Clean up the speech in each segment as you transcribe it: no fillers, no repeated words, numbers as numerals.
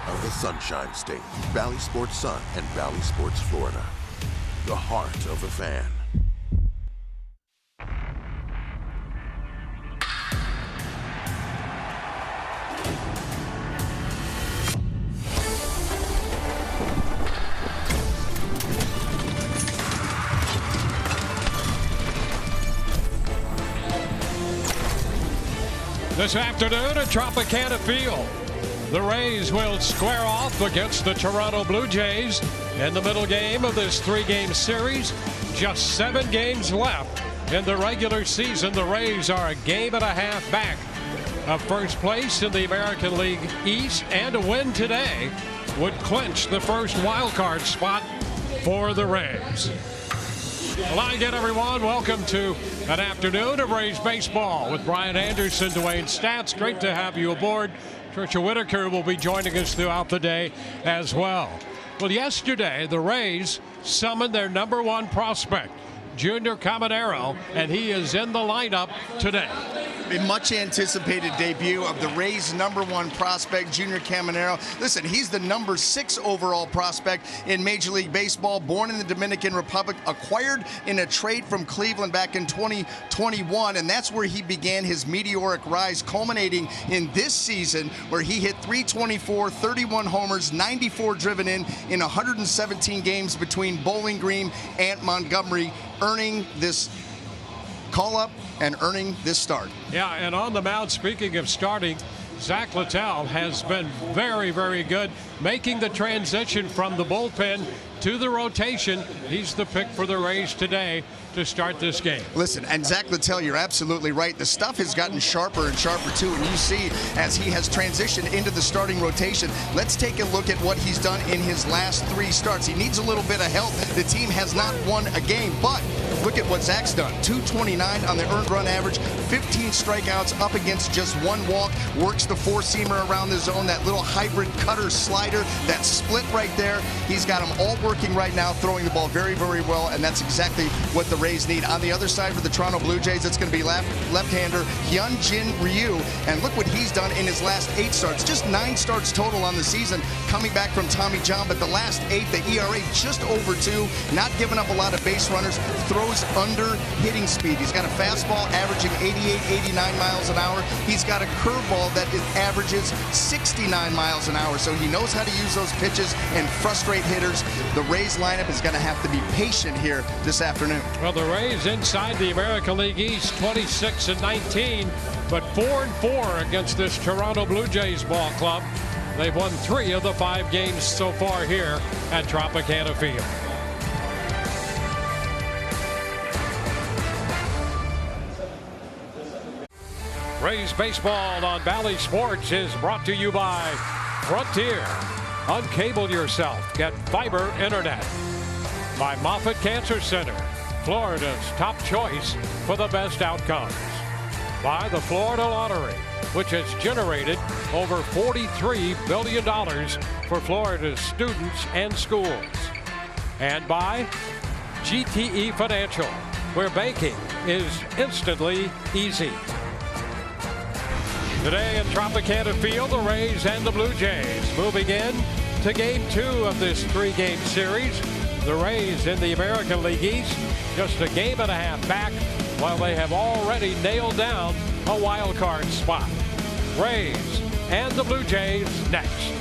of the Sunshine State, Valley Sports Sun and Valley Sports Florida. The heart of the fan. This afternoon at Tropicana Field, the Rays will square off against the Toronto Blue Jays in the middle game of this three-game series. Just 7 games left in the regular season. The Rays are a game and a half back of first place in the American League East, and a win today would clinch the first wild card spot for the Rays. Well, again, everyone, welcome to an afternoon of Rays baseball with Brian Anderson, Dwayne Stats. Great to have you aboard. Trisha Whitaker will be joining us throughout the day as well. Well, yesterday, the Rays summoned their #1 prospect, Junior Caminero, and he is in the lineup today. A much anticipated debut of the Rays' #1 prospect, Junior Caminero. Listen, he's the #6 overall prospect in Major League Baseball, born in the Dominican Republic, acquired in a trade from Cleveland back in 2021, and that's where he began his meteoric rise, culminating in this season where he hit .324, 31 homers, 94 driven in 117 games between Bowling Green and Montgomery, earning this call-up and earning this start. Yeah, and on the mound, speaking of starting, Zach Littell has been very, very good, making the transition from the bullpen to the rotation. He's the pick for the Rays today to start this game. Listen, and Zach Littell, you're absolutely right. The stuff has gotten sharper and sharper too, and you see as he has transitioned into the starting rotation. Let's take a look at what he's done in his last 3 starts. He needs a little bit of help. The team has not won a game, but look at what Zach's done. .229 on the earned run average, 15 strikeouts up against just 1 walk, works the 4-seamer around the zone, that little hybrid cutter slider, that split right there. He's got them all working right now, throwing the ball very, very well, and that's exactly what the Rays need. On the other side for the Toronto Blue Jays, it's going to be left-hander Hyunjin Ryu, and look what he's done in his last 8 starts. Just 9 starts total on the season, coming back from Tommy John, but the last 8, the ERA just over 2, not giving up a lot of base runners, throws under hitting speed. He's got a fastball averaging 88, 89 miles an hour. He's got a curveball that averages 69 miles an hour, so he knows how to use those pitches and frustrate hitters. The Rays lineup is going to have to be patient here this afternoon. Well, the Rays inside the American League East, 26-19, but 4-4 against this Toronto Blue Jays ball club. They've won 3 of the 5 games so far here at Tropicana Field. Rays baseball on Valley Sports is brought to you by Frontier. Uncable yourself. Get fiber internet. By Moffitt Cancer Center, Florida's top choice for the best outcomes. By the Florida Lottery, which has generated over $43 billion for Florida's students and schools. And by GTE Financial, where banking is instantly easy. Today at Tropicana Field, the Rays and the Blue Jays moving in to Game 2 of this 3-game series. The Rays in the American League East just a game and a half back, while they have already nailed down a wild card spot. Rays and the Blue Jays next.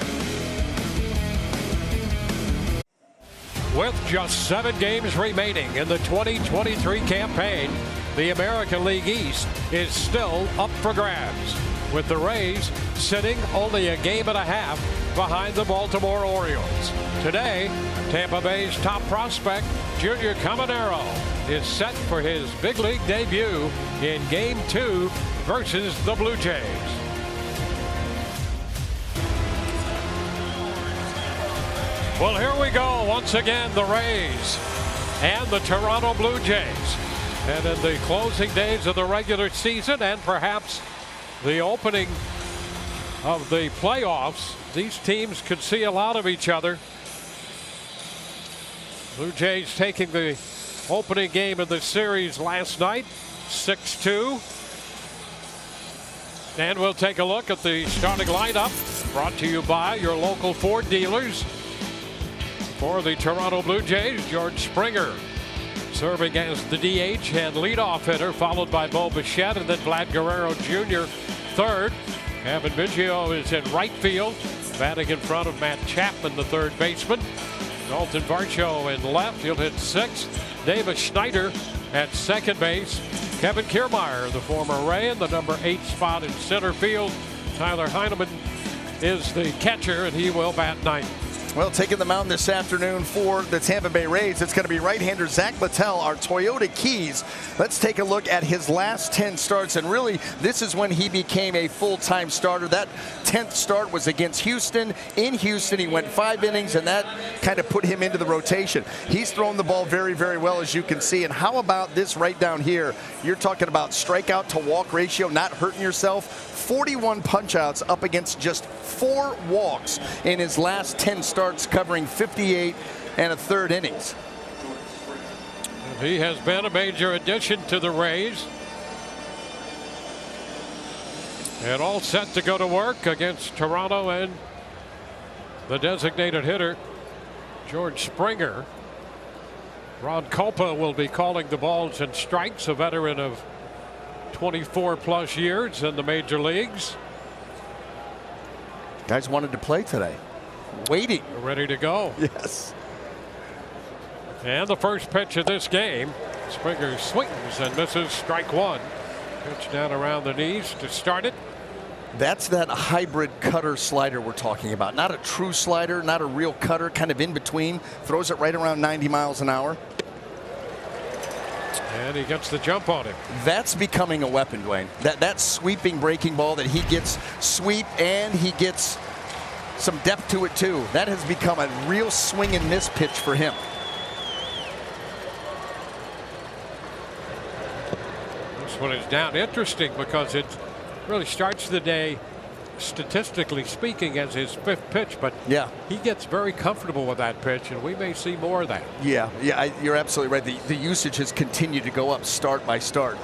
With just 7 games remaining in the 2023 campaign, the American League East is still up for grabs, with the Rays sitting only a game and a half behind the Baltimore Orioles. Today, Tampa Bay's top prospect, Junior Caminero, is set for his big league debut in Game 2 versus the Blue Jays. Well, here we go once again, the Rays and the Toronto Blue Jays. And in the closing days of the regular season, and perhaps the opening of the playoffs, these teams could see a lot of each other. Blue Jays taking the opening game of the series last night, 6-2. And we'll take a look at the starting lineup brought to you by your local Ford dealers. For the Toronto Blue Jays, George Springer serving as the DH and leadoff hitter, followed by Bo Bichette and then Vlad Guerrero Jr. third. Kevin Biggio is in right field, batting in front of Matt Chapman, the third baseman. Dalton Varsho in left, he'll hit sixth. Davis Schneider at second base. Kevin Kiermaier, the former Ray, in the number 8 spot in center field. Tyler Heineman is the catcher, and he will bat ninth. Well, taking the mound this afternoon for the Tampa Bay Rays, it's going to be right-hander Zach Littell, our Toyota Keys. Let's take a look at his last 10 starts, and really, this is when he became a full-time starter. That 10th start was against Houston. In Houston, he went 5 innings, and that kind of put him into the rotation. He's thrown the ball very, very well, as you can see. And how about this right down here? You're talking about strikeout to walk ratio, not hurting yourself. 41 punch-outs up against just 4 walks in his last 10 starts, covering 58 1/3 innings. He has been a major addition to the Rays. And all set to go to work against Toronto and the designated hitter, George Springer. Ron Culpa will be calling the balls and strikes, a veteran of 24+ years in the major leagues. Guys wanted to play today. Waiting. Ready to go. Yes. And the first pitch of this game, Springer swings and misses, strike one. Pitch down around the knees to start it. That's that hybrid cutter slider we're talking about. Not a true slider, not a real cutter, kind of in between. Throws it right around 90 miles an hour. And he gets the jump on him. That's becoming a weapon, Dwayne. That sweeping breaking ball that he gets sweep, and he gets some depth to it too. That has become a real swing and miss pitch for him. This one is down. Interesting because it really starts the day, statistically speaking, as his 5th pitch, but yeah, he gets very comfortable with that pitch, and we may see more of that. Yeah, you're absolutely right. The usage has continued to go up start by start,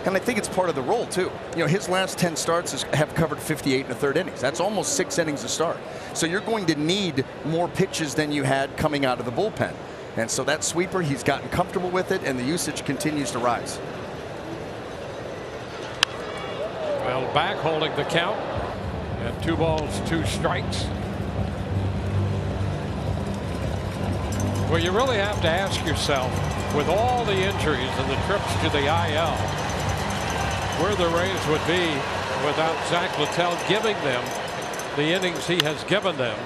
and I think it's part of the role too. You know, his last 10 starts have covered 58 1/3 innings. That's almost 6 innings a start. So you're going to need more pitches than you had coming out of the bullpen, and so that sweeper, he's gotten comfortable with it, and the usage continues to rise. Well, back holding the count at 2 balls, 2 strikes. Well, you really have to ask yourself, with all the injuries and the trips to the IL, where the Rays would be without Zach Littell giving them the innings he has given them,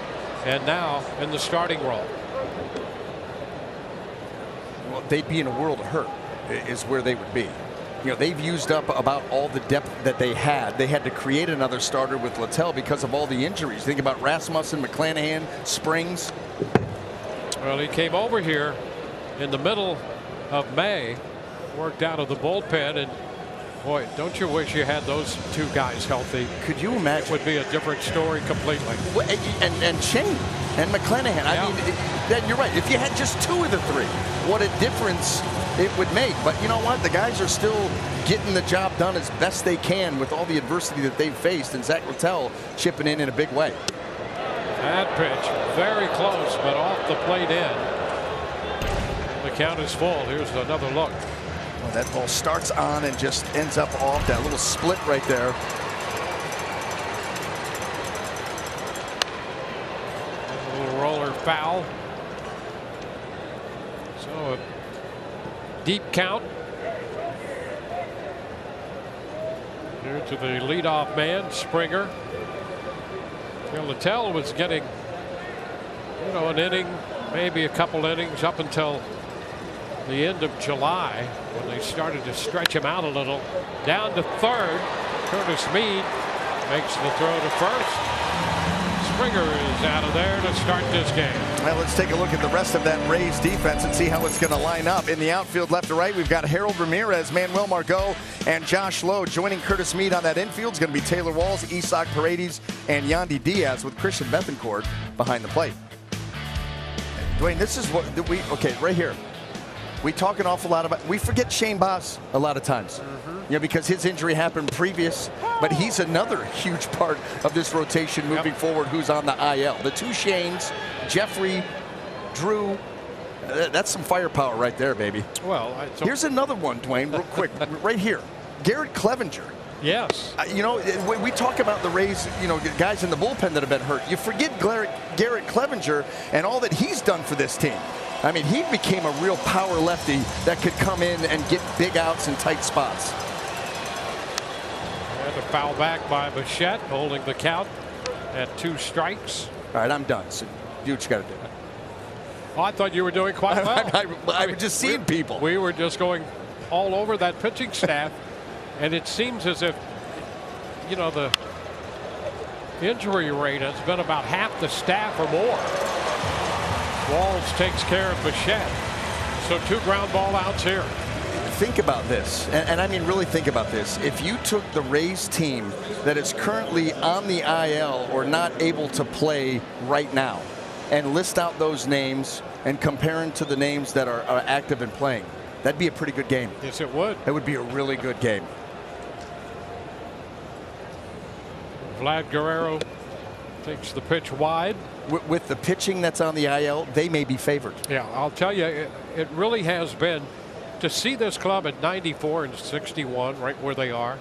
and now in the starting role. Well, they'd be in a world of hurt, is where they would be. You know, they've used up about all the depth that they had. They had to create another starter with Littell because of all the injuries. Think about Rasmussen, McClanahan, Springs. Well, he came over here in the middle of May, worked out of the bullpen, and boy, don't you wish you had those 2 guys healthy? Could you imagine? It would be a different story completely. And Shane and McClanahan. Yeah. I mean, you're right. If you had just 2 of the 3, what a difference it would make. But you know what? The guys are still getting the job done as best they can with all the adversity that they've faced, and Zach Littell chipping in a big way. That pitch, very close, but off the plate in. The count is full. Here's another look. Well, that ball starts on and just ends up off. That little split right there. A little roller foul. So a deep count. Here to the leadoff man, Springer. Littell was getting, you know, an inning, maybe a couple innings up until the end of July when they started to stretch him out a little. Down to third. Curtis Mead makes the throw to first. Springer is out of there to start this game. Well, let's take a look at the rest of that Rays defense and see how it's going to line up. In the outfield, left to right, we've got Harold Ramirez, Manuel Margot, and Josh Lowe. Joining Curtis Mead on that infield is going to be Taylor Walls, Isaac Paredes, and Yandy Diaz, with Christian Bethancourt behind the plate. Dwayne, this is what okay, right here. We talk an awful lot about, we forget Shane Boss a lot of times. You know, because his injury happened previous, but he's another huge part of this rotation moving forward who's on the IL. The two Shanes, Jeffrey, Drew, that's some firepower right there, baby. Well, here's another one, Dwayne, real quick, right here. Garrett Clevenger. Yes. You know, we talk about the Rays, you know, guys in the bullpen that have been hurt. You forget Garrett Clevenger and all that he's done for this team. I mean, he became a real power lefty that could come in and get big outs in tight spots. And a foul back by Bichette, holding the count at 2 strikes. All right, I'm done. So do what you got to do. Oh, I thought you were doing quite well. I was just seeing people. We were just going all over that pitching staff, and it seems as if, you know, the injury rate has been about half the staff or more. Walls takes care of Bichette. So 2 ground ball outs here. Think about this, and I mean really think about this. If you took the Rays team that is currently on the IL or not able to play right now and list out those names and compare them to the names that are active and playing, that'd be a pretty good game. Yes, it would. It would be a really good game. Vlad Guerrero takes the pitch wide. With the pitching that's on the IL, they may be favored. Yeah, I'll tell you, it really has been, to see this club at 94 and 61, right where they are,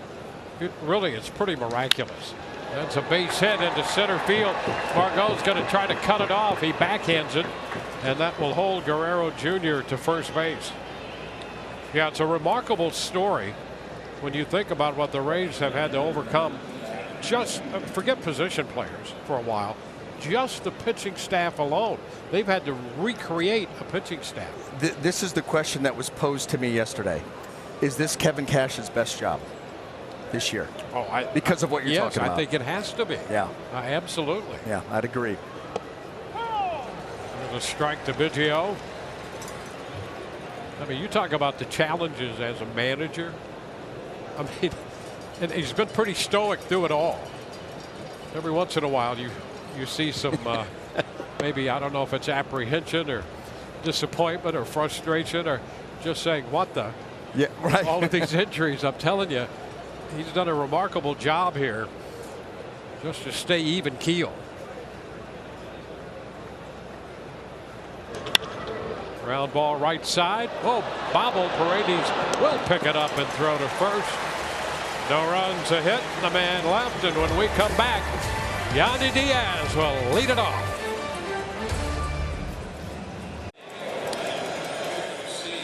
it really is pretty miraculous. That's a base hit into center field. Margot's going to try to cut it off. He backhands it, and that will hold Guerrero Jr. to first base. Yeah, it's a remarkable story when you think about what the Rays have had to overcome. Just forget position players for a while. Just the pitching staff alone. They've had to recreate a pitching staff. This is the question that was posed to me yesterday. Is this Kevin Cash's best job this year? Oh, because of what you're talking about. Yes, I think it has to be. Yeah. Absolutely. Yeah, I'd agree. There's a strike to Biggio. I mean, you talk about the challenges as a manager. I mean, and he's been pretty stoic through it all. Every once in a while, you see some maybe, I don't know if it's apprehension or disappointment or frustration or just saying, what the? Yeah, right. All of these injuries, I'm telling you, he's done a remarkable job here just to stay even keel. Ground ball right side. Oh, bobble. Paredes will pick it up and throw to first. No runs, a hit, and the man left. And when we come back, Yandy Diaz will lead it off.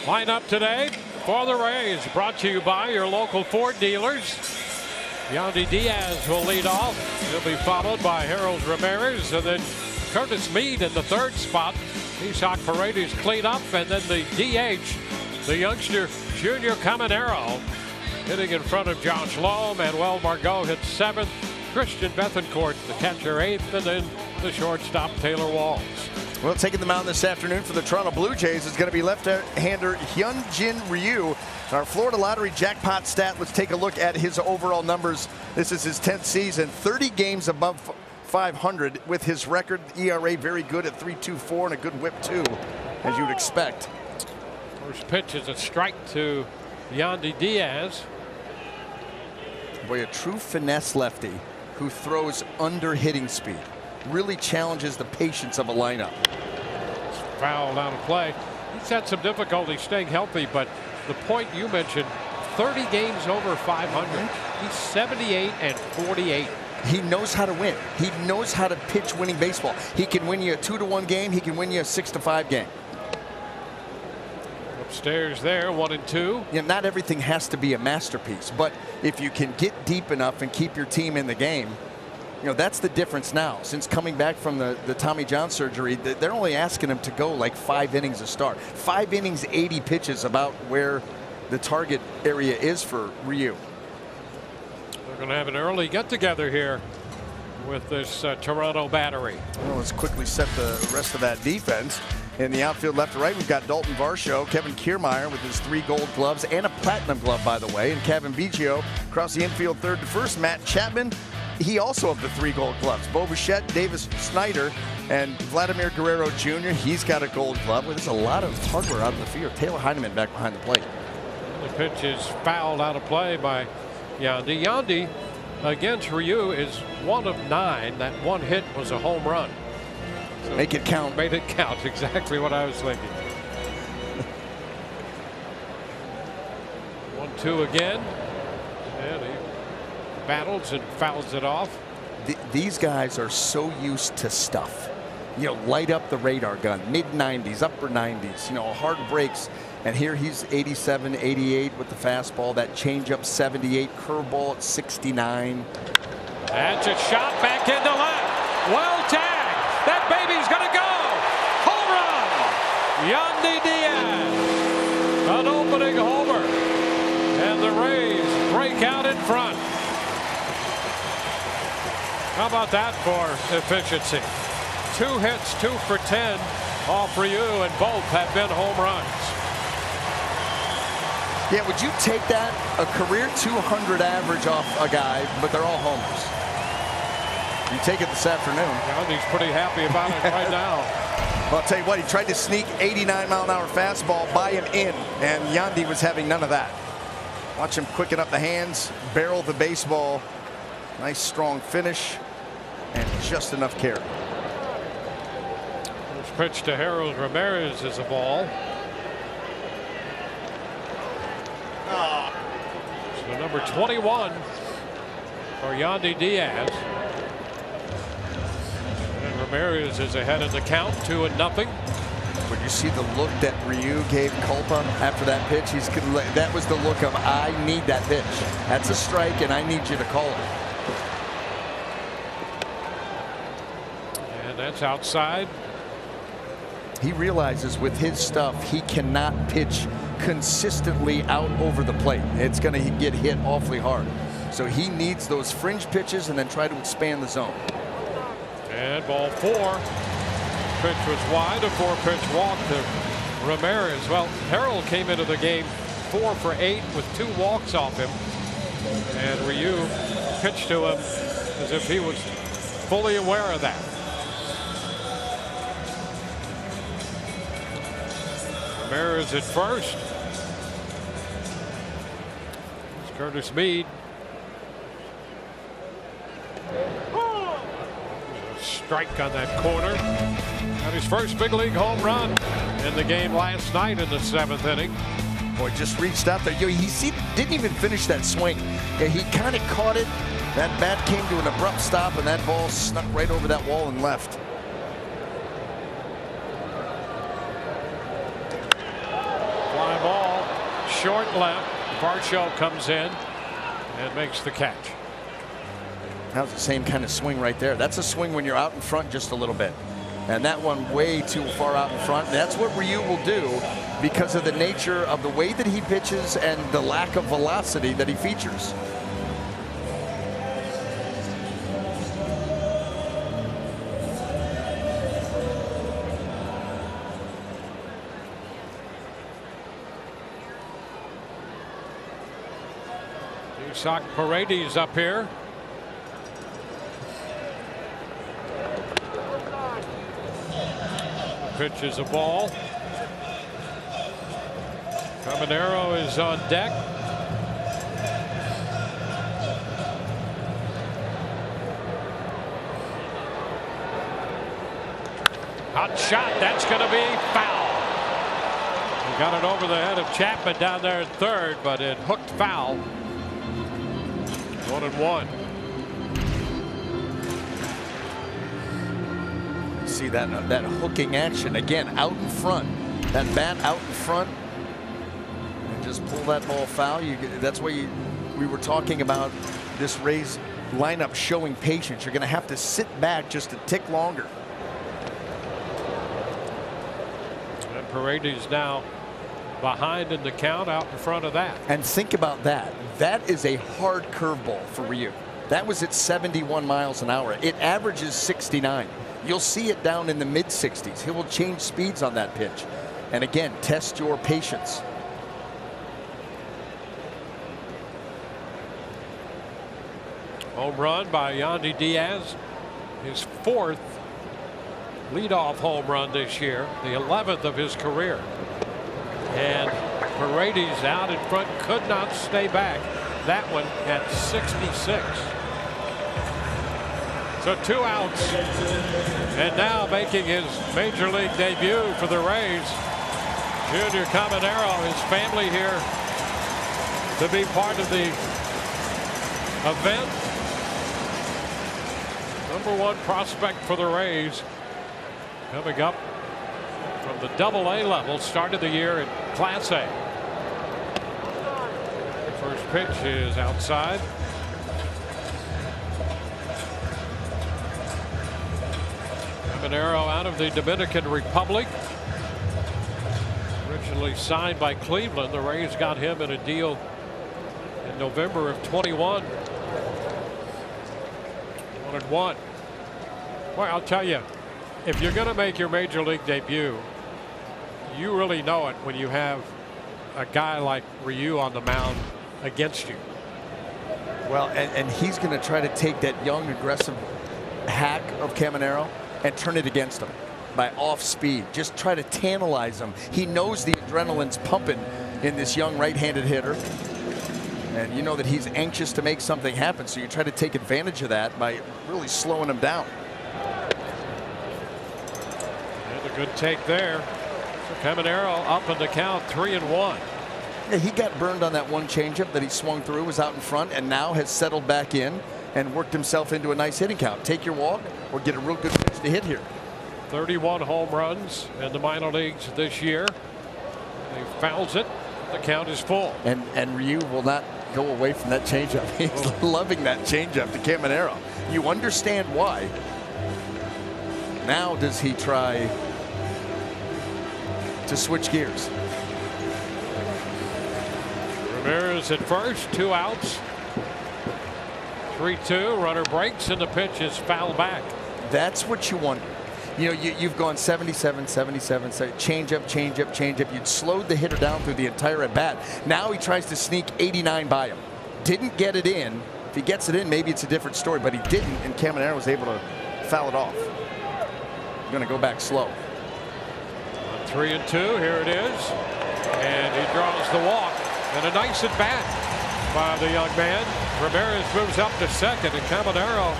Lineup today for the Rays, brought to you by your local Ford dealers. Yandy Diaz will lead off. He'll be followed by Harold Ramirez, and then Curtis Mead in the 3rd spot. Ishak Paredes clean up, and then the DH, the youngster Junior Caminero, hitting in front of Josh Lowe. Manuel Margot hits 7th. Christian Bethancourt, the catcher, 8th, and then the shortstop Taylor Walls. Well, taking the mound this afternoon for the Toronto Blue Jays is going to be left-hander Hyunjin Ryu. Our Florida Lottery jackpot stat, let's take a look at his overall numbers. This is his 10th season, 30 games above 500 with his record ERA very good at 3.24 and a good whip too, as you'd expect. First pitch is a strike to Yandy Diaz. Boy, a true finesse lefty who throws under hitting speed. Really challenges the patience of a lineup. Foul out of play. He's had some difficulty staying healthy, but the point you mentioned, 30 games over 500. He's 78 and 48. He knows how to win. He knows how to pitch winning baseball. He can win you a 2-1 game. He can win you a 6-5 game. Upstairs there, 1-2. You know, not everything has to be a masterpiece, but if you can get deep enough and keep your team in the game, you know, that's the difference now. Since coming back from the Tommy John surgery, they're only asking him to go like 5 innings a start. 5 innings, 80 pitches, about where the target area is for Ryu. They're going to have an early get-together here with this Toronto battery. Well, let's quickly set the rest of that defense. In the outfield, left to right, we've got Dalton Varsho, Kevin Kiermaier with his 3 gold gloves and a platinum glove, by the way, and Kevin Biggio across the infield, 3rd to 1st. Matt Chapman, he also of the 3 gold gloves. Bo Bichette, Davis Snyder, and Vladimir Guerrero Jr. He's got a gold glove. There's a lot of hardware out of the field. Taylor Heineman back behind the plate. The pitch is fouled out of play by Yandy. Yandy against Ryu is 1 of 9. That one hit was a home run. So make it count. Made it count. Exactly what I was thinking. 1-2 again. And he battles and fouls it off. These guys are so used to stuff. You know, light up the radar gun, mid-90s, upper 90s, you know, hard breaks. And here he's 87, 88 with the fastball, that changeup 78, curveball at 69. That's a shot back into left. Well tagged. That baby's going to go. Home run. Yandy Diaz. An opening homer. And the Rays break out in front. How about that for efficiency? 2 hits, 2 for 10 off Ryu, and both have been home runs. Yeah, would you take that? A career 200 average off a guy, but they're all homers. You take it this afternoon. Yandy's pretty happy about it right now. Well, I'll tell you what, he tried to sneak 89-mile-an-hour fastball by him in, and Yandy was having none of that. Watch him quicken up the hands, barrel the baseball. Nice strong finish, and just enough carry. This pitch to Harold Ramirez is a ball. So number 21 for Yandy Diaz. And Ramirez is ahead of the count, 2-0. Would you see the look that Ryu gave Culpa after that pitch? That was the look of, I need that pitch. That's a strike, and I need you to call it. And that's outside. He realizes with his stuff, he cannot pitch consistently out over the plate. It's going to get hit awfully hard. So he needs those fringe pitches and then try to expand the zone. And ball 4. Pitch was wide, a 4-pitch walk to Ramirez. Well, Harold came into the game 4 for 8 with 2 walks off him. And Ryu pitched to him as if he was fully aware of that. Ramirez at first. It's Curtis Mead. A strike on that corner. Got his first big league home run in the game last night in the 7th inning. Boy, just reached out there. He didn't even finish that swing. He kind of caught it. That bat came to an abrupt stop, and that ball snuck right over that wall and left. Fly ball, short left. Varsho comes in and makes the catch. That was the same kind of swing right there. That's a swing when you're out in front just a little bit. And that one way too far out in front. That's what Ryu will do because of the nature of the way that he pitches and the lack of velocity that he features. Isaac Paredes up here. Pitch is a ball. Caminero is on deck. Hot shot. That's going to be foul. He got it over the head of Chapman down there at third, but it hooked foul. 1-1. See that hooking action again out in front. That bat out in front, and just pull that ball foul. That's why we were talking about this Rays lineup showing patience. You're going to have to sit back just a tick longer. And Paredes now behind in the count, out in front of that. And think about that. That is a hard curveball for Ryu. That was at 71 miles an hour. It averages 69. You'll see it down in the mid-60s. He will change speeds on that pitch. And again, test your patience. Home run by Yandy Diaz. His 4th leadoff home run this year, the 11th of his career. And Paredes out in front, could not stay back. That one at 66. So 2 outs. And now making his major league debut for the Rays, Junior Caminero, his family here to be part of the event. #1 prospect for the Rays, coming up from the Double-A level, started the year in Class A. First pitch is outside. Caminero out of the Dominican Republic, originally signed by Cleveland. The Rays got him in a deal in November of 21. 1-1. Well, I'll tell you, if you're going to make your major league debut, you really know it when you have a guy like Ryu on the mound against you. Well, and he's going to try to take that young, aggressive hack of Caminero and turn it against him by off speed. Just try to tantalize him. He knows the adrenaline's pumping in this young right-handed hitter. And you know that he's anxious to make something happen, so you try to take advantage of that by really slowing him down. And a good take there. So Caminero up in the count, 3-1. Yeah, he got burned on that one changeup that he swung through, was out in front, and now has settled back in and worked himself into a nice hitting count. Take your walk or get a real good pitch to hit here. 31 home runs in the minor leagues this year. He fouls it. The count is full. And Ryu will not go away from that changeup. He's loving that changeup to Caminero. You understand why. Now does he try to switch gears? Ramirez at first, 2 outs. 3-2, runner breaks, and the pitch is fouled back. That's what you want. You know, you've gone 77, 77, changeup, changeup, changeup. You'd slowed the hitter down through the entire at bat. Now he tries to sneak 89 by him. Didn't get it in. If he gets it in, maybe it's a different story, but he didn't, and Caminero was able to foul it off. Going to go back slow. 3-2, here it is. And he draws the walk. And a nice at bat by the young man. Ramirez moves up to second, and Caminero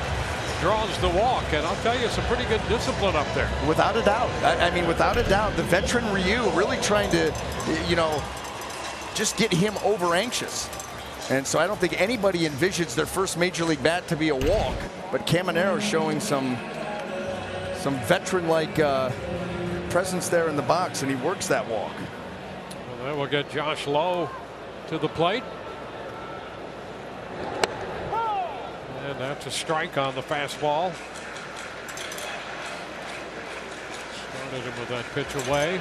draws the walk. And I'll tell you, some pretty good discipline up there. Without a doubt. I mean, without a doubt, the veteran Ryu really trying to, you know, just get him over anxious. And so I don't think anybody envisions their first major league bat to be a walk. But Caminero showing some veteran-like presence there in the box, and he works that walk. Well, then we'll get Josh Lowe to the plate. And that's a strike on the fastball. Started him with that pitch away.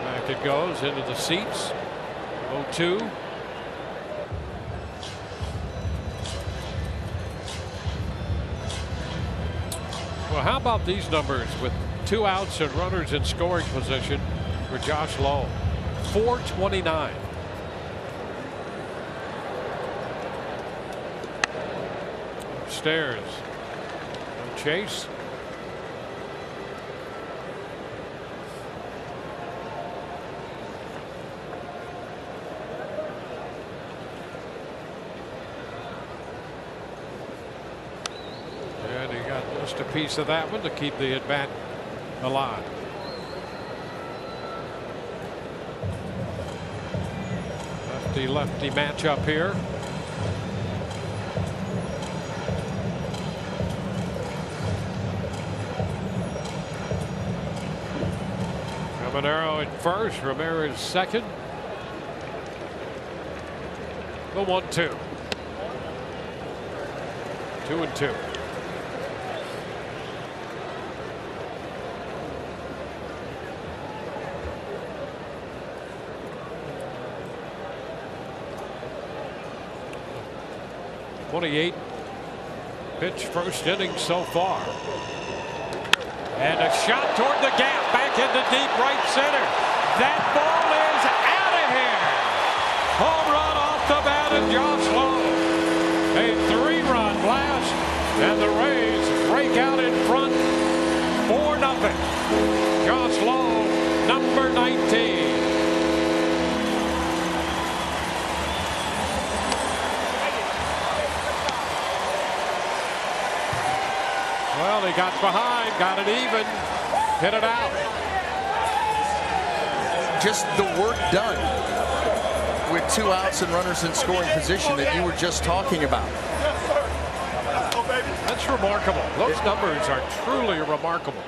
Back it goes into the seats. 0-2. Well, how about these numbers with 2 outs and runners in scoring position for Josh Lowe? 429. Upstairs. No chase. And he got just a piece of that one to keep the at bat alive. Lefty-lefty matchup here. Caminero at first, Ramirez second. The 1-2. 2-2. .28 pitch first inning so far. And a shot toward the gap. Back into deep right center. That ball is out of here. Home run off the bat of Josh Lowe. A 3-run blast, and the Rays break out in front 4-0. Josh Lowe, number 19. Well, he got behind, got it even, hit it out. Just the work done with 2 outs and runners in scoring position that you were just talking about. That's remarkable. Those numbers are truly remarkable.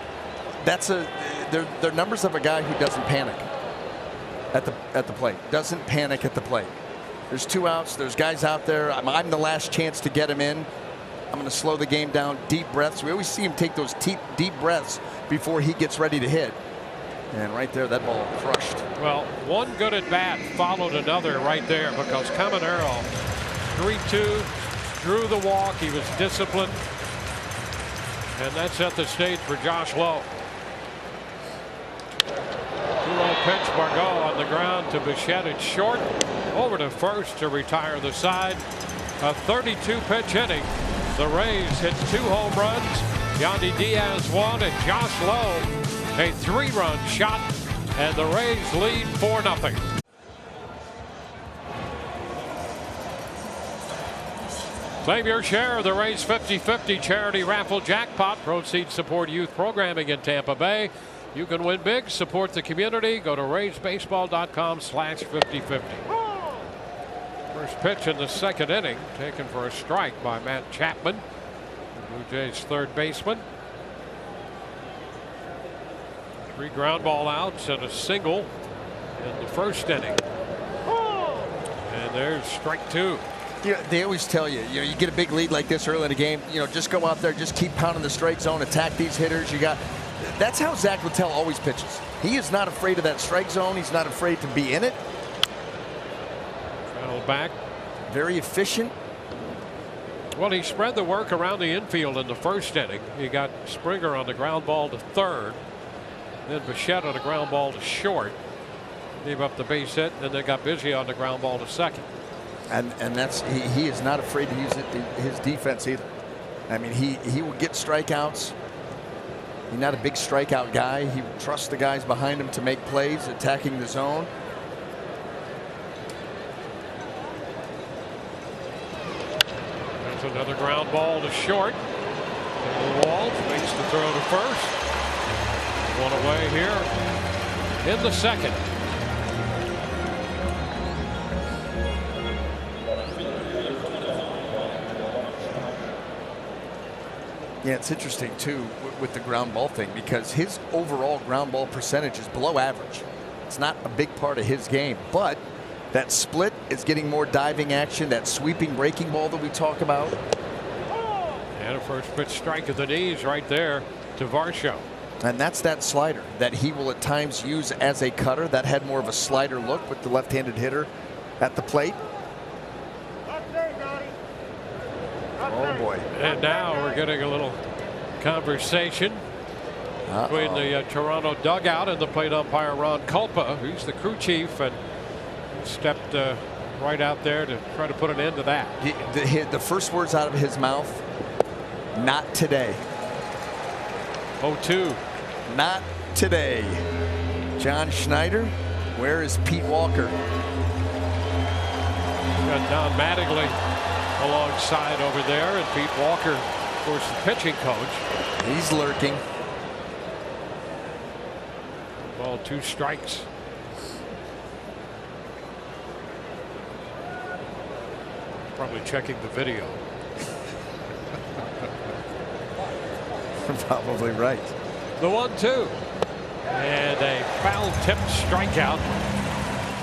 They're numbers of a guy who doesn't panic at the plate. Doesn't panic at the plate. There's 2 outs. There's guys out there. I'm the last chance to get him in. I'm going to slow the game down. Deep breaths. We always see him take those deep breaths before he gets ready to hit. And right there, that ball crushed. Well, one good at bat followed another right there because Caminero 3-2, drew the walk. He was disciplined. And that set the stage for Josh Lowe. 2-0 pitch. Margot on the ground to Bichette. It's short. Over to first to retire the side. A 32 pitch inning. The Rays hit 2 home runs. Yandy Diaz 1 and Josh Lowe a 3-run shot, and the Rays lead 4-0. Claim your share of the Rays 50-50 charity raffle jackpot. Proceeds support youth programming in Tampa Bay. You can win big, support the community. Go to RaysBaseball.com/50-50. First pitch in the second inning, taken for a strike by Matt Chapman, the Blue Jays' third baseman. 3 ground ball outs and a single in the first inning. And there's strike 2. Yeah, they always tell you, you get a big lead like this early in the game, just go out there, just keep pounding the strike zone, attack these hitters. That's how Zach Littell always pitches. He is not afraid of that strike zone. He's not afraid to be in it. Back. Very efficient. Well, he spread the work around the infield in the first inning. He got Springer on the ground ball to third. Then Bichette on the ground ball to short. Gave up the base hit, and then got busy on the ground ball to second. And that's he is not afraid to use his defense either. I mean, he will get strikeouts. He's not a big strikeout guy. He will trust the guys behind him to make plays, attacking the zone. Another ground ball to short. Walls makes the throw to first. One away here in the second. Yeah, it's interesting too with the ground ball thing because his overall ground ball percentage is below average. It's not a big part of his game, but that split is getting more diving action, that sweeping breaking ball that we talk about. And a first pitch strike at the knees right there to Varsho. And that's that slider that he will at times use as a cutter. That had more of a slider look with the left-handed hitter at the plate. Oh boy. And now we're getting a little conversation between the Toronto dugout and the plate umpire Ron Culpa. He's the crew chief and stepped right out there to try to put an end to that. The first words out of his mouth, not today. 0-2. Not today. John Schneider, where is Pete Walker? Got Don Mattingly alongside over there, and Pete Walker, of course, the pitching coach. He's lurking. Ball, 2 strikes. Probably checking the video. Probably right. The 1-2. And a foul tipped strikeout.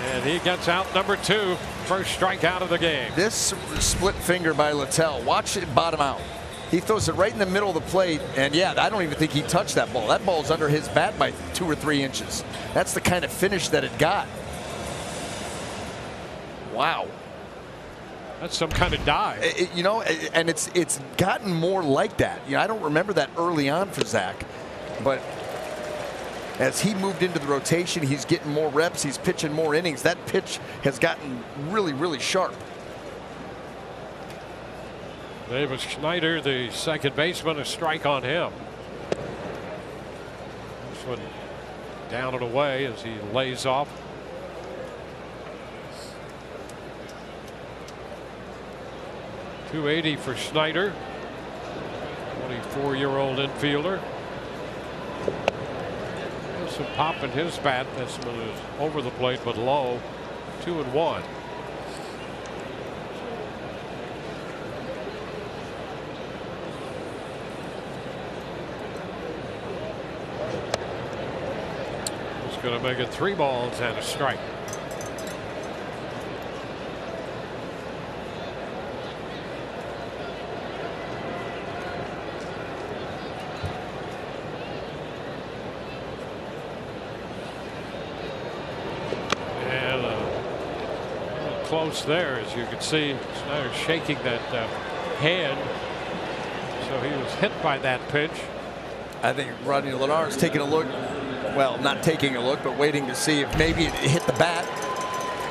And he gets out number 2. First strikeout of the game. This split finger by Littell. Watch it bottom out. He throws it right in the middle of the plate. And yeah, I don't even think he touched that ball. That ball's under his bat by 2 or 3 inches. That's the kind of finish that it got. Wow. That's some kind of dive. And it's gotten more like that. I don't remember that early on for Zach, but as he moved into the rotation, he's getting more reps, he's pitching more innings. That pitch has gotten really, really sharp. Davis Schneider, the second baseman, a strike on him. This one down and away as he lays off. .280 for Schneider, 24-year-old infielder. There's some pop in his bat. This one is over the plate but low. 2-1. He's going to make it 3 balls and a strike. Close there, as you can see. Schneider shaking that hand, so he was hit by that pitch. I think Rodney Lennard's taking a look, well, not taking a look, but waiting to see if maybe it hit the bat.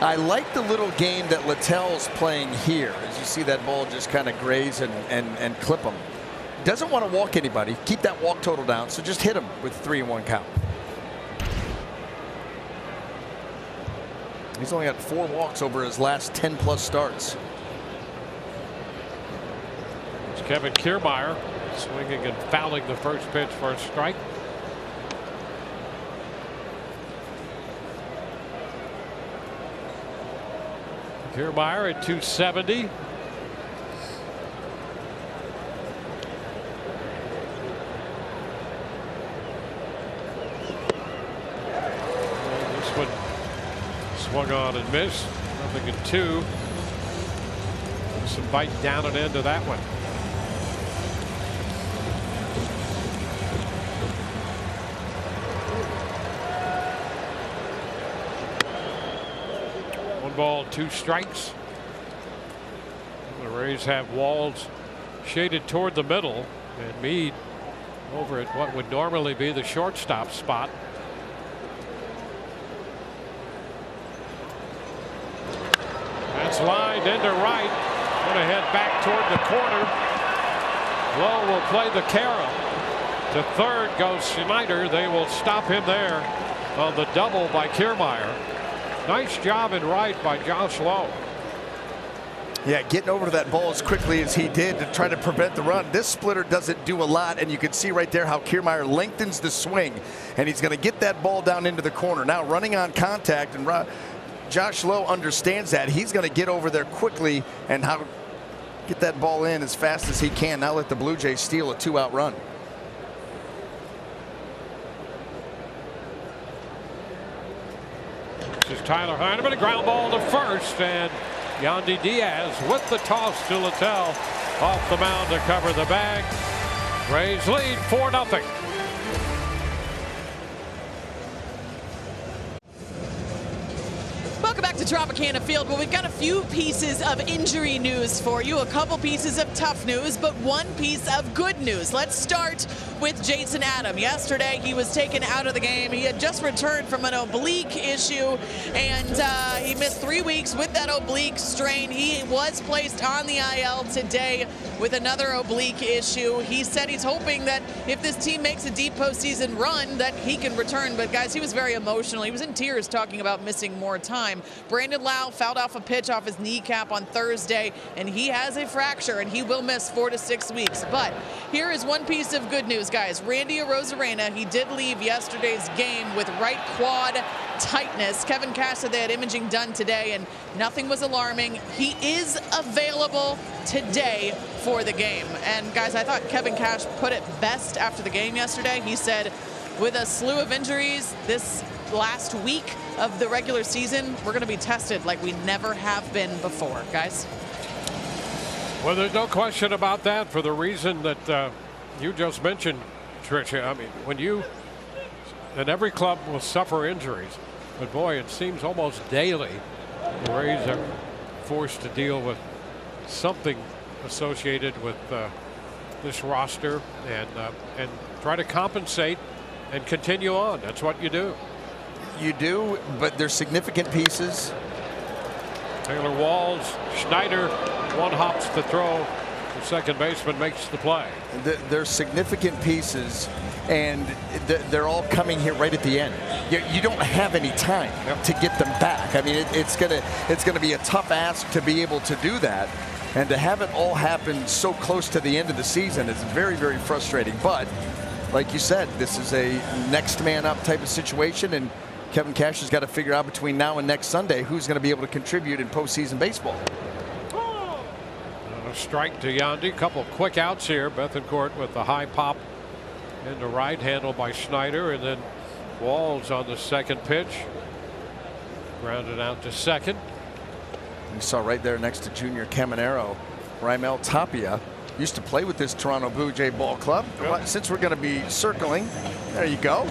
I like the little game that Littell's playing here, as you see that ball just kind of graze and clip him. Doesn't want to walk anybody, keep that walk total down, so just hit him with 3-1 count. He's only got 4 walks over his last 10+ starts. It's Kevin Kiermaier swinging and fouling the first pitch for a strike. Kiermaier at 270. Swung on and missed. Nothing in 2. Some bite down and into that one. One ball, 2 strikes. The Rays have Walls shaded toward the middle, and Meade over at what would normally be the shortstop spot. That's lined into right. Going to head back toward the corner. Lowe will play the carry. To third goes Schneider. They will stop him there on the double by Kiermaier. Nice job in right by Josh Lowe. Yeah, getting over to that ball as quickly as he did to try to prevent the run. This splitter doesn't do a lot, and you can see right there how Kiermaier lengthens the swing, and he's going to get that ball down into the corner. Now running on contact, and Josh Lowe understands that. He's going to get over there quickly and get that ball in as fast as he can. Now let the Blue Jays steal a 2-out run. This is Tyler Heineman, a ground ball to first, and Yandy Diaz with the toss to Littell off the mound to cover the bag. Rays lead 4-0. Welcome back to Tropicana Field. Well, we've got a few pieces of injury news for you, a couple pieces of tough news, but one piece of good news. Let's start with Jason Adam. Yesterday, he was taken out of the game. He had just returned from an oblique issue, and he missed 3 weeks with that oblique strain. He was placed on the IL today with another oblique issue. He said he's hoping that if this team makes a deep postseason run, that he can return. But, guys, he was very emotional. He was in tears talking about missing more time. Brandon Lau fouled off a pitch off his kneecap on Thursday, and he has a fracture, and he will miss 4 to 6 weeks. But here is one piece of good news, guys. Randy Arozarena, he did leave yesterday's game with right quad tightness. Kevin Cash said they had imaging done today, and nothing was alarming. He is available today for the game. And, guys, I thought Kevin Cash put it best after the game yesterday. He said, with a slew of injuries this last week of the regular season, we're going to be tested like we never have been before, guys. Well, there's no question about that, for the reason that you just mentioned, Tricia. I mean, and every club will suffer injuries, but boy, it seems almost daily the Rays are forced to deal with something associated with this roster and try to compensate and continue on. That's what you do. You do, but there's significant pieces. Taylor Walls, Schneider, one hops to throw. The second baseman makes the play. There's significant pieces, and they're all coming here right at the end. You don't have any time to get them back. I mean, it's gonna be a tough ask to be able to do that, and to have it all happen so close to the end of the season is very, very frustrating. But like you said, this is a next man up type of situation, and Kevin Cash has got to figure out between now and next Sunday who's going to be able to contribute in postseason baseball. A strike to Yandy. Couple of quick outs here. Bethancourt with the high pop into right, handled by Schneider, and then Walls on the second pitch. Grounded out to second. You saw right there next to Junior Caminero, Raimel Tapia used to play with this Toronto Blue Jay ball club. Yep. Since we're going to be circling, there you go.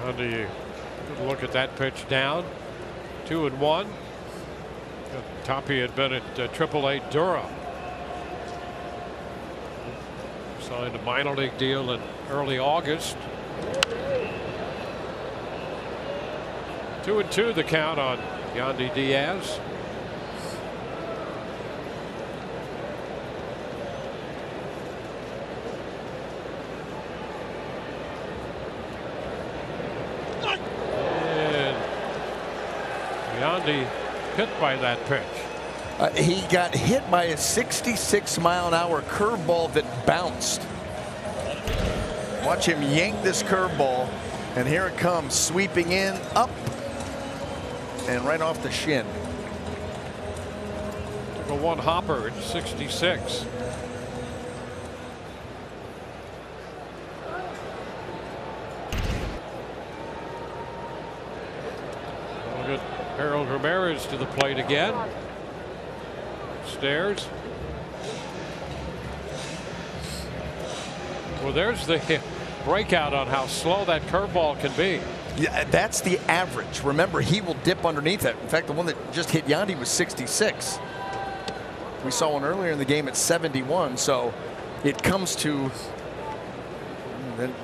Yandy, good look at that pitch down. 2-1. Tapia had been at AAA Durham. Signed a minor league deal in early August. 2-2 the count on Yandy Diaz. And Yandy hit by that pitch. He got hit by a 66-mile-an-hour curveball that bounced. Watch him yank this curveball, and here it comes, sweeping in, up, and right off the shin. Took a one hopper at 66. Look at Harold Ramirez to the plate again. Stairs. Well, there's the breakout on how slow that curveball can be. Yeah, that's the average. Remember, he will dip underneath it. In fact, the one that just hit Yandy was 66. We saw one earlier in the game at 71. So it comes to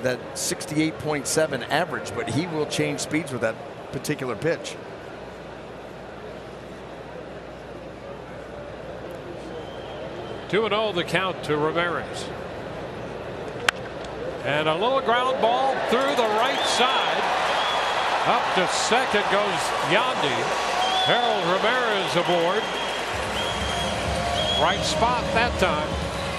that 68.7 average, but he will change speeds with that particular pitch. Two and 0 the count to Ramirez. And a little ground ball through the right side. Up to second goes Yandy. Harold Ramirez aboard. Right spot that time.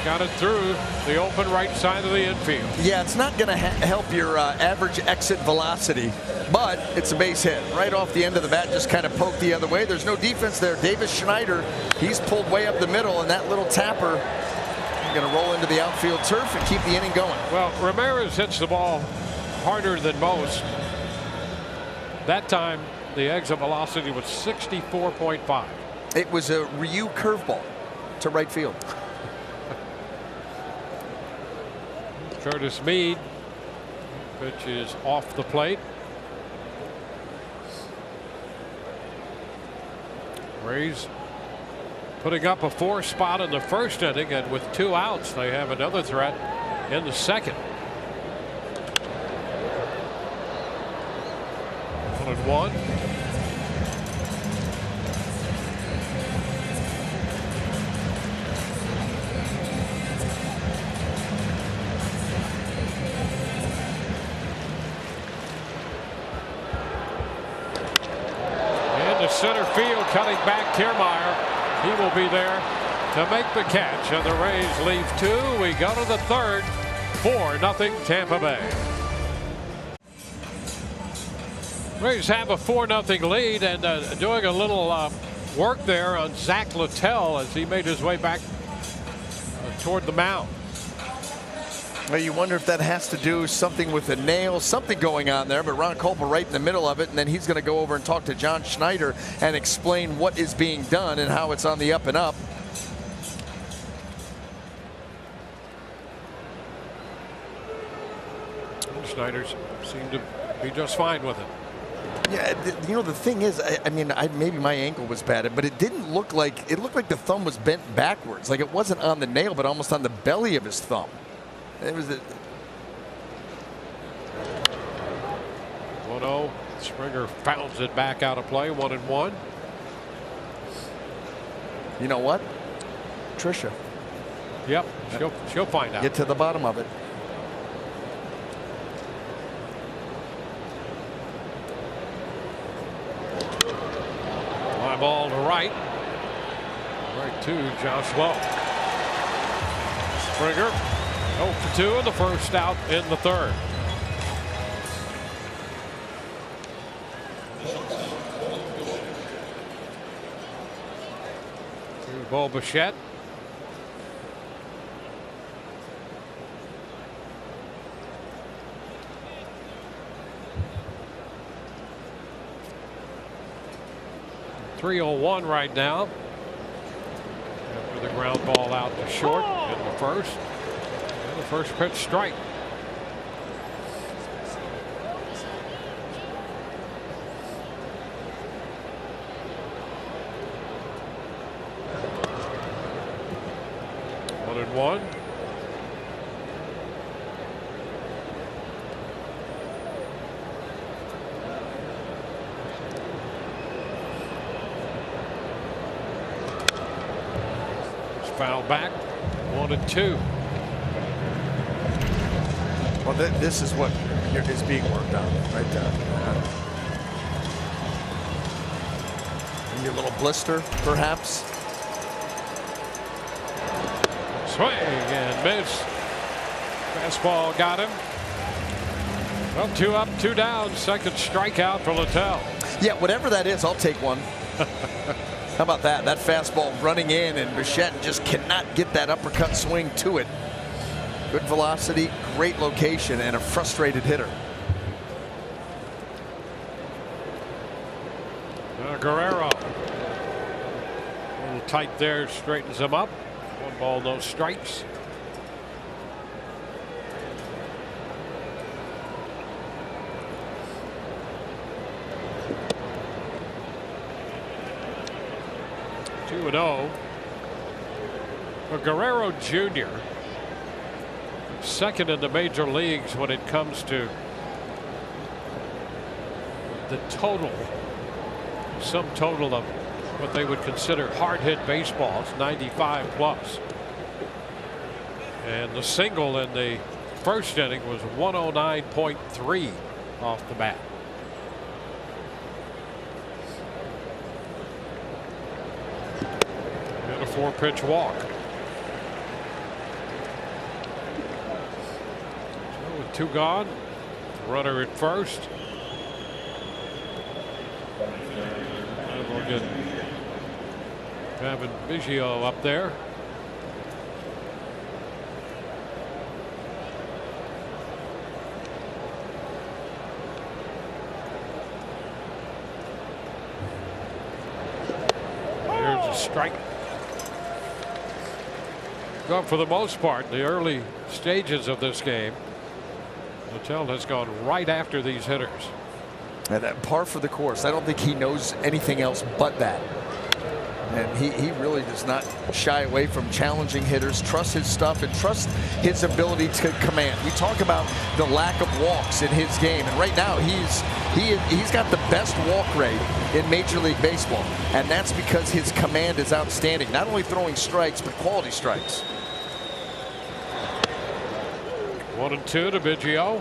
Got it through the open right side of the infield. Yeah, it's not going to help your average exit velocity, but it's a base hit. Right off the end of the bat, just kind of poked the other way. There's no defense there. Davis Schneider, he's pulled way up the middle, and that little tapper going to roll into the outfield turf and keep the inning going. Well, Ramirez hits the ball harder than most. That time, the exit velocity was 64.5. It was a Ryu curveball to right field. Curtis Mead. Pitch is off the plate. Rays putting up a 4 spot in the first inning, and with 2 outs, they have another threat in the second. 1-1. Center field, cutting back Kiermaier. He will be there to make the catch, and the Rays leave 2. We go to the third. 4-0 Tampa Bay. Rays have a 4-0 lead, and doing a little work there on Zach Littell as he made his way back toward the mound. Well, you wonder if that has to do something with the nail, something going on there, but Ron Kulpa right in the middle of it, and then he's going to go over and talk to John Schneider and explain what is being done and how it's on the up and up. Schneider seemed to be just fine with it. Yeah, you know, the thing is, I mean, maybe my ankle was bad, but it didn't look like, it looked like the thumb was bent backwards. Like it wasn't on the nail, but almost on the belly of his thumb. It was 1-0. Springer fouls it back out of play, 1-1. You know what? Tricia. Yep, she'll find out. Get to the bottom of it. Fly ball to right. Right to Josh Lowe. Springer 0 for 2 in the first, out in the third. Bo Bichette. .301 right now. After the ground ball out to short in the first. And the first pitch strike. One. It's foul back. 1-2. Well, this is what is being worked on right there. Maybe a little blister, perhaps. Swing and miss. Fastball got him. Well, 2 up, 2 down. Second strikeout for Littell. Yeah, whatever that is, I'll take one. How about that? That fastball running in, and Bichette just cannot get that uppercut swing to it. Good velocity, great location, and a frustrated hitter. Guerrero. A little tight there, straightens him up. 1 ball, no strikes. Two and 0. For Guerrero Jr., second in the major leagues when it comes to the total, sum total of what they would consider hard hit baseballs, 95 plus. And the single in the first inning was 109.3 off the bat. And a 4-pitch walk. So with 2 gone, runner at first. And we'll get Cavan Biggio up there. There's a strike. Well, for the most part, the early stages of this game, Littell has gone right after these hitters. And that par for the course. I don't think he knows anything else but that. And he really does not shy away from challenging hitters, trust his stuff, and trust his ability to command. We talk about the lack of walks in his game, and right now he's got the best walk rate in Major League Baseball, and that's because his command is outstanding. Not only throwing strikes, but quality strikes. 1-2 to Biggio.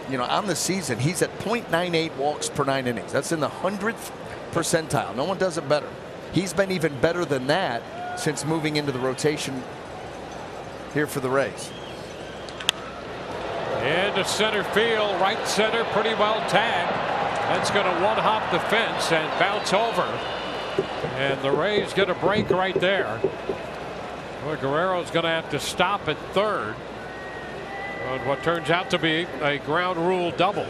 You know, on the season, he's at .98 walks per 9 innings. That's in the 100th percentile. No one does it better. He's been even better than that since moving into the rotation here for the Rays. Into center field, right center, pretty well tagged. That's going to one-hop the fence and bounce over. And the Rays get a break right there. Well, Guerrero's going to have to stop at third on what turns out to be a ground rule double.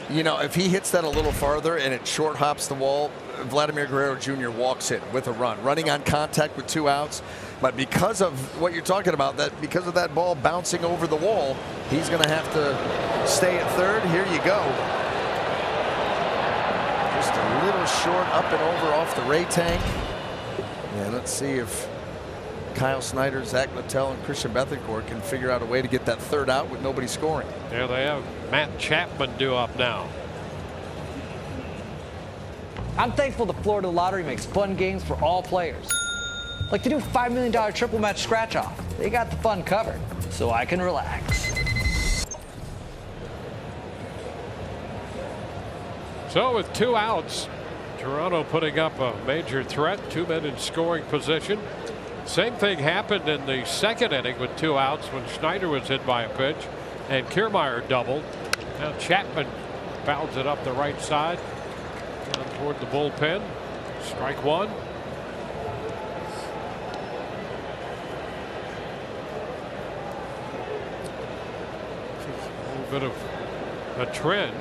You know, if he hits that a little farther and it short hops the wall, Vladimir Guerrero Jr. walks in with a run, running on contact with 2 outs. But because of what you're talking about, because of that ball bouncing over the wall, he's going to have to stay at third. Here you go. Just a little short, up and over off the Ray tank. And let's see if Kyle Snyder, Zach Littell, and Christian Bethencourt can figure out a way to get that third out with nobody scoring. There they have Matt Chapman due up now. I'm thankful the Florida Lottery makes fun games for all players. Like the new $5 million triple match scratch off. They got the fun covered, so I can relax. So with 2 outs, Toronto putting up a major threat, 2 men in scoring position. Same thing happened in the second inning with 2 outs when Schneider was hit by a pitch and Kiermaier doubled. Now Chapman fouls it up the right side down toward the bullpen. Strike 1. A little bit of a trend.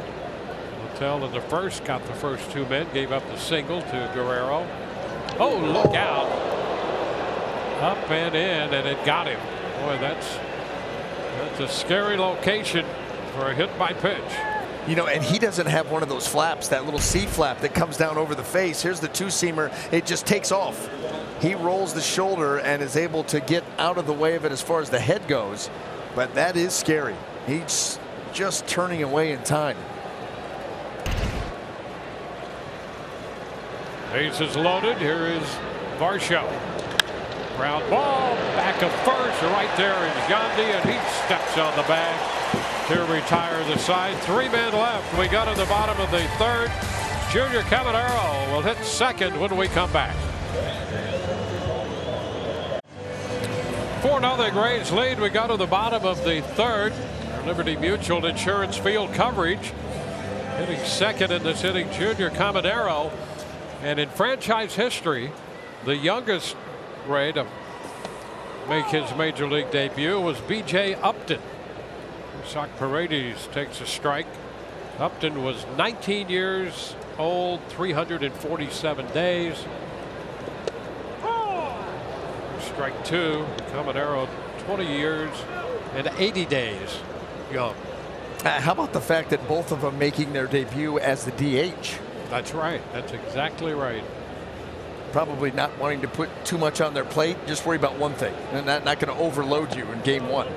Littell in the first got the first 2 men, gave up the single to Guerrero. Oh, look out. Up and in, and it got him. Boy, that's a scary location for a hit by pitch. You know, and he doesn't have one of those flaps, that little C flap that comes down over the face. Here's the 2-seamer. It just takes off. He rolls the shoulder and is able to get out of the way of it as far as the head goes. But that is scary. He's just turning away in time. Bases loaded. Here is Varsho. Ground ball back of first. Right there is Gandhi, and he steps on the bag to retire the side. 3 men left. We go to the bottom of the 3rd. Junior Caminero will hit second when we come back. 4-0 Rays lead. We go to the bottom of the 3rd. Liberty Mutual Insurance Field coverage. Hitting second in this inning, Junior Caminero. And in franchise history, the youngest Ray to make his major league debut was B.J. Upton. Isaac Paredes takes a strike. Upton was 19 years old, 347 days. Strike 2. Caminero 20 years and 80 days young. How about the fact that both of them making their debut as the DH? That's right. That's exactly right. Probably not wanting to put too much on their plate. Just worry about one thing, and not going to overload you in game 1.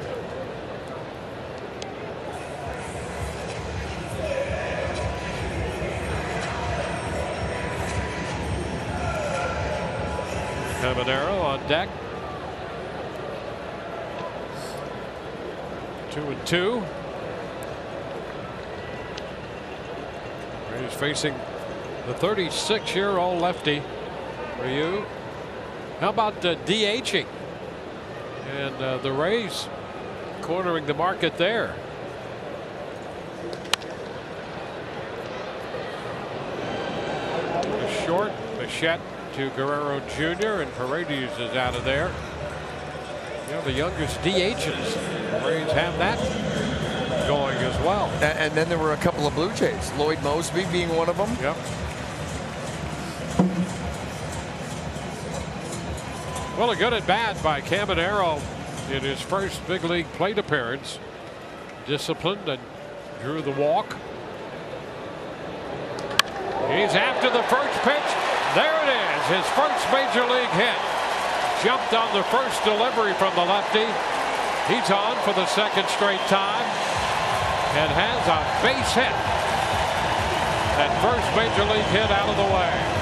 Caminero on deck. 2-2. He's facing the 36-year-old lefty. Ryu. How about DHing? And the Rays cornering the market there. Short, Bichette to Guerrero Jr. and Paredes is out of there. You know, the youngest DHs. The Rays have that going as well. And then there were a couple of Blue Jays. Lloyd Mosby being one of them. Yep. Well, a good at bat by Caminero in his first big league plate appearance. Disciplined and drew the walk. He's after the first pitch. There it is, his first major league hit. Jumped on the first delivery from the lefty. He's on for the 2nd straight time and has a base hit. That first major league hit out of the way.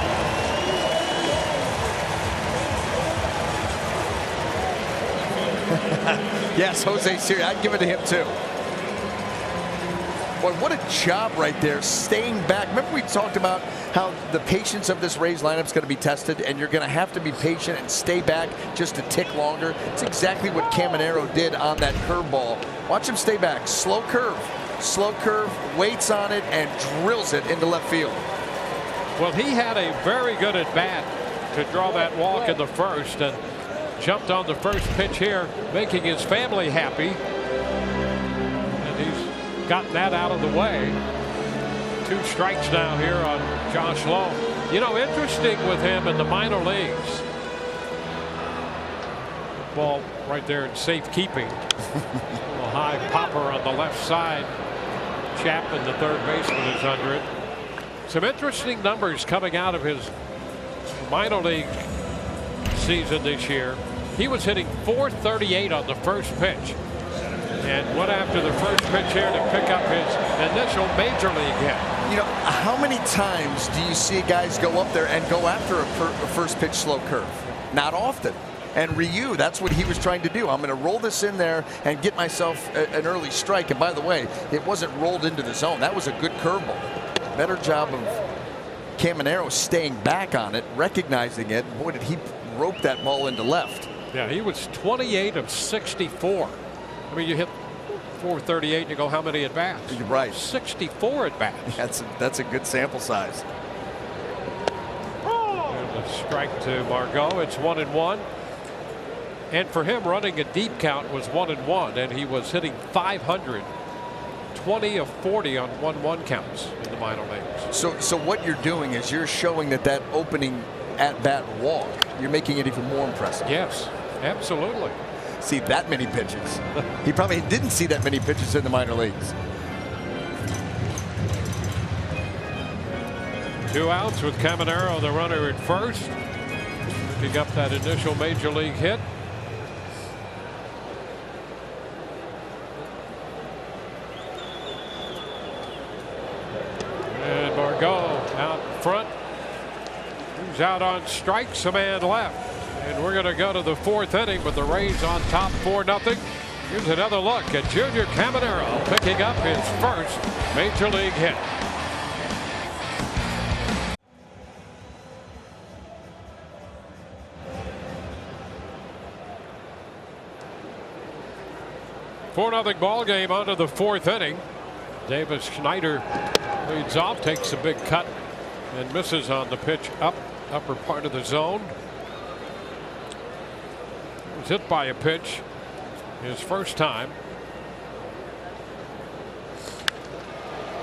Yes, Jose Siri, I'd give it to him too. Boy, what a job right there, staying back. Remember we talked about how the patience of this Rays lineup is going to be tested, and you're going to have to be patient and stay back just a tick longer. It's exactly what Caminero did on that curveball. Watch him stay back. Slow curve, waits on it, and drills it into left field. Well, he had a very good at bat to draw that walk in the first, and jumped on the first pitch here, making his family happy. And he's gotten that out of the way. 2 strikes now here on Josh Lowe. You know, interesting with him in the minor leagues. Ball right there in safekeeping. A high popper on the left side. Chapman, the third baseman, is under it. Some interesting numbers coming out of his minor league season this year. He was hitting .438 on the first pitch and went after the first pitch here to pick up his initial major league hit. You know, how many times do you see guys go up there and go after a first pitch slow curve? Not often. And Ryu, that's what he was trying to do. I'm going to roll this in there and get myself an early strike. And by the way, it wasn't rolled into the zone. That was a good curveball. Better job of Caminero staying back on it, recognizing it. Boy, did he rope that ball into left. Yeah, he was 28 of 64. I mean, you hit .438 and you go, how many at bats? You're right. 64 at bats. That's a good sample size. And a strike to Margot. It's 1-1. And for him, running a deep count was 1-1, and he was hitting .500, 20 of 40 on 1-1 counts in the minor leagues. So what you're doing is you're showing that opening at-bat walk, you're making it even more impressive. Yes, absolutely. See that many pitches. He probably didn't see that many pitches in the minor leagues. 2 outs with Caminero, the runner at first, picking up that initial major league hit. And Margot out front. He's out on strikes, a man left. And we're going to go to the 4th inning with the Rays on top 4-0. Here's another look at Junior Caminero picking up his first major league hit. Four-0 ball game onto the 4th inning. Davis Schneider leads off, takes a big cut and misses on the pitch upper part of the zone. Was hit by a pitch his first time.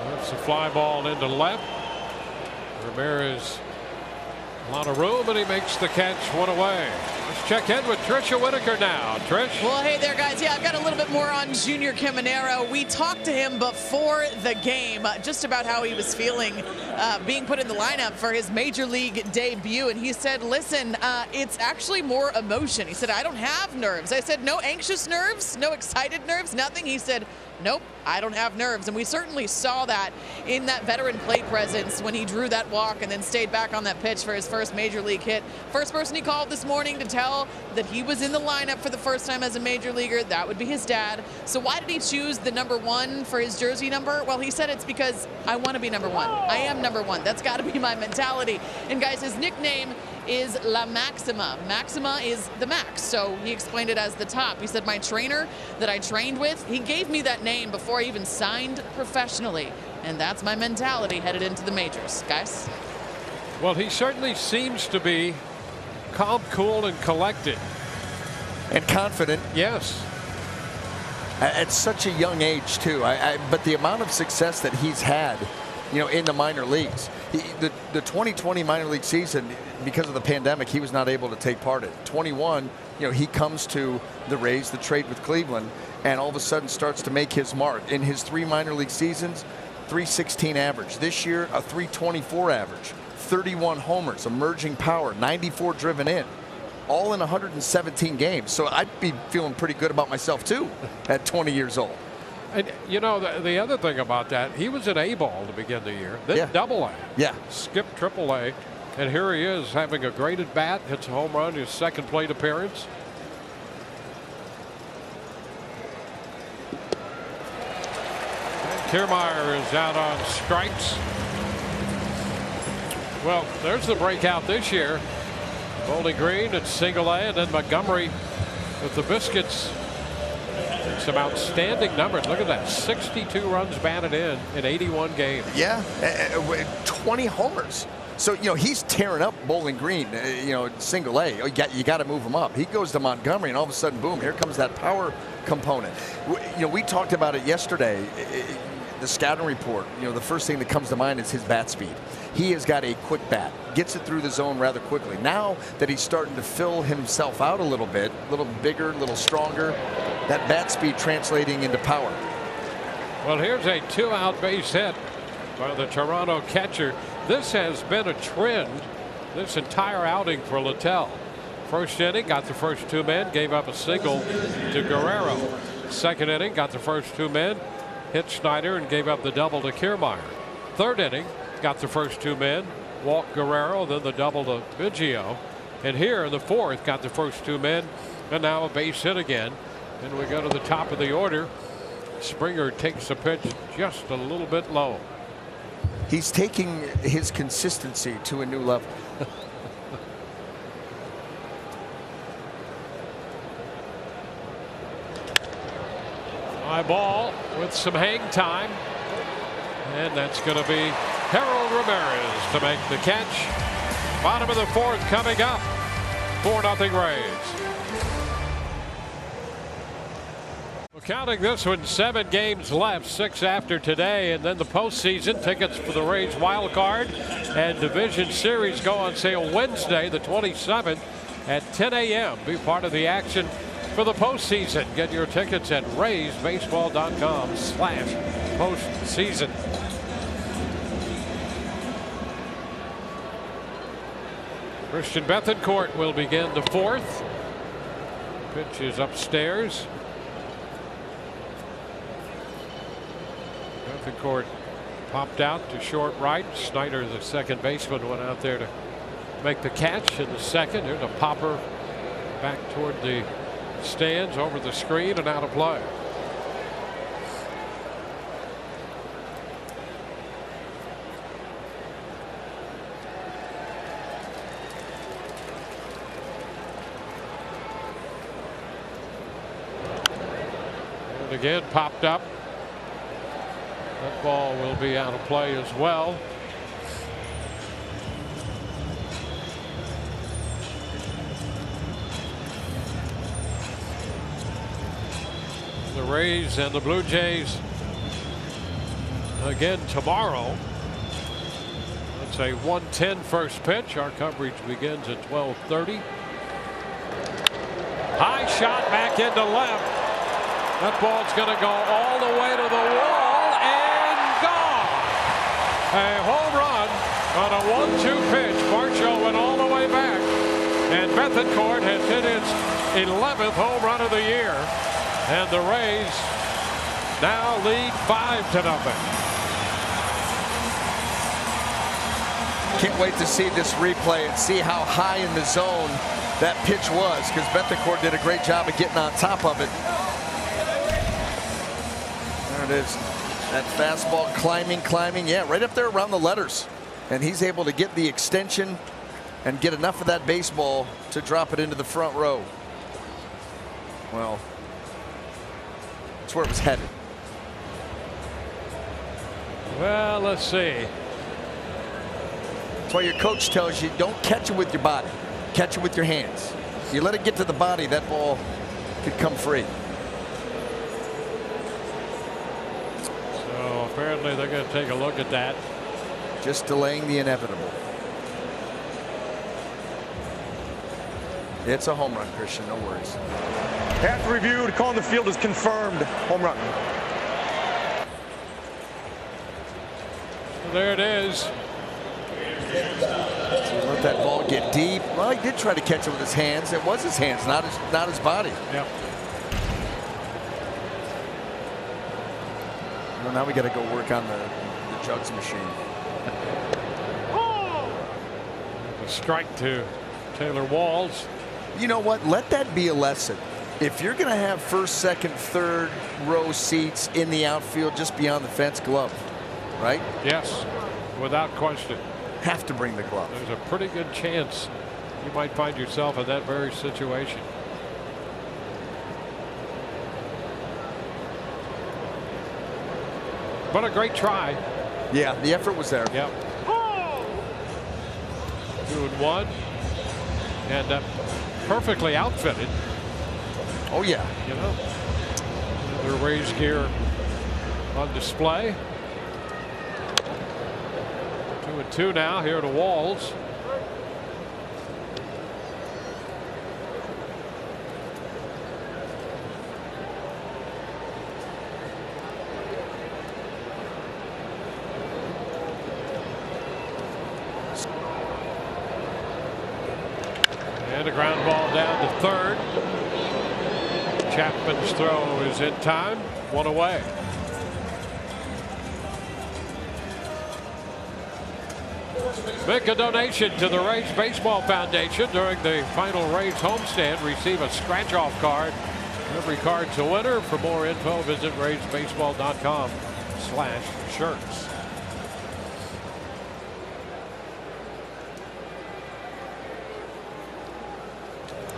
That's a fly ball into left. Ramirez, a lot of room, and he makes the catch, one away. Let's check in with Tricia Whitaker now. Trish. Well, hey there, guys. Yeah, I've got a little bit more on Junior Caminero. We talked to him before the game just about how he was feeling being put in the lineup for his major league debut. And he said, listen, it's actually more emotion. He said, I don't have nerves. I said, no anxious nerves, no excited nerves, nothing. He said, nope, I don't have nerves. And we certainly saw that in that veteran plate presence when he drew that walk and then stayed back on that pitch for his first major league hit. First person he called this morning to tell that he was in the lineup for the first time as a major leaguer, that would be his dad. So why did he choose the number 1 for his jersey number? Well, he said it's because I want to be number 1. I am number 1. That's got to be my mentality. And guys, his nickname is La Maxima. Maxima is the max, so he explained it as the top. He said my trainer that I trained with, he gave me that name before I even signed professionally, and that's my mentality headed into the majors, guys. Well, he certainly seems to be calm, cool, and collected. And confident. Yes. At such a young age, too. But the amount of success that he's had, you know, in the minor leagues. The 2020 minor league season, because of the pandemic, he was not able to take part in. 21, you know, he comes to the Rays, the trade with Cleveland, and all of a sudden starts to make his mark. In his 3 minor league seasons, .316 average. This year, a .324 average. 31 homers, emerging power, 94 driven in. All in 117 games. So I'd be feeling pretty good about myself, too, at 20 years old. And, you know, the other thing about that, he was an A-ball to begin the year, then Double-A. Yeah. Skipped Triple-A, and here he is having a great at-bat, hits a home run, his second plate appearance. And Kiermaier is out on strikes. Well, there's the breakout this year. Bowling Green at single-A, and then Montgomery with the Biscuits. Some outstanding numbers. Look at that. 62 runs batted in 81 games. Yeah, 20 homers. So, you know, he's tearing up Bowling Green, you know, single A. You got to move him up. He goes to Montgomery, and all of a sudden, boom, here comes that power component. You know, we talked about it yesterday. The scouting report, you know, the first thing that comes to mind is his bat speed. He has got a quick bat, gets it through the zone rather quickly. Now that he's starting to fill himself out a little bit, a little bigger, a little stronger, that bat speed translating into power. Well, here's a 2-out base hit by the Toronto catcher. This has been a trend this entire outing for Littell. First inning, got the first 2 men, gave up a single to Guerrero. Second inning, got the first 2 men, hit Schneider and gave up the double to Kiermaier. Third inning, got the first 2 men, walked Guerrero, then the double to Biggio. And here in the fourth, got the first 2 men, and now a base hit again. And we go to the top of the order. Springer takes the pitch just a little bit low. He's taking his consistency to a new level. High ball with some hang time. And that's going to be Harold Ramirez to make the catch. Bottom of the fourth coming up. 4-0 Rays. Well, counting this one, 7 games left, 6 after today, and then the postseason. Tickets for the Rays wild card and division series go on sale Wednesday, the 27th at 10 a.m. Be part of the action for the postseason. Get your tickets at raysbaseball.com/postseason. Christian Bethancourt will begin the fourth. Pitch is upstairs. Bethancourt popped out to short right. Snyder, the second baseman, went out there to make the catch in the second. There's a popper back toward the stands over the screen and out of play. And again popped up. That ball will be out of play as well. The Rays and the Blue Jays again tomorrow. That's a 1:10 first pitch. Our coverage begins at 12:30. High shot back into left. That ball's going to go all the way to the wall and gone. A home run on a 1-2 pitch. Marshall went all the way back, and Bethancourt has hit his 11th home run of the year. And the Rays now lead 5-0. Can't wait to see this replay and see how high in the zone that pitch was, because Bethancourt did a great job of getting on top of it. There it is. That fastball climbing. Yeah, right up there around the letters. And he's able to get the extension and get enough of that baseball to drop it into the front row. Well, that's where it was headed. Well, let's see. That's why your coach tells you don't catch it with your body. Catch it with your hands. You let it get to the body, that ball could come free. So apparently they're going to take a look at that. Just delaying the inevitable. It's a home run, Christian. No worries. After review, the call on the field is confirmed. Home run. There it is. Let that ball get deep. Well, he did try to catch it with his hands. It was his hands, not his body. Yep. Well, now we got to go work on the jugs machine. A strike to Taylor Walls. You know what? Let that be a lesson. If you're going to have first, second, third row seats in the outfield just beyond the fence, glove, right? Yes, without question. Have to bring the glove. There's a pretty good chance you might find yourself in that very situation. But a great try. Yeah, the effort was there. Yep. 2-1, and perfectly outfitted. Oh yeah. You know, their Rays gear on display. 2-2 now here to Walls. And a ground ball down to third. Chapman's throw is in time. One away. Make a donation to the Rays Baseball Foundation during the final Rays homestand. Receive a scratch-off card. Every card's a winner. For more info, visit raysbaseball.com/shirts.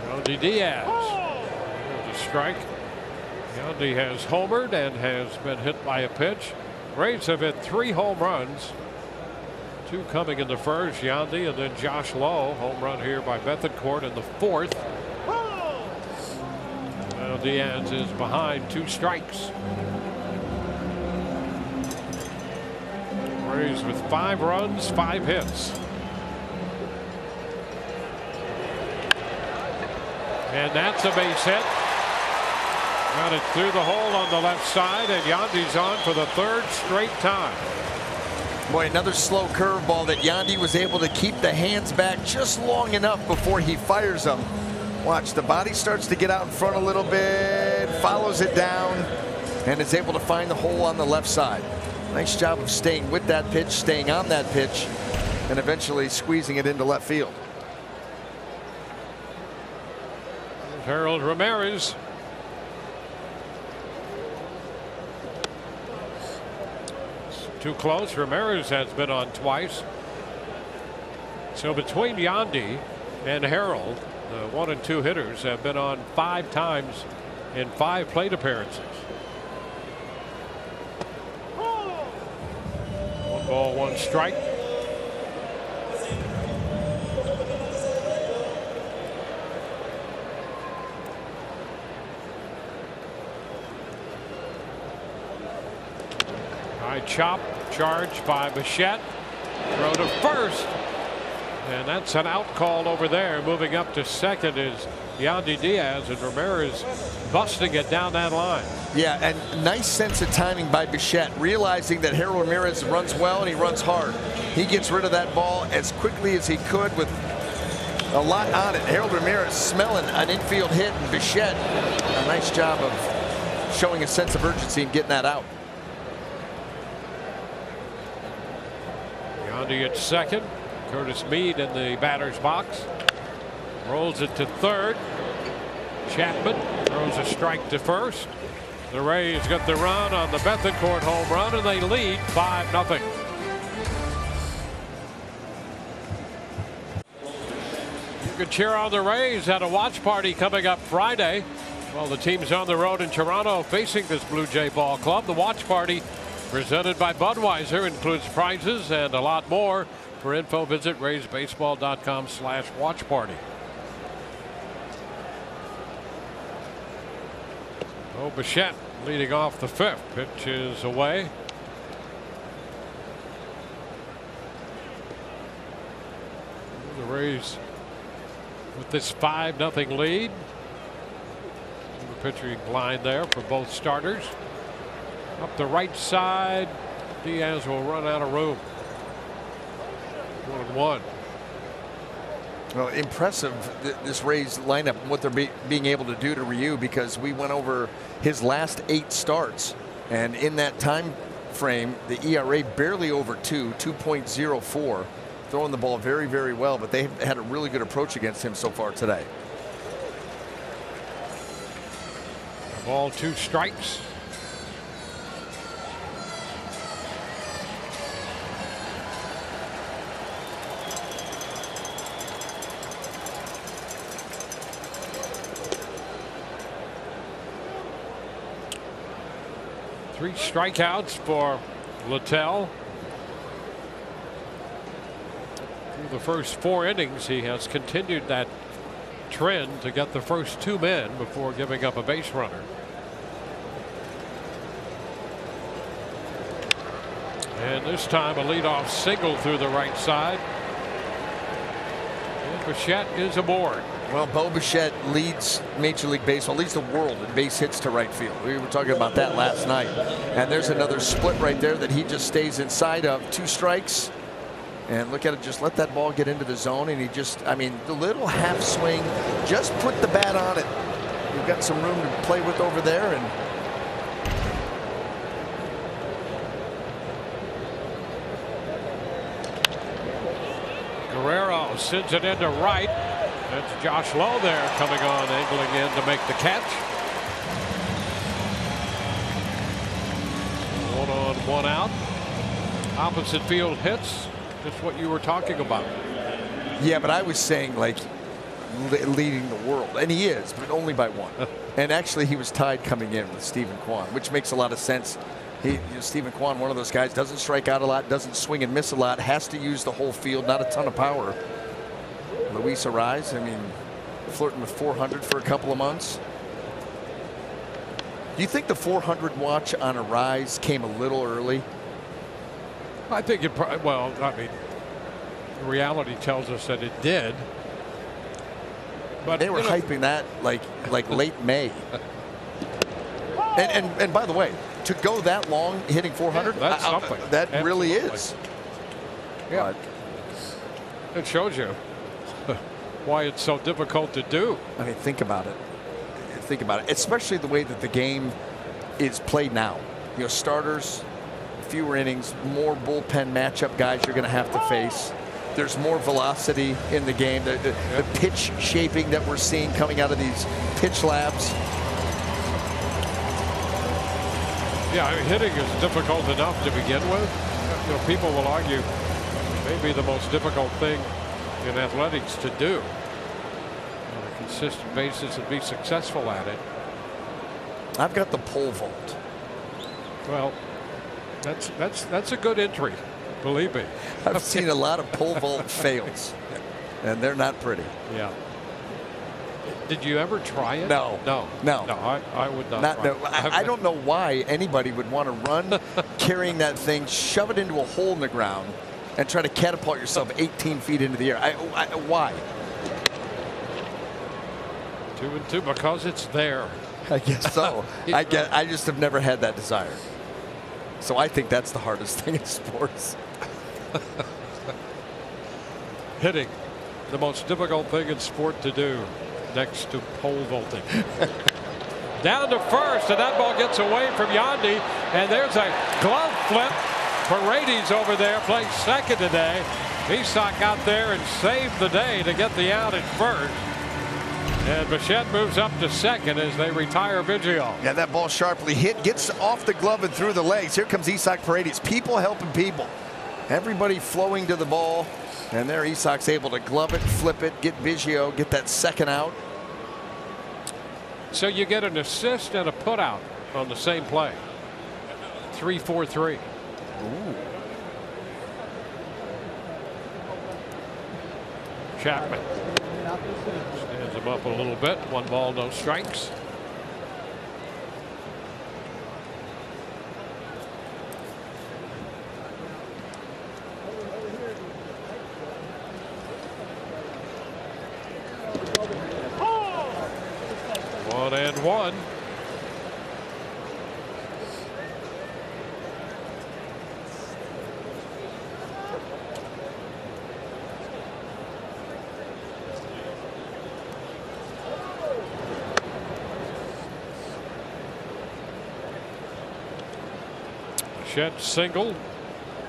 Yandy Diaz. There's a strike. Yandy has homered and has been hit by a pitch. Rays have hit 3 home runs. 2 coming in the first, Yandy, and then Josh Lowe. Home run here by Bethancourt in the 4th. Now Diaz is behind 2 strikes. Rays with 5 runs, 5 hits. And that's a base hit. Got it through the hole on the left side, and Yandy's on for the 3rd straight time. Boy, another slow curveball that Yandy was able to keep the hands back just long enough before he fires them. Watch, the body starts to get out in front a little bit, follows it down, and is able to find the hole on the left side. Nice job of staying with that pitch, staying on that pitch, and eventually squeezing it into left field. Harold Ramirez. Too close. Ramirez has been on twice. So between Yandy and Harold, the 1 and 2 hitters have been on 5 times in 5 plate appearances. 1 ball, 1 strike. High chop, charged by Bichette. Throw to first. And that's an out call over there. Moving up to second is Yandy Diaz, and Ramirez busting it down that line. Yeah, and nice sense of timing by Bichette, realizing that Harold Ramirez runs well and he runs hard. He gets rid of that ball as quickly as he could with a lot on it. Harold Ramirez smelling an infield hit, and Bichette, a nice job of showing a sense of urgency and getting that out. Yandy at second. Curtis Mead in the batter's box. Rolls it to third. Chapman throws a strike to first. The Rays got the run on the Bethancourt home run, and they lead 5-0. You can cheer on the Rays at a watch party coming up Friday. Well, the team's on the road in Toronto facing this Blue Jay ball club. The watch party, presented by Budweiser, includes prizes and a lot more. For info, visit raysbaseball.com/watchparty. Oh, Bichette leading off the 5th. Pitch is away. The Rays with this 5-0 lead. The pitching line there for both starters. Up the right side, Diaz will run out of room. 1-1. Well, impressive, this Rays lineup and what they're being able to do to Ryu, because we went over his last 8 starts, and in that time frame the ERA barely over 2.04, throwing the ball very, very well, but they've had a really good approach against him so far today. Ball, 2 strikes. Three strikeouts for Littell. Through the first 4 innings, he has continued that trend to get the first 2 men before giving up a base runner. And this time a leadoff single through the right side. And Bichette is aboard. Well, Bo Bichette leads Major League Baseball, leads the world in base hits to right field. We were talking about that last night. And there's another split right there that he just stays inside of. 2 strikes, And look at it, just let that ball get into the zone, and he just, I mean, the little half swing, just put the bat on it. You've got some room to play with over there, and Guerrero sends it into right. That's Josh Lowe there coming on, angling in to make the catch. 1 on, 1 out. Opposite field hits. Just what you were talking about. yeah, but I was saying like leading the world, and he is, but only by 1. And actually, he was tied coming in with Stephen Kwan, which makes a lot of sense. Stephen Kwan, one of those guys, doesn't strike out a lot, doesn't swing and miss a lot, has to use the whole field, not a ton of power. Luis Arraez, I mean, flirting with 400 for a couple of months. Do you think the 400 watch on Arraez came a little early? I think it, well, I mean, reality tells us that it did. But they were hyping that like late May. And by the way, to go that long hitting 400, that's something. That Absolutely. really is. Yeah. It shows you why it's so difficult to do. I mean, think about it. Think about it, especially the way that the game is played now. You know, starters, fewer innings, more bullpen matchup guys you're going to have to face. There's more velocity in the game. The pitch shaping that we're seeing coming out of these pitch labs. Yeah, I mean, hitting is difficult enough to begin with. You know, people will argue maybe the most difficult thing in athletics to do on a consistent basis and be successful at it. I've got the pole vault. Well, that's a good entry, believe me. I've seen a lot of pole vault fails, and they're not pretty. Yeah. Did you ever try it? No. No. No. No, I would not. No, I don't know why anybody would want to run carrying that thing, shove it into a hole in the ground, and try to catapult yourself 18 feet into the air. Why? 2 and 2 because it's there. I guess so. I just have never had that desire. So I think that's the hardest thing in sports. Hitting, the most difficult thing in sport to do, next to pole vaulting. Down to first, and that ball gets away from Yandy, and there's a glove flip. Paredes over there playing second today. Isak out there and saved the day to get the out at first. And Bichette moves up to second as they retire Biggio. Yeah, that ball sharply hit, gets off the glove and through the legs. Here comes Isak Paredes. People helping people. Everybody flowing to the ball. And there Isak's able to glove it, flip it, get Biggio, get that second out. So you get an assist and a putout on the same play. 3-4-3. Ooh. Chapman stands him up a little bit. 1 ball, no strikes. One and one. Bichette single.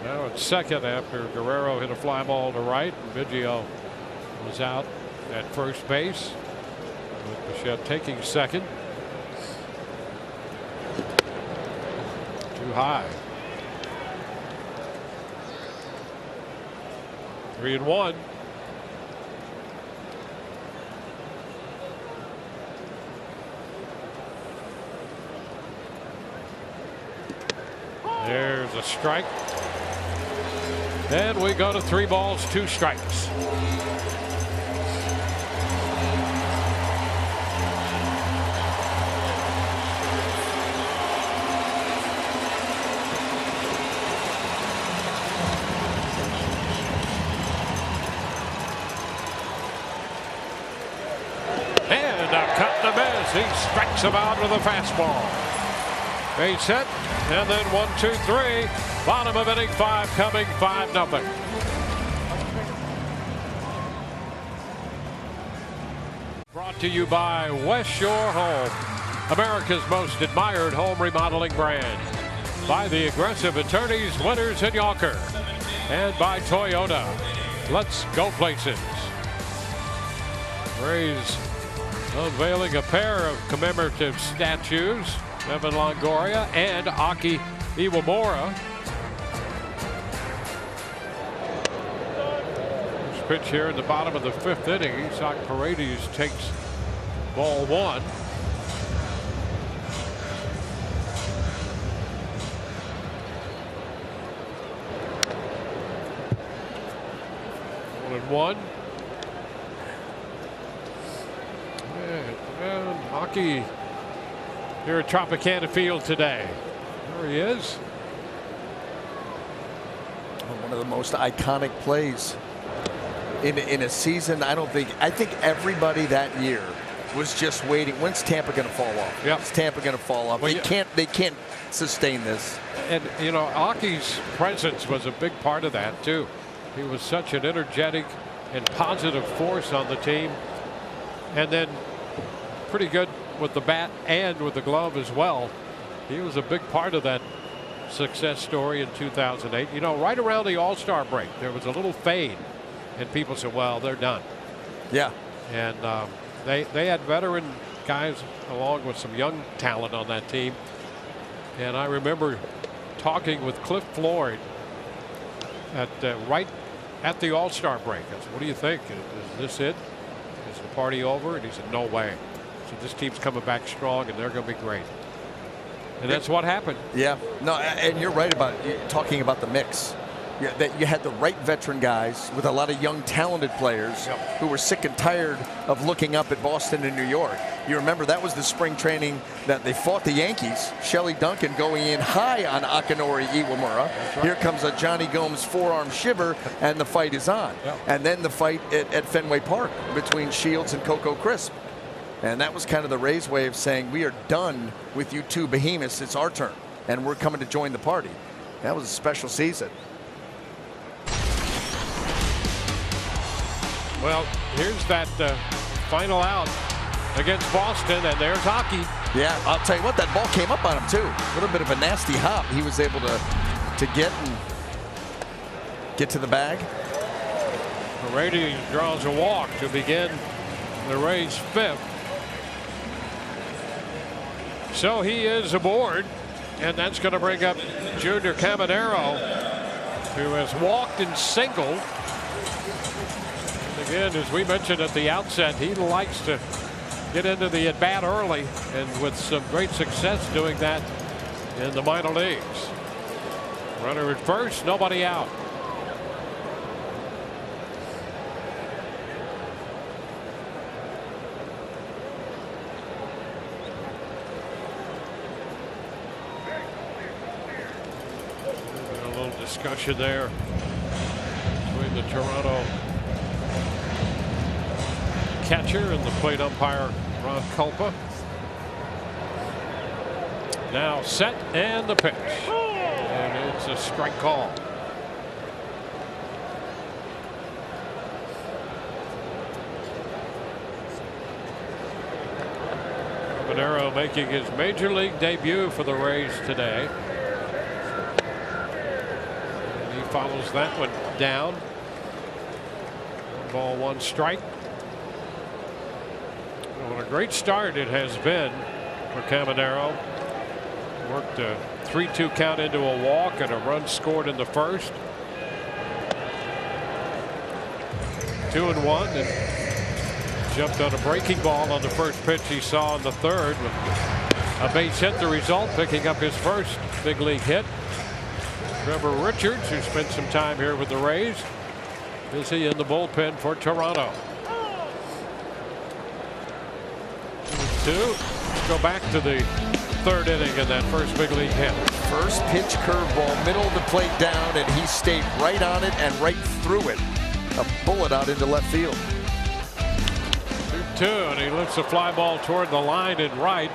Now at second after Guerrero hit a fly ball to right. And Biggio was out at first base. With Bichette taking second. Too high. 3-1. There's a strike. And we go to 3 balls, 2 strikes. And a cut and a miss. He strikes him out with a fastball. Base hit, and then 1, 2, 3. Bottom of inning 5 coming, 5-0. Brought to you by West Shore Home, America's most admired home remodeling brand. By the Aggressive Attorneys, Winters and Yawker. And by Toyota. Let's go places. Rays unveiling a pair of commemorative statues, Evan Longoria and Aki Iwamura. This pitch here in the bottom of the 5th inning. Isaac Paredes takes ball 1. One. And Aki here at Tropicana Field today. There he is. One of the most iconic plays in a season. I think everybody that year was just waiting. When's Tampa going to fall off? Yep. When's Tampa going to fall off? Well, they can't sustain this. And you know, Aki's presence was a big part of that too. He was such an energetic and positive force on the team, and then pretty good with the bat and with the glove as well. He was a big part of that success story in 2008. You know, right around the All-Star break, there was a little fade, and people said, well, they're done. Yeah. And they had veteran guys along with some young talent on that team. And I remember talking with Cliff Floyd at right at the All-Star break. I said, what do you think? Is this it? Is the party over? And he said, no way. So this team's coming back strong, and they're going to be great. And that's what happened. Yeah. No, and you're right about talking about the mix. Yeah, that you had the right veteran guys with a lot of young talented players who were sick and tired of looking up at Boston and New York. You remember that was the spring training that they fought the Yankees. Shelley Duncan going in high on Akinori Iwamura. Right. Here comes a Johnny Gomes forearm shiver, and the fight is on. And then the fight at Fenway Park between Shields and Coco Crisp. And that was kind of the Rays' way of saying, we are done with you two behemoths. It's our turn, and we're coming to join the party. That was a special season. Well, here's that final out against Boston, and there's Aki. Yeah, I'll tell you what, that ball came up on him too. A little bit of a nasty hop. He was able to get to the bag. Paredes draws a walk to begin the Rays' 5th. So he is aboard, and that's going to bring up Junior Caminero, who has walked and singled. Again, as we mentioned at the outset, he likes to get into the at-bat early, and with some great success doing that in the minor leagues. Runner at first, nobody out. A little discussion there between the Toronto catcher and the plate umpire, Ron Culpa. Now set, and the pitch. And it's a strike call. Caminero making his major league debut for the Rays today. And he follows that one down. 1 ball, 1 strike. What a great start it has been for Caminero. Worked a 3-2 count into a walk and a run scored in the first. 2-1, and jumped on a breaking ball on the first pitch he saw in the third with a base hit. The result, picking up his first big league hit. Trevor Richards, who spent some time here with the Rays, busy in the bullpen for Toronto. 2. Let's go back to the 3rd inning in that first big league hit. First pitch curveball, middle of the plate down, and he stayed right on it and right through it. A bullet out into left field. 2-2, and he lifts a fly ball toward the line and right.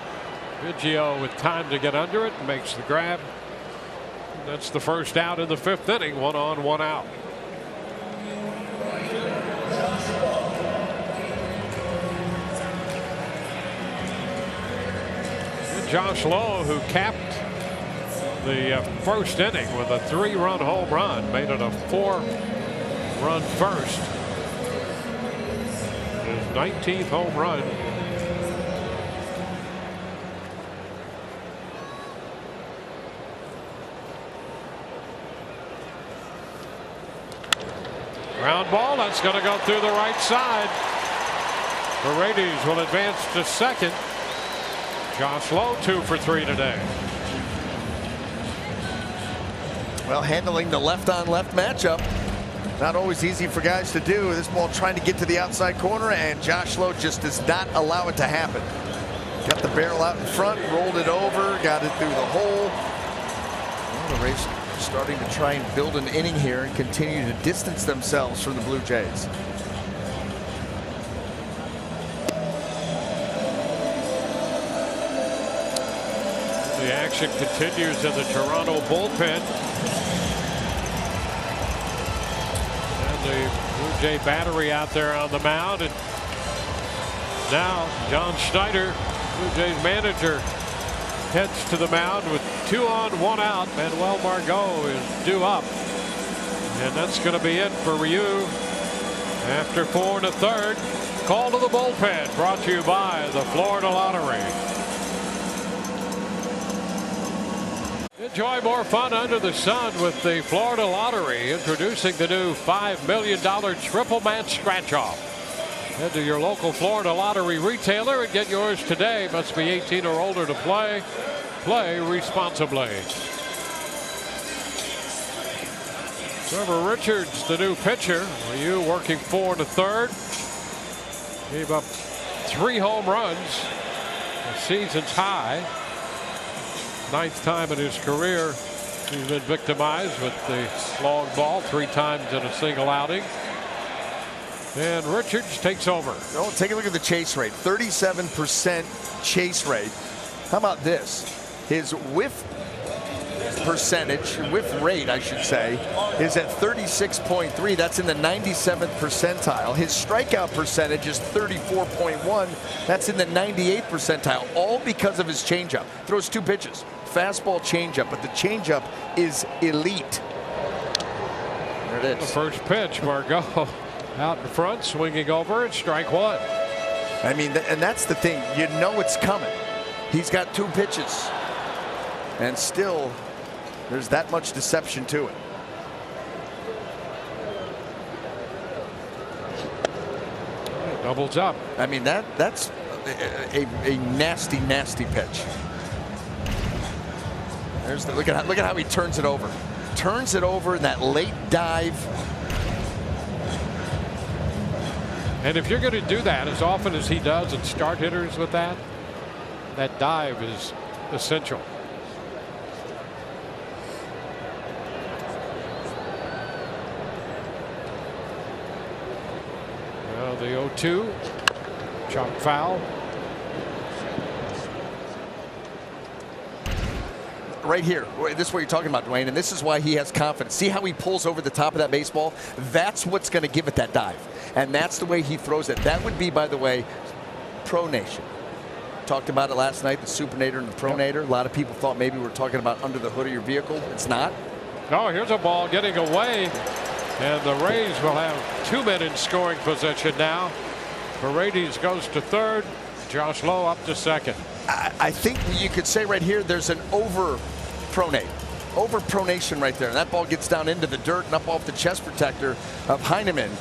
Biggio with time to get under it, makes the grab. That's the first out in the 5th inning. 1 on, 1 out. Josh Lowe, who capped the first inning with a 3-run home run, made it a 4-run first. His 19th home run. Ground ball, that's going to go through the right side. Paredes will advance to second. Josh Lowe 2 for 3 today. Well, handling the left-on-left matchup, not always easy for guys to do. This ball trying to get to the outside corner, and Josh Lowe just does not allow it to happen. Got the barrel out in front, rolled it over, got it through the hole. Well, the Rays starting to try and build an inning here and continue to distance themselves from the Blue Jays. The action continues in the Toronto bullpen. And the Blue Jay battery out there on the mound. And now John Schneider, Blue Jays manager, heads to the mound with 2 on, 1 out. Manuel Margot is due up. And that's going to be it for Ryu after 4 1/3. Call to the bullpen brought to you by the Florida Lottery. Enjoy more fun under the sun with the Florida Lottery, introducing the new $5 million triple match scratch off. Head to your local Florida Lottery retailer and get yours today. Must be 18 or older to play. Play responsibly. Trevor Richards, the new pitcher. Ryu working 4 1/3. Gave up 3 home runs. The season's high. 9th time in his career he's been victimized with the long ball 3 times in a single outing. And Richards takes over. Oh, take a look at the chase rate. 37% chase rate. How about this? His whiff percentage, whiff rate, I should say, is at 36.3. That's in the 97th percentile. His strikeout percentage is 34.1. That's in the 98th percentile, all because of his changeup. Throws 2 pitches, fastball, changeup, but the changeup is elite. There it is. The first pitch, Margot out in front, swinging over, and strike 1. I mean, and that's the thing. You know it's coming. He's got 2 pitches, and still there's that much deception to it. Doubles up. I mean, that's a nasty, nasty pitch. There's the, look at how he turns it over. Turns it over in that late dive. And if you're going to do that as often as he does and start hitters with that, that dive is essential. Now the 0-2, chop foul. Right here, this is what you're talking about, Dwayne, and this is why he has confidence. See how he pulls over the top of that baseball? That's what's going to give it that dive, and that's the way he throws it. That would be, by the way, Pronation. Talked about it last night, the Supinator and the Pronator. A lot of people thought maybe we're talking about under the hood of your vehicle. It's not. Oh, here's a ball getting away, and the Rays will have 2 men in scoring position now. Paredes goes to third. Josh Lowe up to second. I think you could say right here there's an over-pronation right there. And that ball gets down into the dirt and up off the chest protector of Heineman.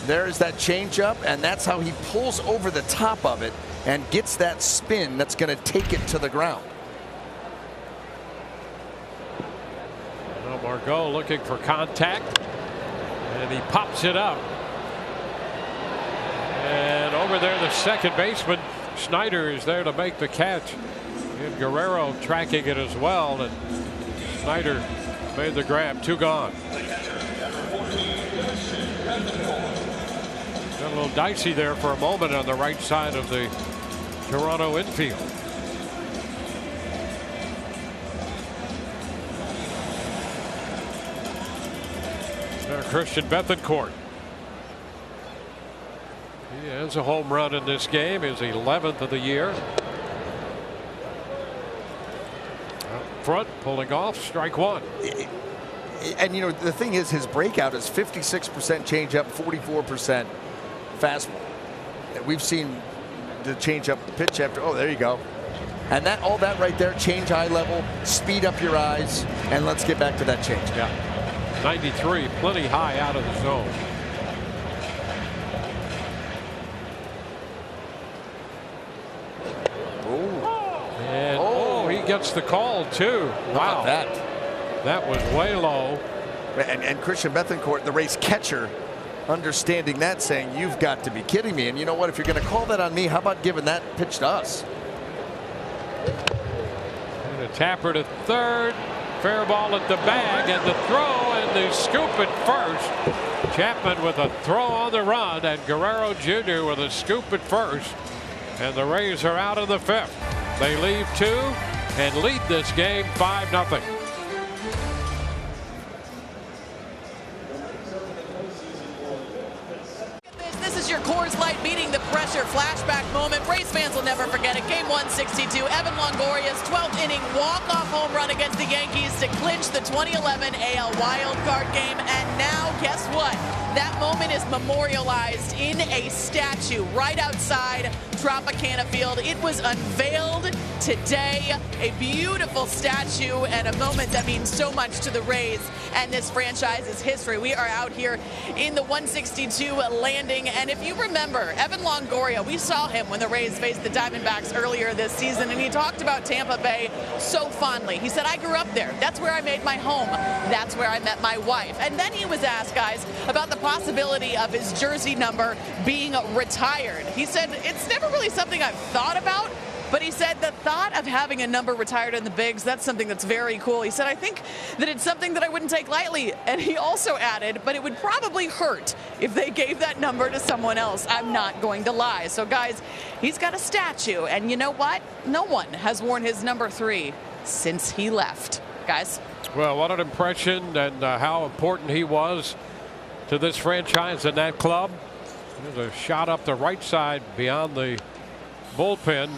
There's that changeup, and that's how he pulls over the top of it and gets that spin that's going to take it to the ground. Well, Margot looking for contact, and he pops it up. And over there, the second baseman, Schneider, is there to make the catch. And Guerrero tracking it as well, and Schneider made the grab. 2 gone. Got a little dicey there for a moment on the right side of the Toronto infield. Now Christian Bethancourt. He has a home run in this game, his 11th of the year. front, pulling off, strike one. And, you know, the thing is, his breakout is 56% changeup, 44% fastball. And we've seen the changeup pitch after. Oh, there you go. And that, all that right there, change eye level, speed up your eyes, and let's get back to that change. Yeah. 93, plenty high out of the zone. And he gets the call too. Wow. That was way low. And Christian Bethancourt, the Rays catcher, understanding that, saying, you've got to be kidding me. And you know what? If you're going to call that on me, how about giving that pitch to us? And a tapper to third. Fair ball at the bag, and the throw and the scoop at first. Chapman with a throw on the run, and Guerrero Jr. with a scoop at first. And the Rays are out of the fifth. They leave two and lead this game 5-0. This is your Coors Light beating the pressure flashback moment. Rays fans will never forget it. Game 162, Evan Longoria's 12th inning walk-off home run against the Yankees to clinch the 2011 AL wildcard game. And now, guess what? That moment is memorialized in a statue right outside Tropicana Field. It was unveiled today. A beautiful statue and a moment that means so much to the Rays and this franchise's history. We are out here in the 162 landing. And if you remember, Evan Longoria, we saw him when the Rays faced the Diamondbacks earlier this season, and he talked about Tampa Bay so fondly. He said, I grew up there. That's where I made my home. That's where I met my wife. And then he was asked, guys, about the possibility of his jersey number being retired. He said, it's never really something I've thought about, but he said the thought of having a number retired in the bigs, that's something that's very cool. He said, I think that it's something that I wouldn't take lightly. And he also added, but it would probably hurt if they gave that number to someone else. I'm not going to lie. So guys, he's got a statue, and you know what? No one has worn his number 3 since he left. Guys. Well, what an impression, and how important he was to this franchise and that club. There's a shot up the right side beyond the bullpen.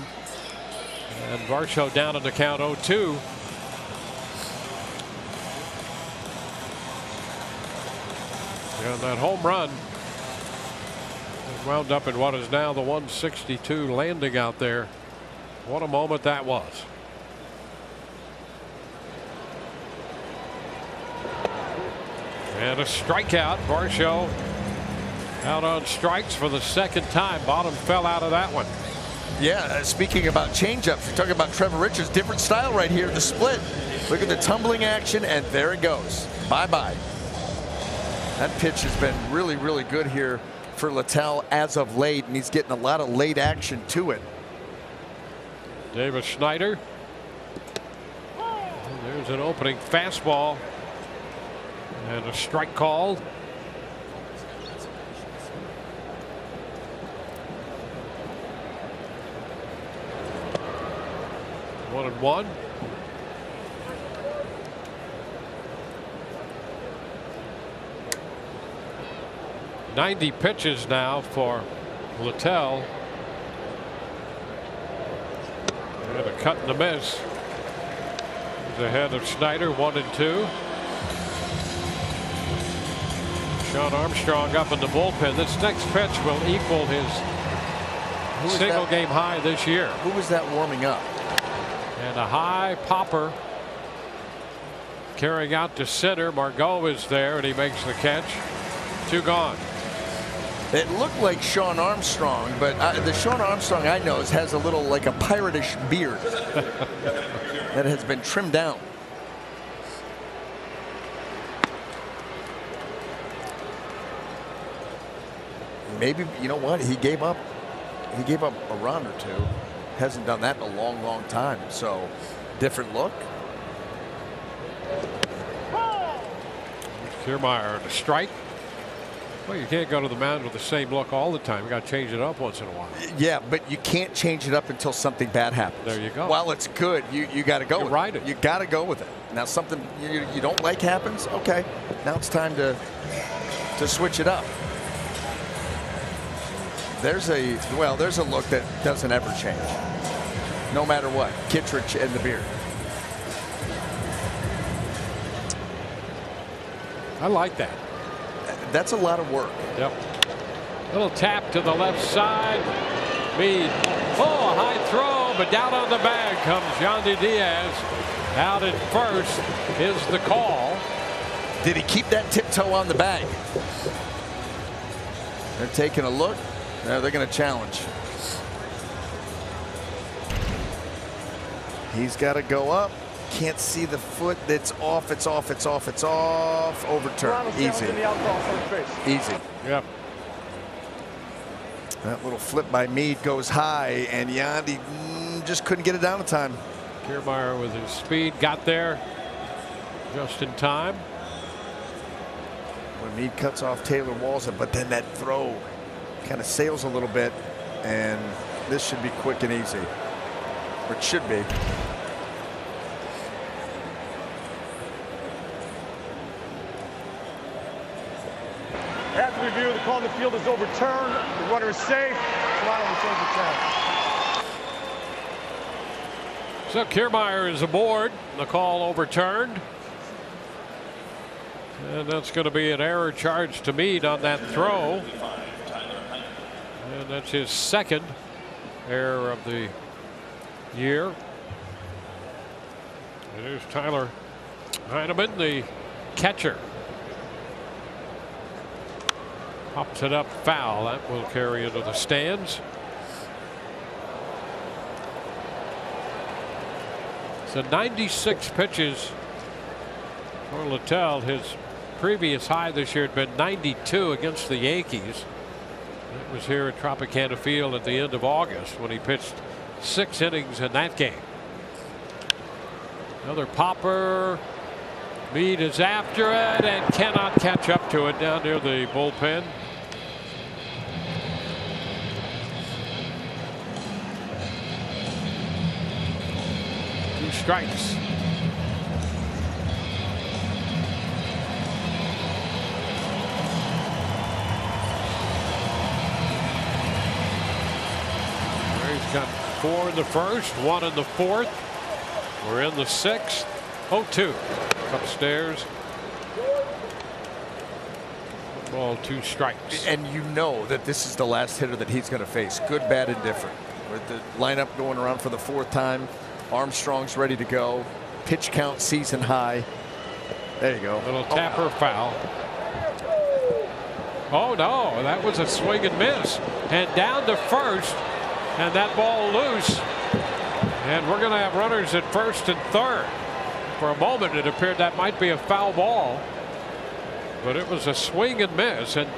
And Varsho down in the count 0-2. And that home run wound up in what is now the 162 landing out there. What a moment that was. And a strikeout. Varsho out on strikes for the second time. Bottom fell out of that one. Yeah, speaking about changeups, you're talking about Trevor Richards, different style right here, the split. Look at the tumbling action, and there it goes. Bye-bye. That pitch has been really, really good here for Littell as of late, and he's getting a lot of late action to it. Davis Schneider. And there's an opening fastball. And a strike called. One and one. Ninety pitches now for Littell. And a cut and a miss. He's ahead of Schneider, 1-2. Sean Armstrong up in the bullpen. This next pitch will equal his single game high this year. Who was that warming up? And a high popper carrying out to center. Margot is there, and he makes the catch. 2 gone. It looked like Sean Armstrong, but the Sean Armstrong I know has a little, like a pirate-ish beard that has been trimmed down. Maybe, you know what, he gave up a run or 2. Hasn't done that in a long, long time. So different look. Kiermaier to strike. Well, you can't go to the mound with the same look all the time. You got to change it up once in a while. Yeah, but you can't change it up until something bad happens. There you go. While it's good, you got to go with ride it. You got to go with it. Now something you don't like happens. Okay, now it's time to switch it up. There's a look that doesn't ever change, no matter what. Kittredge and the beard. I like that. That's a lot of work. Yep. Little tap to the left side. Mead. Oh, a high throw, but down on the bag comes Yandy Diaz. Out at first is the call. Did he keep that tiptoe on the bag? They're taking a look. Now they're going to challenge. He's got to go up. Can't see the foot. That's off. It's off. It's off. It's off. Overturn. Easy. Easy. Yep. That little flip by Mead goes high, and Yandy just couldn't get it down in time. Kiermaier with his speed got there just in time. When Mead cuts off Taylor Walls, but then that throw kind of sails a little bit, and this should be quick and easy. Or it should be. After review, the call on the field is overturned. The runner is safe. Toronto returns the challenge. So Kiermaier is aboard. The call overturned. And that's going to be an error charge to Mead on that throw. And that's his second error of the year. And here's Tyler Heineman, the catcher. Pops it up, foul. That will carry into the stands. So 96 pitches for Littell. His previous high this year had been 92 against the Yankees. It was here at Tropicana Field at the end of August when he pitched 6 innings in that game. Another popper. Mead is after it and cannot catch up to it down near the bullpen. 2 strikes. He's got 4 in the first, 1 in the fourth. We're in the 6th. 0-2 upstairs. Ball, 2 strikes. And you know that this is the last hitter that he's going to face. Good, bad, and different. With the lineup going around for the 4th time. Armstrong's ready to go. Pitch count season high. There you go. Little tapper foul. Oh no, that was a swing and miss. And down to first. And that ball loose. And we're going to have runners at first and third. For a moment it appeared that might be a foul ball, but it was a swing and miss, and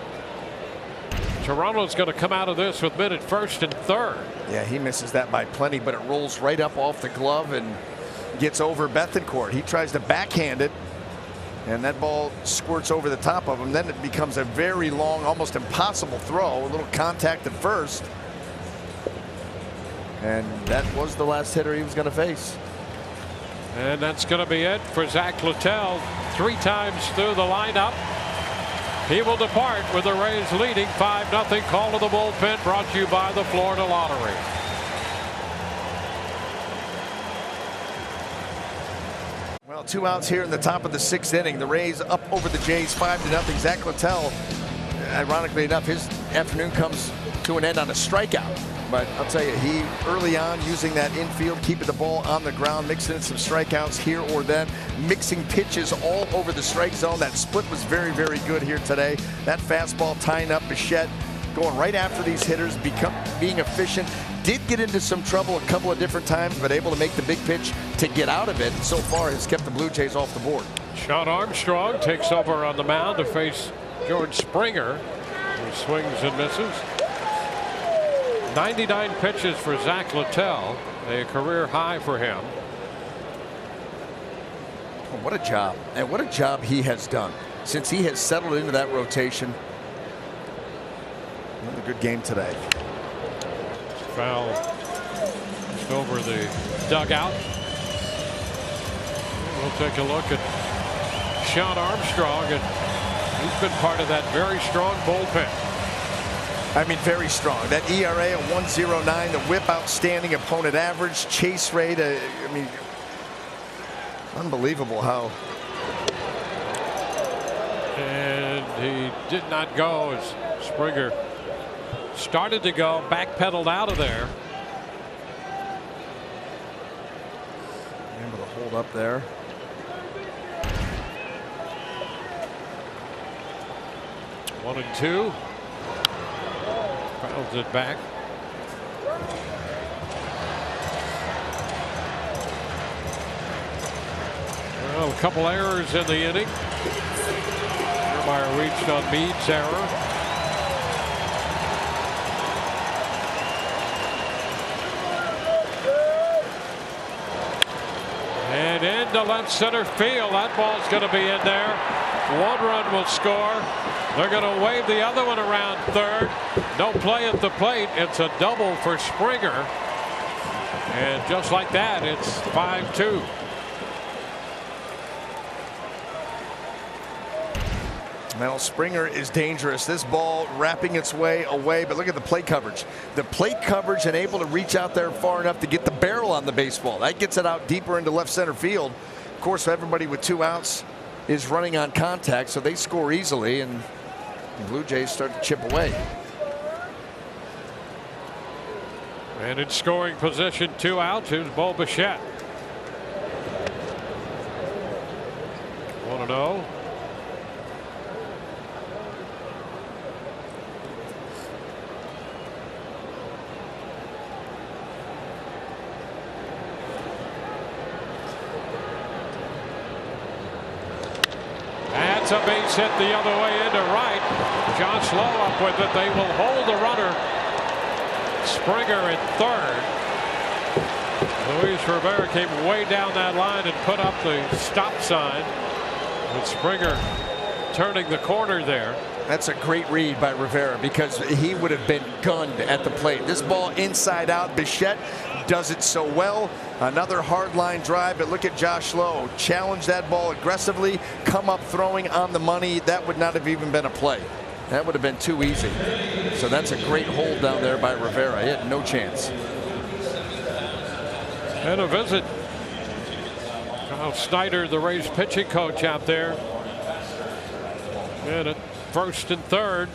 Toronto's going to come out of this with men at first and third. Yeah, he misses that by plenty, but it rolls right up off the glove and gets over Bethancourt. He tries to backhand it, and that ball squirts over the top of him. Then it becomes a very long, almost impossible throw. A little contact at first, and that was the last hitter he was going to face. And that's going to be it for Zach Littell. 3 times through the lineup. He will depart with the Rays leading 5-0. Call to the bullpen brought to you by the Florida Lottery. Well, 2 outs here in the top of the 6th inning. The Rays up over the Jays 5-0. Zach Littell, ironically enough, his afternoon comes to an end on a strikeout. But I'll tell you, he early on using that infield, keeping the ball on the ground, mixing in some strikeouts here or then, mixing pitches all over the strike zone. That split was very, very good here today. That fastball tying up Bichette, going right after these hitters, being efficient. Did get into some trouble a couple of different times, but able to make the big pitch to get out of it. And so far has kept the Blue Jays off the board. Sean Armstrong takes over on the mound to face George Springer, who swings and misses. 99 pitches for Zach Littell, a career high for him. Oh, what a job. And what a job he has done since he has settled into that rotation. Another good game today. Foul just over the dugout. We'll take a look at Sean Armstrong, and he's been part of that very strong bullpen. I mean, very strong. That ERA of 1.09, the whip outstanding, opponent average, chase rate. I mean, unbelievable how And he did not go as Springer started to go, backpedaled out of there. Able to hold up there. One and two. Fouls it back. Well, a couple errors in the inning. Kiermaier reached on Meade's error. And into left center field. That ball's going to be in there. One run will score. They're going to wave the other one around third. No play at the plate. It's a double for Springer. And just like that, it's 5-2. Well, Springer is dangerous. This ball wrapping its way away, but look at the plate coverage. The plate coverage and able to reach out there far enough to get the barrel on the baseball. That gets it out deeper into left center field. Of course, everybody with 2 outs is running on contact, so they score easily, and the Blue Jays start to chip away. And in scoring position, 2 outs, here's Bo Bichette. 1-0. That's a base hit the other way into right. Josh Lowe up with it. They will hold the runner. Springer at third. Luis Rivera came way down that line and put up the stop sign. With Springer turning the corner there. That's a great read by Rivera because he would have been gunned at the plate. This ball inside out. Bichette does it so well. Another hard line drive, but look at Josh Lowe. Challenge that ball aggressively, come up throwing on the money. That would not have even been a play. That would have been too easy. So that's a great hold down there by Rivera. He had no chance. And a visit. Kyle Snyder, the Rays pitching coach out there. And at first and third.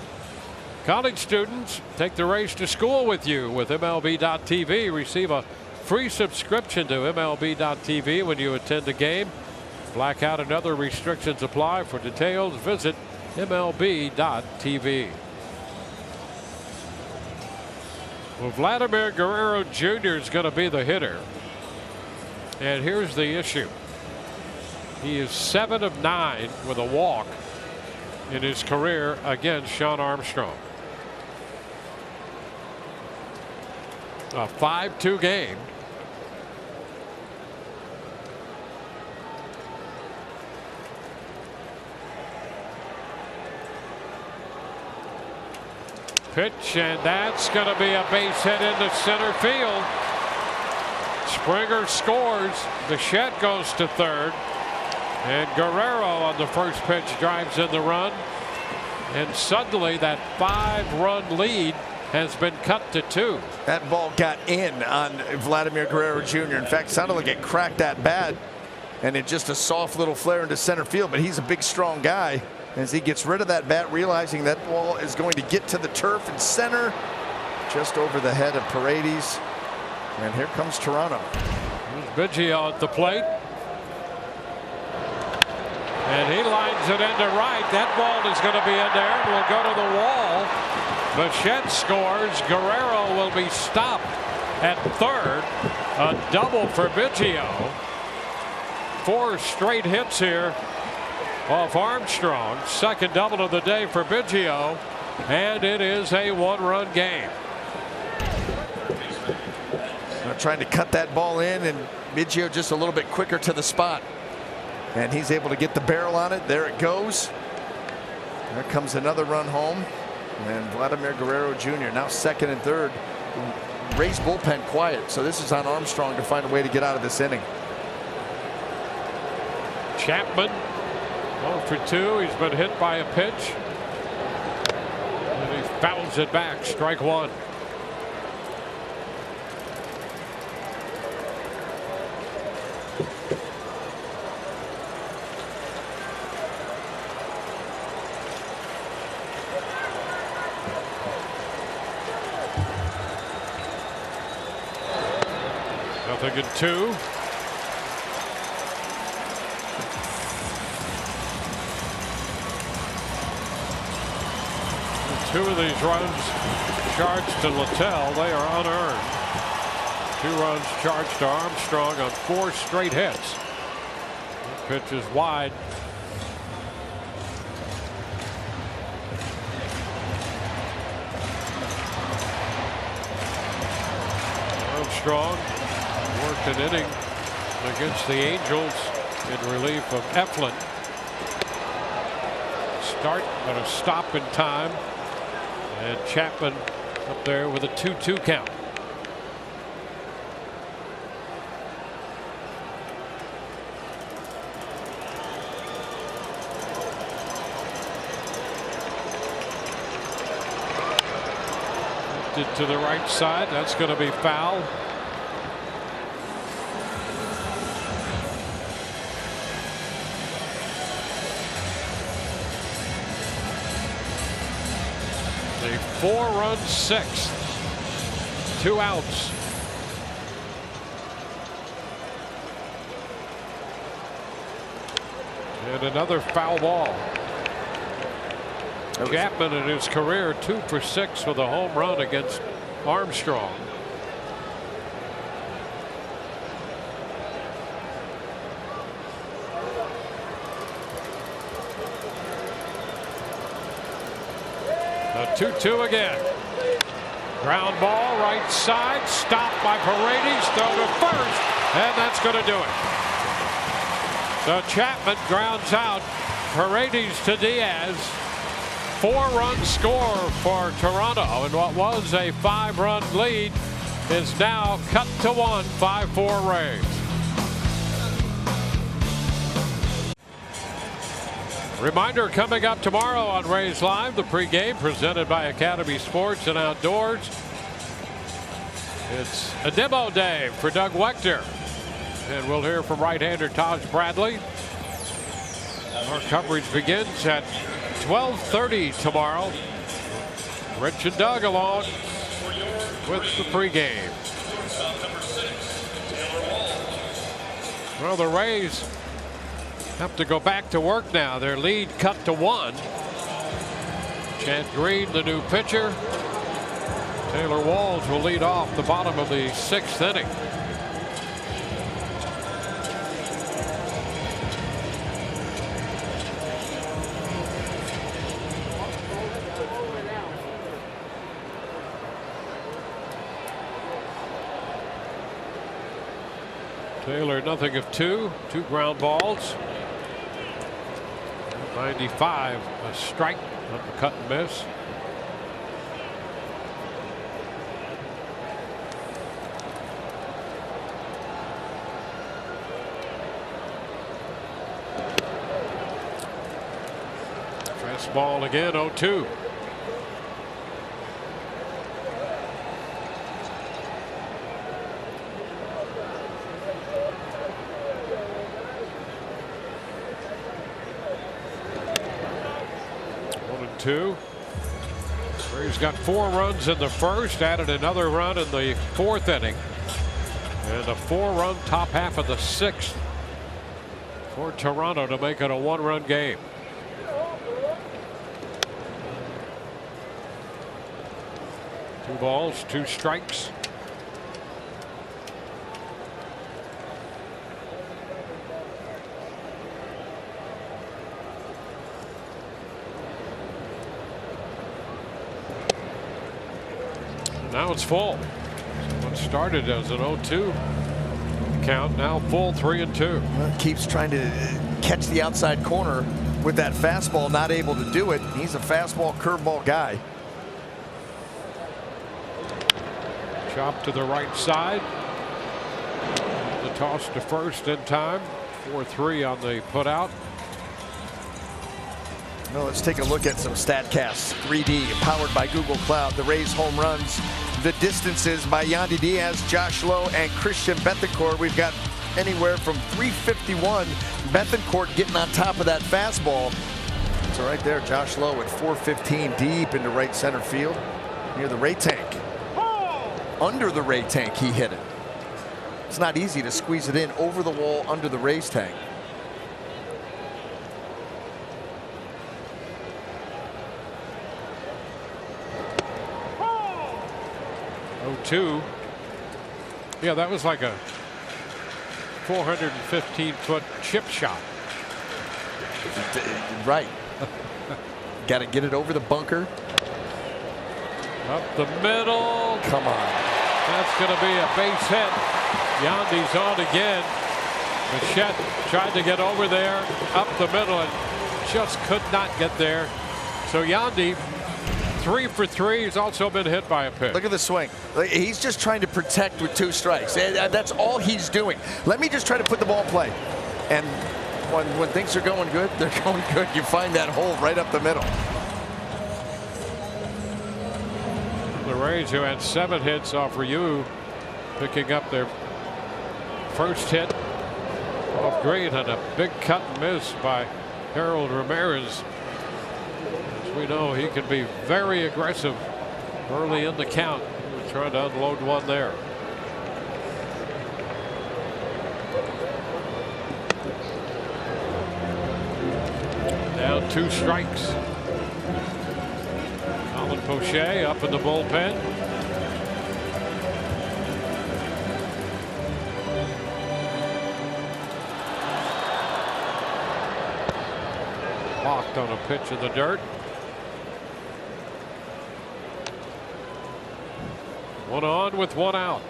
College students, take the Rays to school with you with MLB.tv. Receive a free subscription to MLB.tv when you attend a game. Blackout and other restrictions apply. For details, visit MLB.tv. Well, Vladimir Guerrero Jr. is going to be the hitter. And here's the issue. He is 7 of 9 with a walk in his career against Shawn Armstrong. A 5-2 game. Pitch, and that's going to be a base hit into center field. Springer scores. Bichette goes to third. And Guerrero on the first pitch drives in the run. And suddenly that 5-run lead has been cut to 2. That ball got in on Vladimir Guerrero Jr. In fact, sounded like it cracked that bat. And it just a soft little flare into center field. But he's a big, strong guy. As he gets rid of that bat, realizing that ball is going to get to the turf in center. Just over the head of Paredes. And here comes Toronto. Here's Biggio at the plate. And he lines it into right. That ball is going to be in there. It will go to the wall. Bichette scores. Guerrero will be stopped at third. A double for Biggio. 4 straight hits here off Armstrong. Second double of the day for Biggio. And it is a 1-run game. Trying to cut that ball in, and Biggio just a little bit quicker to the spot. And he's able to get the barrel on it. There it goes. There comes another run home. And Vladimir Guerrero Jr. now second and third. Rays bullpen quiet. So this is on Armstrong to find a way to get out of this inning. Chapman 0 for 2. He's been hit by a pitch. And he fouls it back. Strike 1. 0-2. Two of these runs charged to Littell. They are unearned. 2 runs charged to Armstrong on 4 straight hits. The pitch is wide. Armstrong worked an inning against the Angels in relief of Eflin. Start but a stop in time. And Chapman up there with a 2-2 count. Lifted to the right side. That's going to be foul. A 4-run sixth. 2 outs. And another foul ball. Chapman in his career 2 for 6 with a home run against Armstrong. A 2-2 again. Ground ball right side, stopped by Paredes, throw to first, and that's going to do it. So Chapman grounds out. Paredes to Diaz. 4-run score for Toronto, and what was a 5-run lead is now cut to 1. 5-4 Rays. Reminder coming up tomorrow on Rays Live, the pregame presented by Academy Sports and Outdoors. It's a demo day for Doug Wechter, and we'll hear from right-hander Taj Bradley. Our coverage begins at 12:30 tomorrow. Rich and Doug along with the pregame. Well, the Rays have to go back to work now. Their lead cut to 1. Chad Green, the new pitcher. Taylor Walls will lead off the bottom of the 6th inning. Taylor nothing of 2 ground balls. 95, a strike on the cut and miss. Fastball again, 0-2. Rays got 4 runs in the first, added another run in the 4th inning, and a 4-run top half of the 6th for Toronto to make it a 1-run game. Two balls, 2 strikes. Now it's full. What started as an 0-2 count, now full 3-2. Well, keeps trying to catch the outside corner with that fastball, not able to do it. He's a fastball curveball guy. Chop to the right side. The toss to first in time. 4-3 on the putout. Well, let's take a look at some StatCast 3D powered by Google Cloud. The Rays home runs, the distances by Yandy Diaz, Josh Lowe, and Christian Bethancourt. We've got anywhere from 351. Bethancourt getting on top of that fastball. So right there, Josh Lowe at 415 deep into right center field near the Ray tank. Under the Ray tank, he hit it. It's not easy to squeeze it in over the wall under the raise tank. Oh, 2. Yeah, that was like a 415-foot chip shot. Right. Got to get it over the bunker. Up the middle. Come on. That's going to be a base hit. Yandy's on again. Bichette tried to get over there, up the middle, and just could not get there. So Yandy, 3 for 3. He's also been hit by a pitch. Look at the swing. He's just trying to protect with 2 strikes. That's all he's doing. Let me just try to put the ball in play. And when things are going good, they're going good. You find that hole right up the middle. The Rays, who had 7 hits off Ryu, picking up their first hit off Green, and a big cut and miss by Harold Ramirez. As we know, he can be very aggressive early in the count. We're trying to unload one there. Down 2 strikes. Colin Poche up in the bullpen. Walked on a pitch in the dirt. 1 on with 1 out.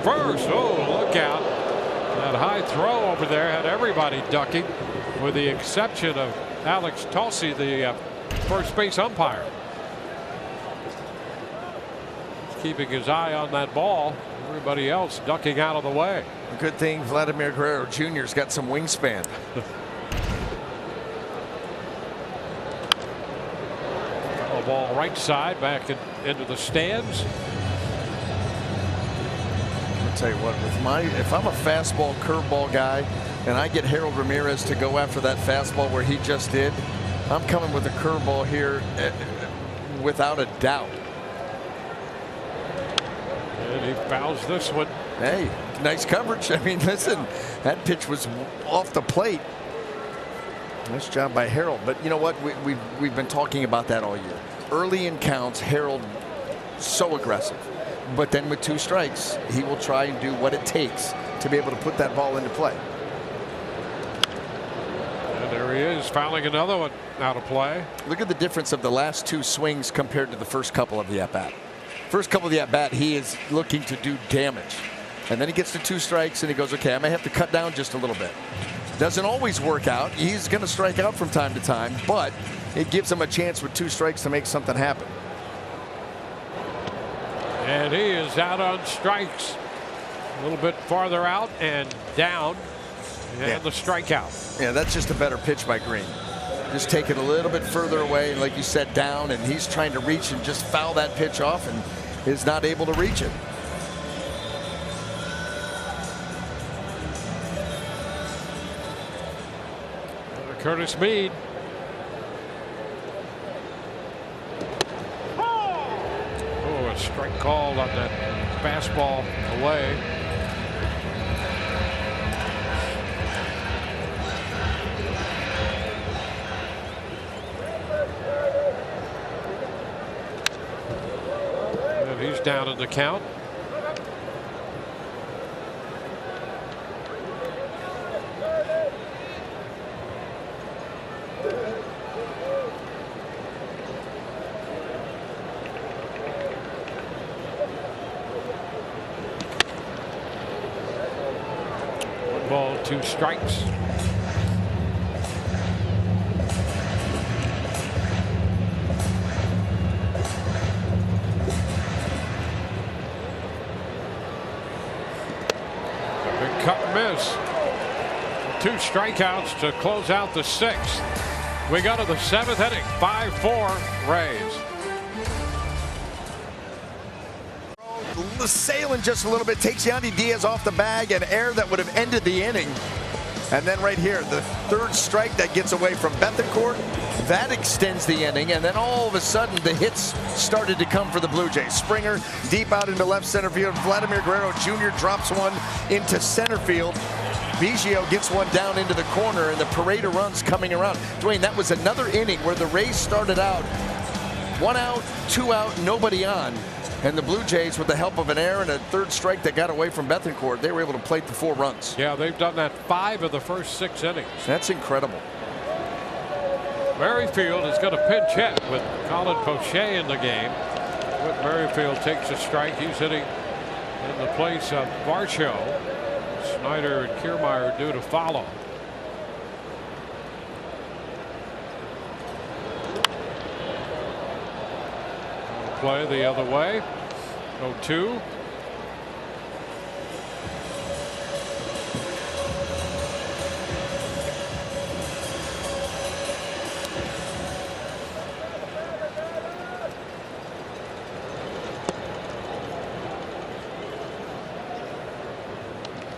First, oh, look out. That high throw over there had everybody ducking, with the exception of Alex Tulsi, the first base umpire. He's keeping his eye on that ball. Everybody else ducking out of the way. Good thing Vladimir Guerrero Jr.'s got some wingspan. A ball right side back into the stands. I'll tell you what, if I'm a fastball curveball guy and I get Harold Ramirez to go after that fastball where he just did, I'm coming with a curveball here without a doubt. And he fouls this one. Hey, nice coverage. I mean, listen, that pitch was off the plate. Nice job by Harold. But you know what? We've been talking about that all year. Early in counts, Harold so aggressive. But then with 2 strikes, he will try and do what it takes to be able to put that ball into play. And there he is, fouling another one out of play. Look at the difference of the last 2 swings compared to the first couple of the at-bat. First couple of the at-bat, he is looking to do damage. And then he gets to 2 strikes and he goes, okay, I may have to cut down just a little bit. Doesn't always work out. He's going to strike out from time to time, but it gives him a chance with 2 strikes to make something happen. And he is out on strikes. A little bit farther out and down. And the strikeout. Yeah, that's just a better pitch by Green. Just take it a little bit further away, like you said, down, and he's trying to reach and just foul that pitch off and is not able to reach it. Curtis Mead. Oh, a strike called on that fastball away. And he's down in the count. Ball, 2 strikes. A big cut and miss. 2 strikeouts to close out the 6th. We go to the 7th inning. 5-4 Rays. sailing just a little bit, takes Yandy Diaz off the bag, and error that would have ended the inning. And then right here, the third strike that gets away from Bethancourt, that extends the inning, and then all of a sudden the hits started to come for the Blue Jays. Springer deep out into left center field. Vladimir Guerrero Jr. drops one into center field. Biggio gets one down into the corner, and the parade of runs coming around. Dwayne, that was another inning where the Rays started out 1 out, 2 out, nobody on. And the Blue Jays, with the help of an error and a third strike that got away from Bethancourt, they were able to plate the 4 runs. Yeah, they've done that 5 of the first 6 innings. That's incredible. Merrifield is going to pinch hit with Colin Poche in the game. Whit Merrifield takes a strike. He's hitting in the place of Varsho. Snyder and Kiermaier due to follow. Play the other way. 0-2.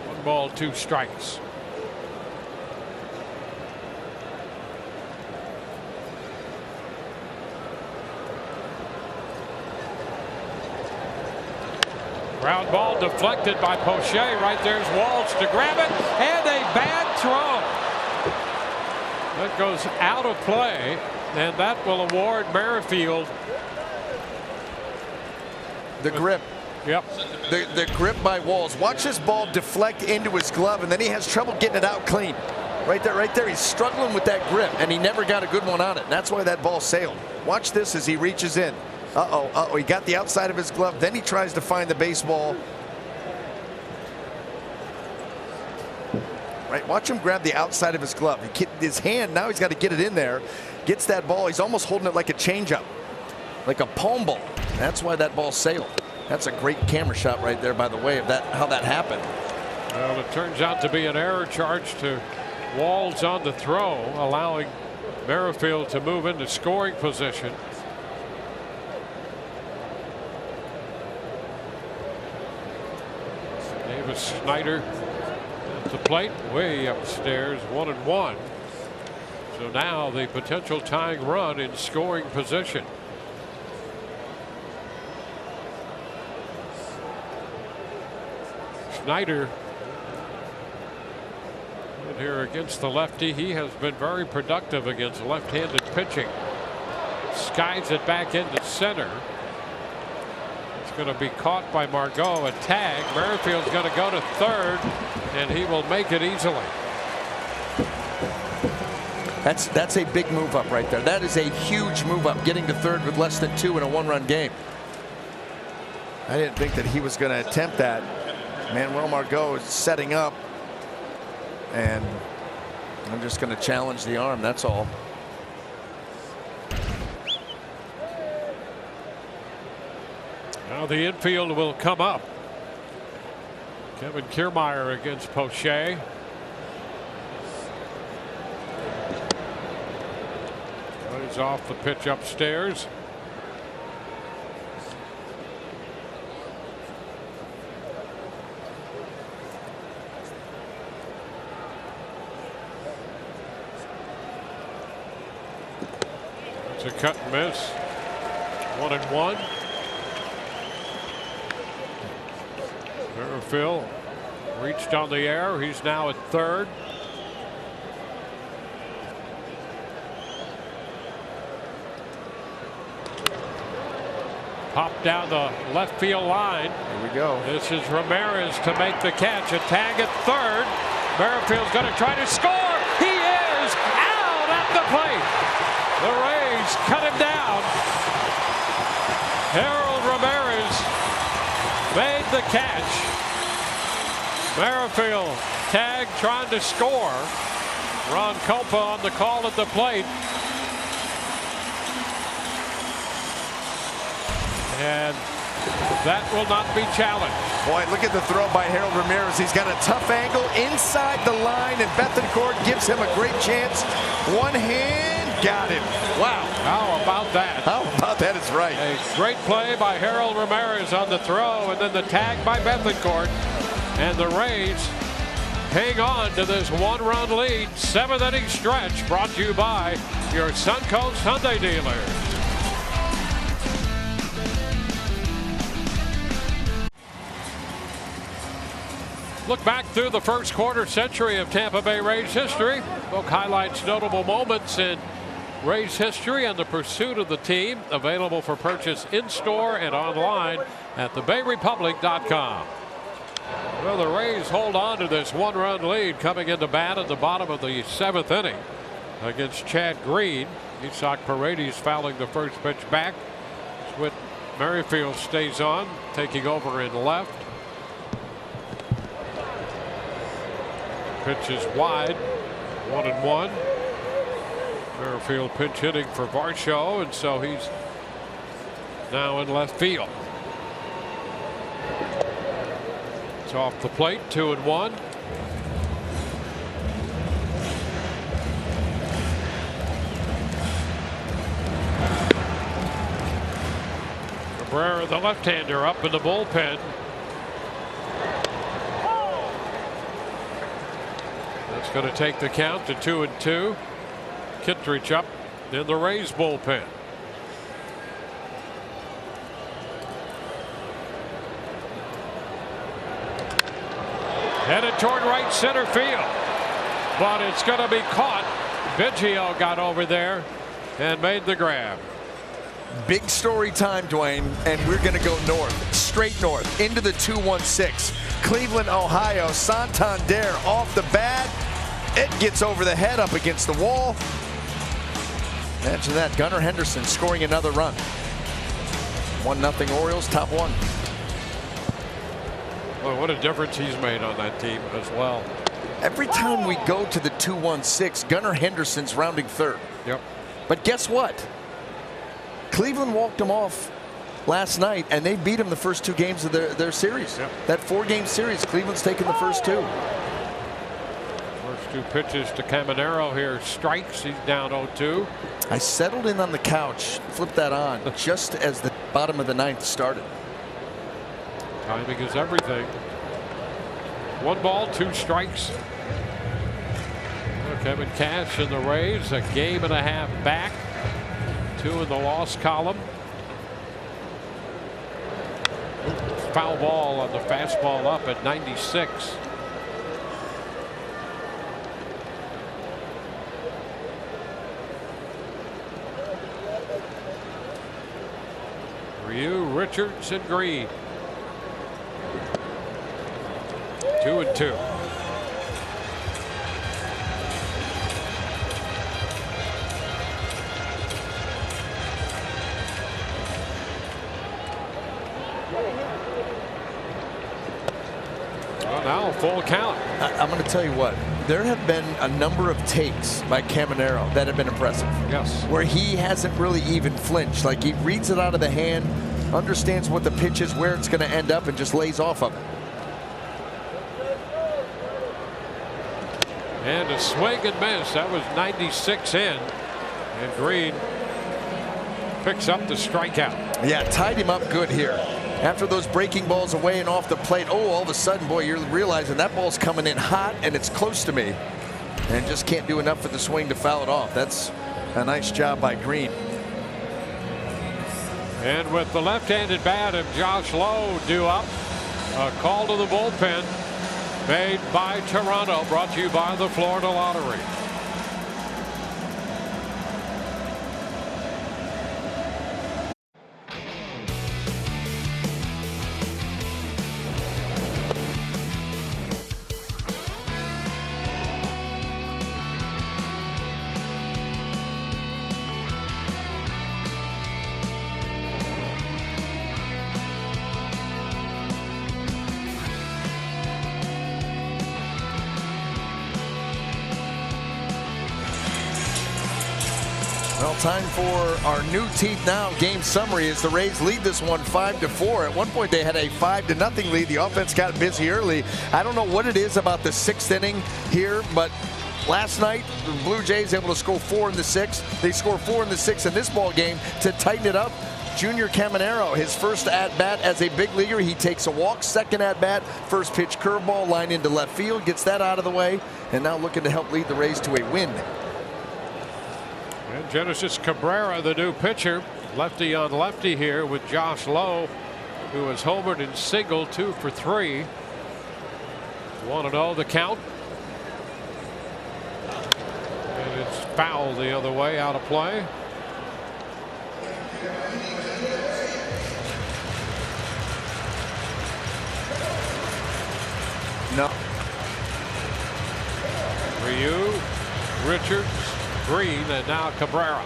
One ball, 2 strikes. Ground ball deflected by Poche. Right there's Walsh to grab it, and a bad throw. That goes out of play, and that will award Merrifield the grip. Yep. The grip by Walsh. Watch this ball deflect into his glove, and then he has trouble getting it out clean. Right there. He's struggling with that grip, and he never got a good one on it. And that's why that ball sailed. Watch this as he reaches in. Uh-oh, he got the outside of his glove. Then he tries to find the baseball. Right, watch him grab the outside of his glove. His hand, now he's got to get it in there. Gets that ball. He's almost holding it like a changeup, like a palm ball. That's why that ball sailed. That's a great camera shot right there, by the way, of how that happened. Well, it turns out to be an error charge to Walls on the throw, allowing Merrifield to move into scoring position. Davis Snyder at the plate, way upstairs, 1-1. So now the potential tying run in scoring position. Snyder here against the lefty. He has been very productive against left-handed pitching. Skies it back into center. It's going to be caught by Margot and tag. Merrifield's going to go to third, and he will make it easily. That's a big move up right there. That is a huge move up, getting to third with less than 2 in a 1-run game. I didn't think that he was going to attempt that. Manuel Margot is setting up, and I'm just going to challenge the arm. That's all. Now the infield will come up. Kevin Kiermaier against Poche. Plays off the pitch upstairs. It's a cut and miss. 1-1. Merrifield reached on the air. He's now at third. Pop down the left field line. Here we go. This is Ramirez to make the catch. A tag at third. Merrifield's going to try to score. He is out at the plate. The Rays cut him down. Harold Ramirez made the catch. Merrifield tag trying to score. Ron Culpa on the call at the plate. And that will not be challenged. Boy, look at the throw by Harold Ramirez. He's got a tough angle inside the line, and Bethancourt gives him a great chance. One hand, got him. Wow. How about that? How about that is right. A great play by Harold Ramirez on the throw, and then the tag by Bethencourt. And the Rays hang on to this one-run lead. 7th inning stretch brought to you by your Suncoast Hyundai dealer. Look back through the first quarter century of Tampa Bay Rays history. Book highlights notable moments in Rays history and the pursuit of the team. Available for purchase in-store and online at thebayrepublic.com. Well, the Rays hold on to this one-run lead coming into bat at the bottom of the 7th inning against Chad Green. Isaac Paredes fouling the first pitch back. Whit Merrifield stays on, taking over in left. Pitch is wide, 1-1. Merrifield pinch hitting for Varsho, and so he's now in left field. It's off the plate, 2-1. Cabrera, the left-hander, up in the bullpen. That's going to take the count to 2-2. Kittredge up in the Rays bullpen. Headed toward right center field, but it's going to be caught. Biggio got over there and made the grab. Big story time, Dwayne, and we're going to go north, straight north, into the 216. Cleveland, Ohio. Santander off the bat. It gets over the head up against the wall. Imagine that. Gunnar Henderson scoring another run. 1-0 Orioles, top one. Well, what a difference he's made on that team as well. Every time we go to the 216, Gunnar Henderson's rounding third. Yep. But guess what? Cleveland walked him off last night, and they beat him the first 2 games of their series. Yep. That 4-game series, Cleveland's taken the first 2. First 2 pitches to Caminero here. Strikes. He's down 0-2. I settled in on the couch, flipped that on just as the bottom of the 9th started. Timing is everything. 1 ball, 2 strikes. Kevin Cash and the Rays a game and a half back. 2 in the loss column. Foul ball on the fastball up at 96. Ryu, Richards, and Green. 2-2. Well, now full count. I'm going to tell you what. There have been a number of takes by Caminero that have been impressive. Yes. Where he hasn't really even flinched. Like he reads it out of the hand, understands what the pitch is, where it's going to end up, and just lays off of it. And a swing and miss. That was 96 in. And Green picks up the strikeout. Yeah, tied him up good here. After those breaking balls away and off the plate, oh, all of a sudden, boy, you're realizing that ball's coming in hot and it's close to me. And just can't do enough for the swing to foul it off. That's a nice job by Green. And with the left-handed bat of Josh Lowe due up, a call to the bullpen made by Toronto, brought to you by the Florida Lottery. Well, time for our new teeth now game summary as the Rays lead this one 5-4. At one point they had a 5-0 lead. The offense got busy early. I don't know what it is about the 6th inning here, but Last night, the Blue Jays able to score 4 in the 6th. They scored 4 in the 6th in this ball game to tighten it up. Junior Caminero, his first at-bat as a big leaguer. He takes a walk, second at-bat, first pitch curveball, line into left field, gets that out of the way, and now looking to help lead the Rays to a win. And Genesis Cabrera, the new pitcher, lefty on lefty here with Josh Lowe, who has homered and singled 2 for 3. 1-0 the count. And it's foul the other way, out of play. No. Ryu, Richards, Green, and now Cabrera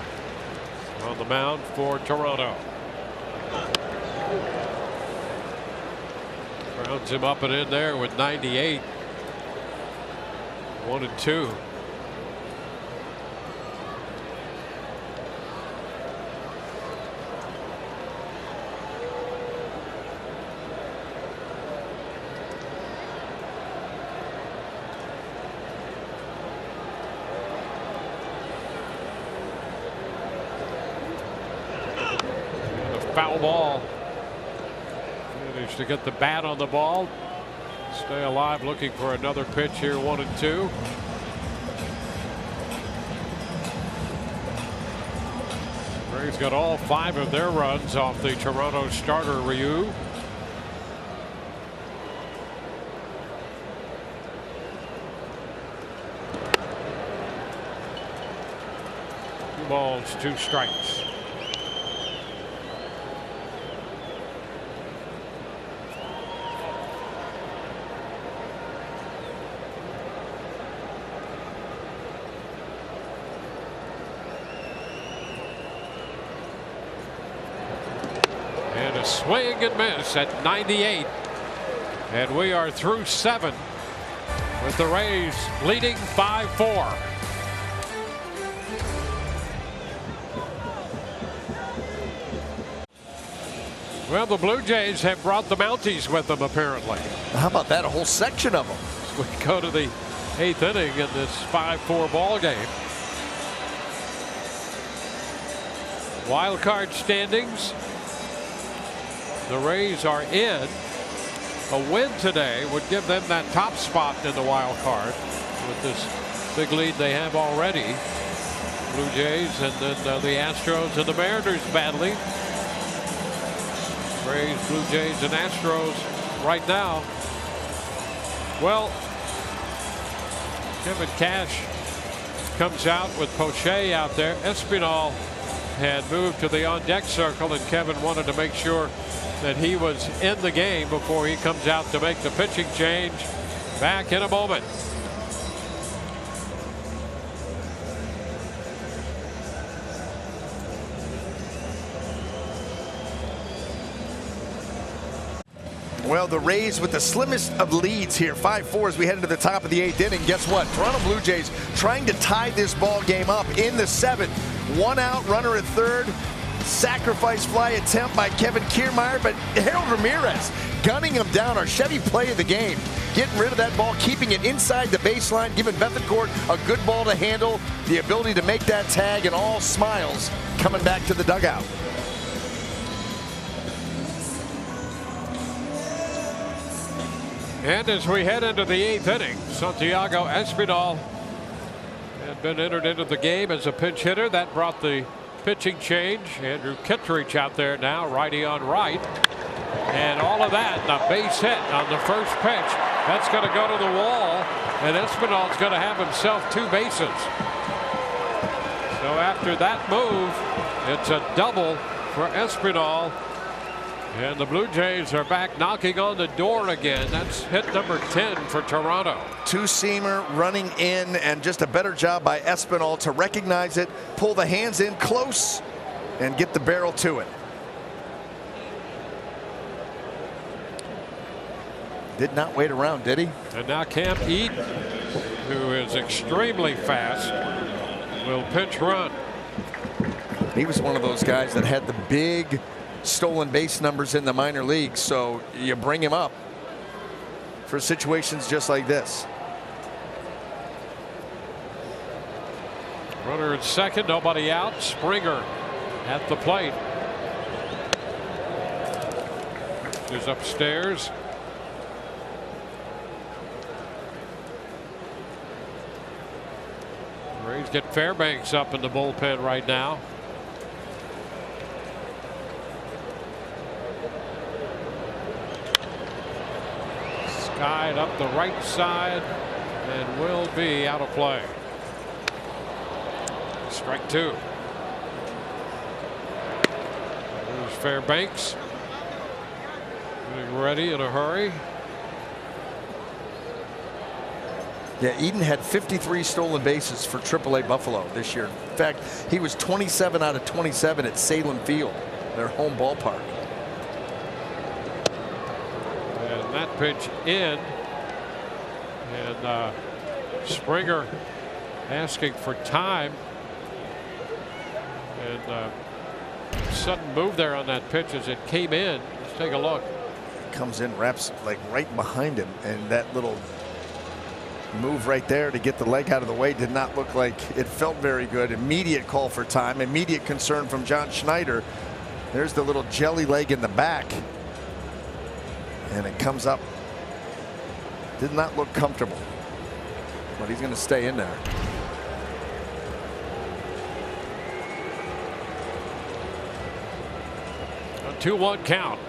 on the mound for Toronto. Rounds him up and in there with 98. 1-2. Foul ball. Managed to get the bat on the ball. Stay alive, looking for another pitch here. 1-2. Rays got all 5 of their runs off the Toronto starter Ryu. Two balls, 2 strikes. Swing and miss at 98. And we are through 7 with the Rays leading 5-4. Well, the Blue Jays have brought the Mounties with them, apparently. How about that? A whole section of them. We go to the 8th inning in this 5-4 ball game. Wild card standings. The Rays are in. A win today would give them that top spot in the wild card with this big lead they have already. Blue Jays and then the Astros and the Mariners battling. Rays, Blue Jays, and Astros right now. Well, Kevin Cash comes out with Poche out there. Espinal had moved to the on-deck circle, and Kevin wanted to make sure that he was in the game before he comes out to make the pitching change. Back in a moment. Well, the Rays with the slimmest of leads here, 5-4 as we head into the top of the 8th inning. Guess what? Toronto Blue Jays trying to tie this ball game up in the 7th. 1 out, runner at third. Sacrifice fly attempt by Kevin Kiermaier, but Harold Ramirez gunning him down. Our Chevy play of the game, getting rid of that ball, keeping it inside the baseline, giving Bethancourt a good ball to handle, the ability to make that tag, and all smiles coming back to the dugout. And as we head into the 8th inning, Santiago Espinal had been entered into the game as a pinch hitter. That brought the pitching change. Andrew Kittredge out there now, righty on right. And all of that, a base hit on the first pitch. That's going to go to the wall, and Espinal's going to have himself 2 bases. So after that move, it's a double for Espinal. And the Blue Jays are back knocking on the door again. That's hit number 10 for Toronto. 2-seamer running in, and just a better job by Espinal to recognize it, pull the hands in close, and get the barrel to it. Did not wait around, did he? And now Cam Eden, who is extremely fast, will pinch run. He was one of those guys that had the big stolen base numbers in the minor leagues, so you bring him up for situations just like this. Runner at second, nobody out. Springer at the plate. Is upstairs. Rays get Fairbanks up in the bullpen right now. Skied up the right side and will be out of play. Strike two. There's Fairbanks. Getting ready in a hurry. Yeah, Eden had 53 stolen bases for AAA Buffalo this year. In fact, he was 27 out of 27 at Salem Field, their home ballpark. And that pitch in. And Springer asking for time. And sudden move there on that pitch as it came in. Let's take a look. Comes in, wraps like right behind him, and that little move right there to get the leg out of the way did not look like it felt very good. Immediate call for time, immediate concern from John Schneider. There's the little jelly leg in the back, and it comes up. Did not look comfortable, but he's going to stay in there. A 2-1 count.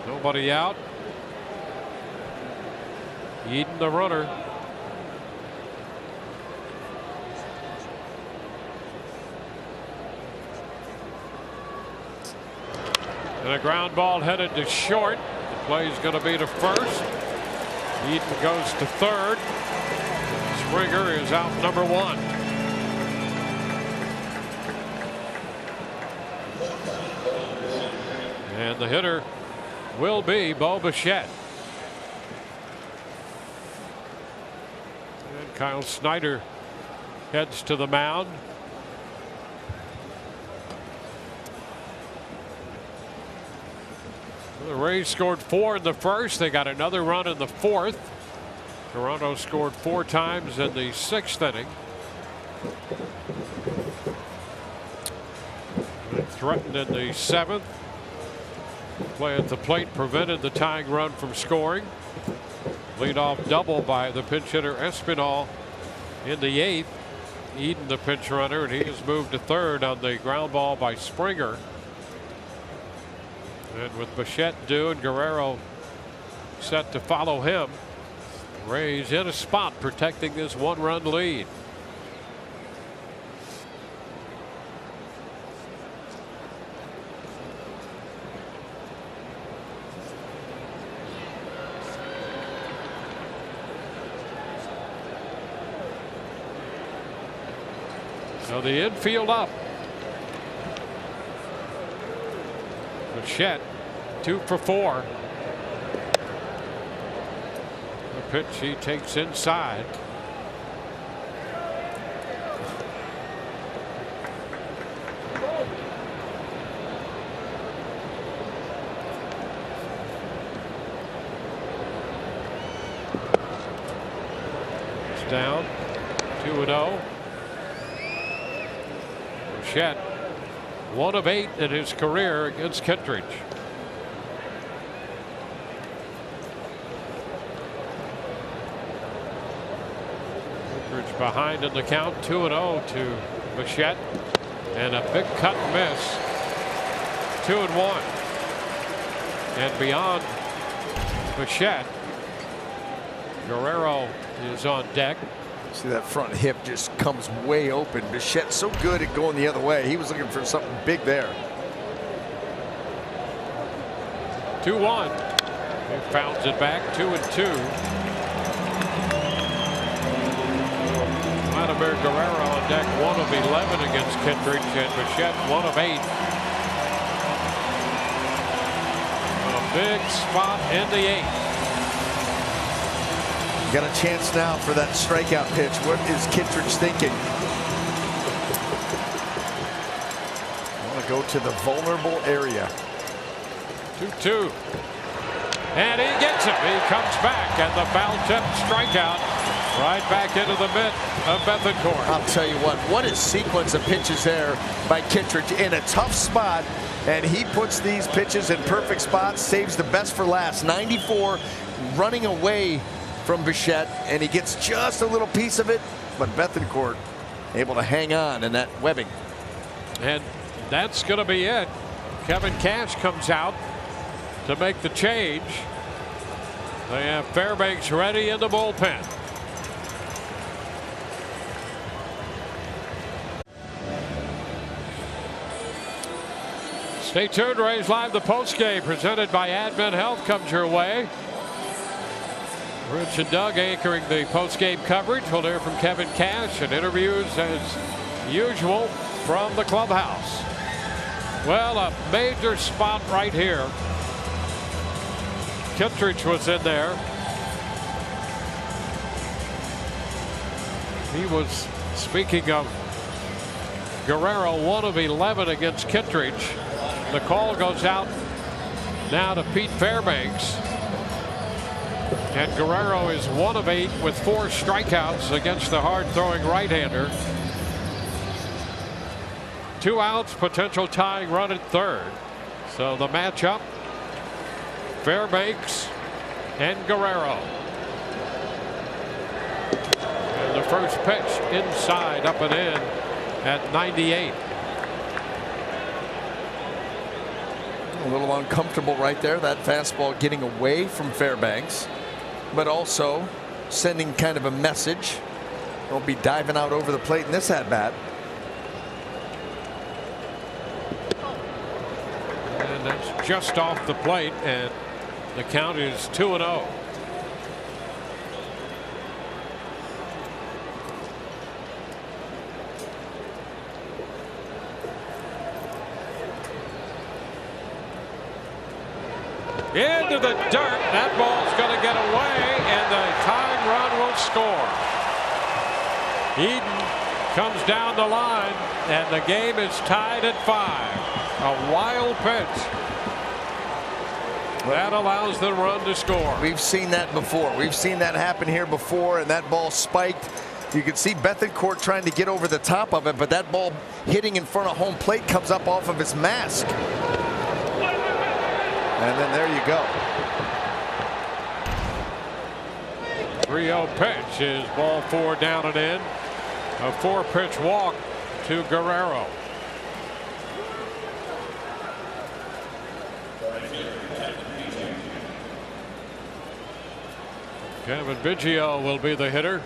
Nobody out. Eden the runner. And a ground ball headed to short. The play is going to be to first. Eden goes to third. Springer is out number one. And the hitter will be Bo Bichette. And Kyle Snyder heads to the mound. The Rays scored 4 in the first. They got another run in the fourth. Toronto scored 4 times in the 6th inning. They threatened in the 7th. Play at the plate prevented the tying run from scoring. Leadoff double by the pinch hitter Espinal in the 8th. Eden the pinch runner, and he has moved to third on the ground ball by Springer. And with Bichette due and Guerrero set to follow him, Rays in a spot protecting this 1-run lead. So the infield up. Bichette 2 for 4. The pitch he takes inside. It's down 2-0. Bichette 1 of 8 in his career against Kittredge. Kittredge behind in the count, 2-0 to Bichette, and a big cut and miss. 2-1. And beyond Bichette, Guerrero is on deck. See, that front hip just comes way open. Bichette's so good at going the other way. He was looking for something big there. 2-1. He fouls it back. 2-2. Vladimir Guerrero on deck, 1 of 11 against Kittredge, and Bichette 1 of 8. A big spot in the 8th. Got a chance now for that strikeout pitch. What is Kittredge thinking? Want to go to the vulnerable area. 2-2. And he gets it. He comes back, and the foul tip strikeout Right back into the mitt of Bethancourt. I'll tell you what a sequence of pitches there by Kittredge in a tough spot. And he puts these pitches in perfect spots, saves the best for last. 94 running away from Bichette, and he gets just a little piece of it, but Bethancourt able to hang on in that webbing. And that's going to be it. Kevin Cash comes out to make the change. They have Fairbanks ready in the bullpen. Stay tuned. Rays Live, the postgame presented by Advent Health comes your way. Rich and Doug anchoring the postgame coverage. We'll hear from Kevin Cash and interviews as usual from the clubhouse. Well, a major spot right here. Kittredge was in there. He was, speaking of Guerrero, 1 of 11 against Kittredge. The call goes out now to Pete Fairbanks. And Guerrero is 1 of 8 with 4 strikeouts against the hard-throwing right-hander. 2 outs, potential tying run at third. So the matchup, Fairbanks and Guerrero. And the first pitch inside, up and in at 98. A little uncomfortable right there. That fastball getting away from Fairbanks, but also sending kind of a message. They'll be diving out over the plate in this at-bat. And that's just off the plate, and the count is 2-0. Into the dirt. That ball's going to get away, and the tying run will score. Eden comes down the line, and the game is tied at 5. A wild pitch that allows the run to score. We've seen that before. We've seen that happen here before, and that ball spiked. You can see Bethancourt trying to get over the top of it, but that ball hitting in front of home plate comes up off of his mask. And then there you go. 3-0 pitch is ball 4 down and in. A 4-pitch walk to Guerrero. Kevin Biggio will be the hitter.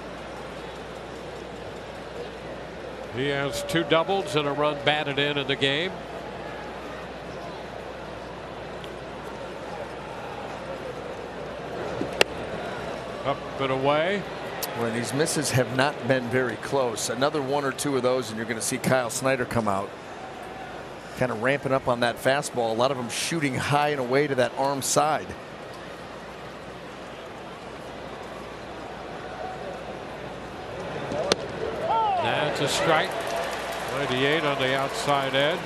He has 2 doubles and a run batted in the game. Up and away. Well, these misses have not been very close. Another 1 or 2 of those, and you're going to see Kyle Snyder come out, kind of ramping up on that fastball. A lot of them shooting high and away to that arm side. That's a strike. 98 on the outside edge.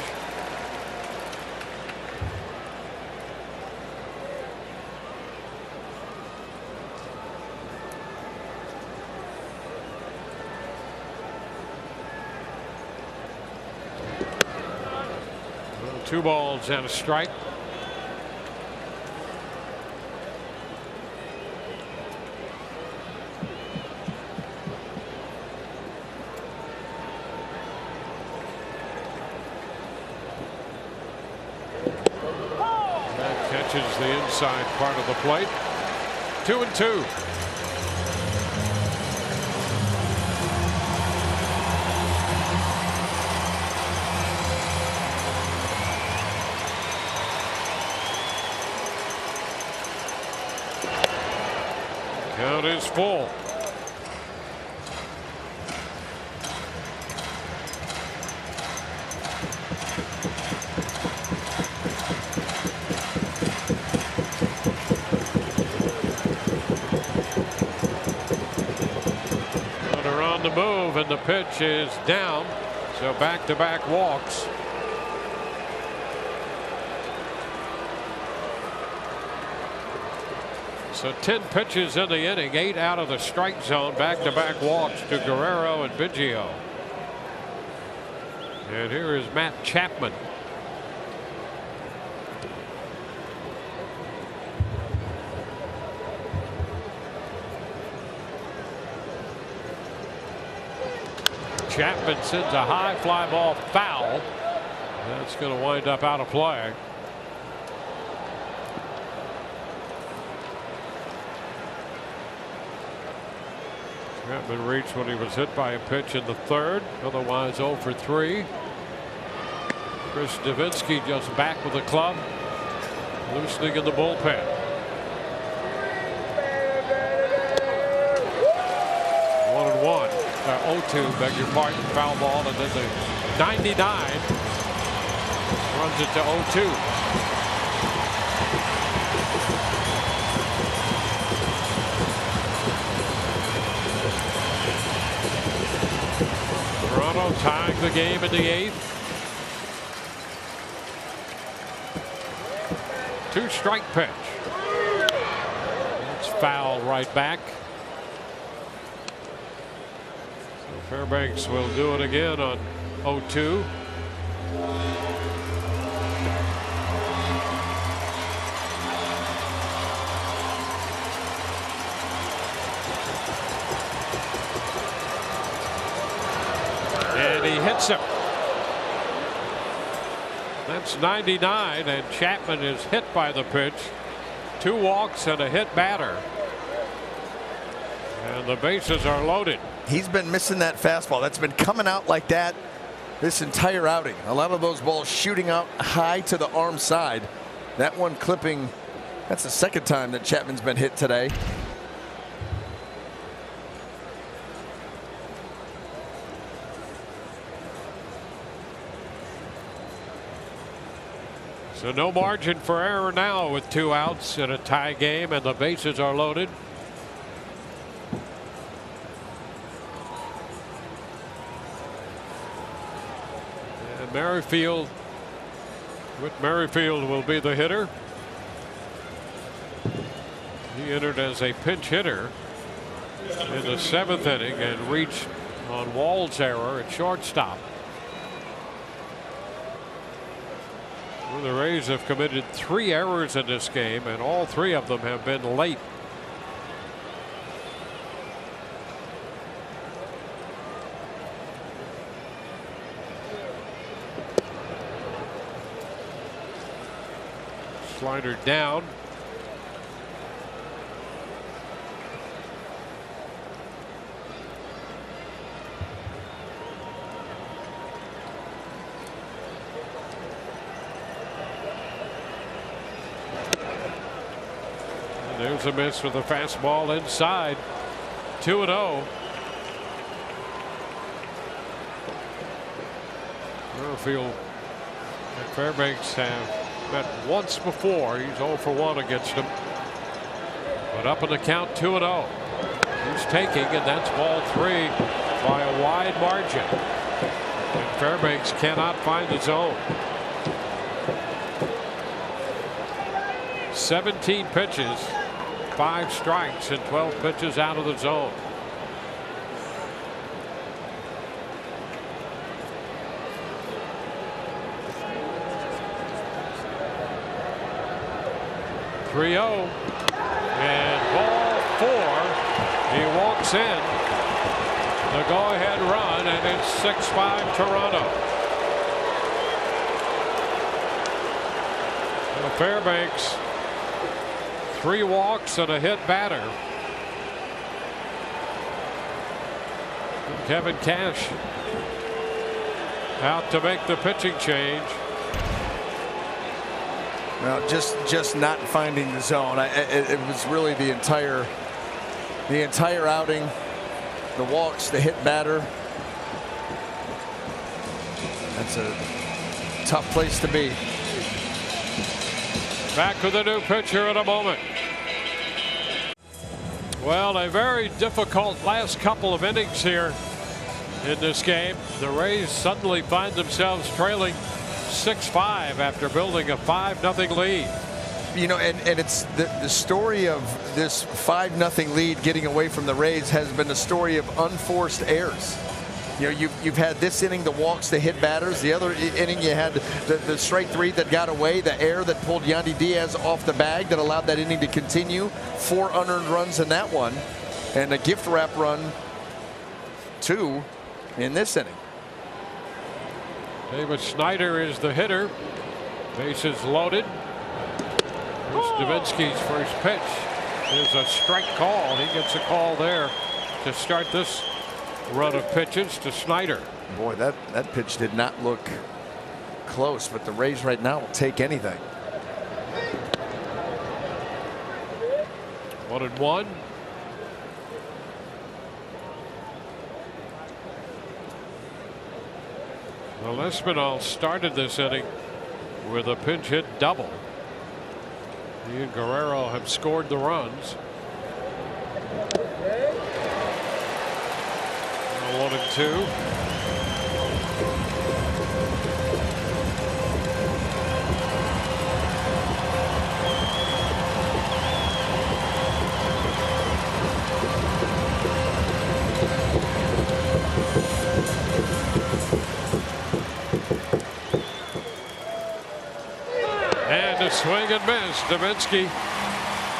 Well, 2 balls and a strike. Catches the inside part of the plate. 2-2. Count is full. The move, and the pitch is down, so back-to-back walks. So 10 pitches in the inning, 8 out of the strike zone, back-to-back walks to Guerrero and Biggio. And here is Matt Chapman. Chapman sends a high fly ball foul. That's going to wind up out of play. Chapman reached when he was hit by a pitch in the third. Otherwise 0 for 3. Chris Devenski just back with the club. Loosening in the bullpen. 1-1. 0-2, beg your pardon, foul ball, and then the 99 runs it to 0-2. Toronto tying the game in the 8th. 2-strike pitch. That's foul right back. So Fairbanks will do it again on 0-2. And he hits him. That's 99, and Chapman is hit by the pitch. 2 walks and a hit batter. And the bases are loaded. He's been missing that fastball. That's been coming out like that this entire outing. A lot of those balls shooting out high to the arm side. That one clipping. That's the second time that Chapman's been hit today. So no margin for error now with 2 outs in a tie game, and the bases are loaded. And Merrifield, Whit Merrifield will be the hitter. He entered as a pinch hitter in the 7th inning and reached on Wall's error at shortstop. Well, the Rays have committed 3 errors in this game, and all 3 of them have been late. Slider down. There's a miss with a fastball inside. 2-0. Merrifield and Fairbanks have met once before. He's 0 for 1 against him. But up in the count, 2-0. He's taking, and that's ball 3 by a wide margin. And Fairbanks cannot find the zone. 17 pitches. 5 strikes and 12 pitches out of the zone. (3-0) and ball 4. He walks in the go-ahead run, and it's 6-5 Toronto. And Fairbanks. 3 walks and a hit batter. Kevin Cash out to make the pitching change. Well, just not finding the zone. It was really the entire outing. The walks, the hit batter. That's a tough place to be. Back with a new pitcher in a moment. Well, a very difficult last couple of innings here in this game. The Rays suddenly find themselves trailing 6-5 after building a 5-0 lead. You know, and it's the story of this 5-0 lead getting away from the Rays has been a story of unforced errors. You know, you've had this inning, the walks, the hit batters. The other inning, you had the strike 3 that got away, the error that pulled Yandy Diaz off the bag that allowed that inning to continue. 4 unearned runs in that one, and a gift wrap run 2 in this inning. David Snyder is the hitter. Bases loaded. Here's Davinsky's first pitch. There's a strike call. He gets a call there to start this run of pitches to Snyder. Boy, that pitch did not look close, but the Rays right now will take anything. 1-1. Well, Espinal started this inning with a pinch hit double. He and Guerrero have scored the runs. 1-2. And a swing and miss. Davinsky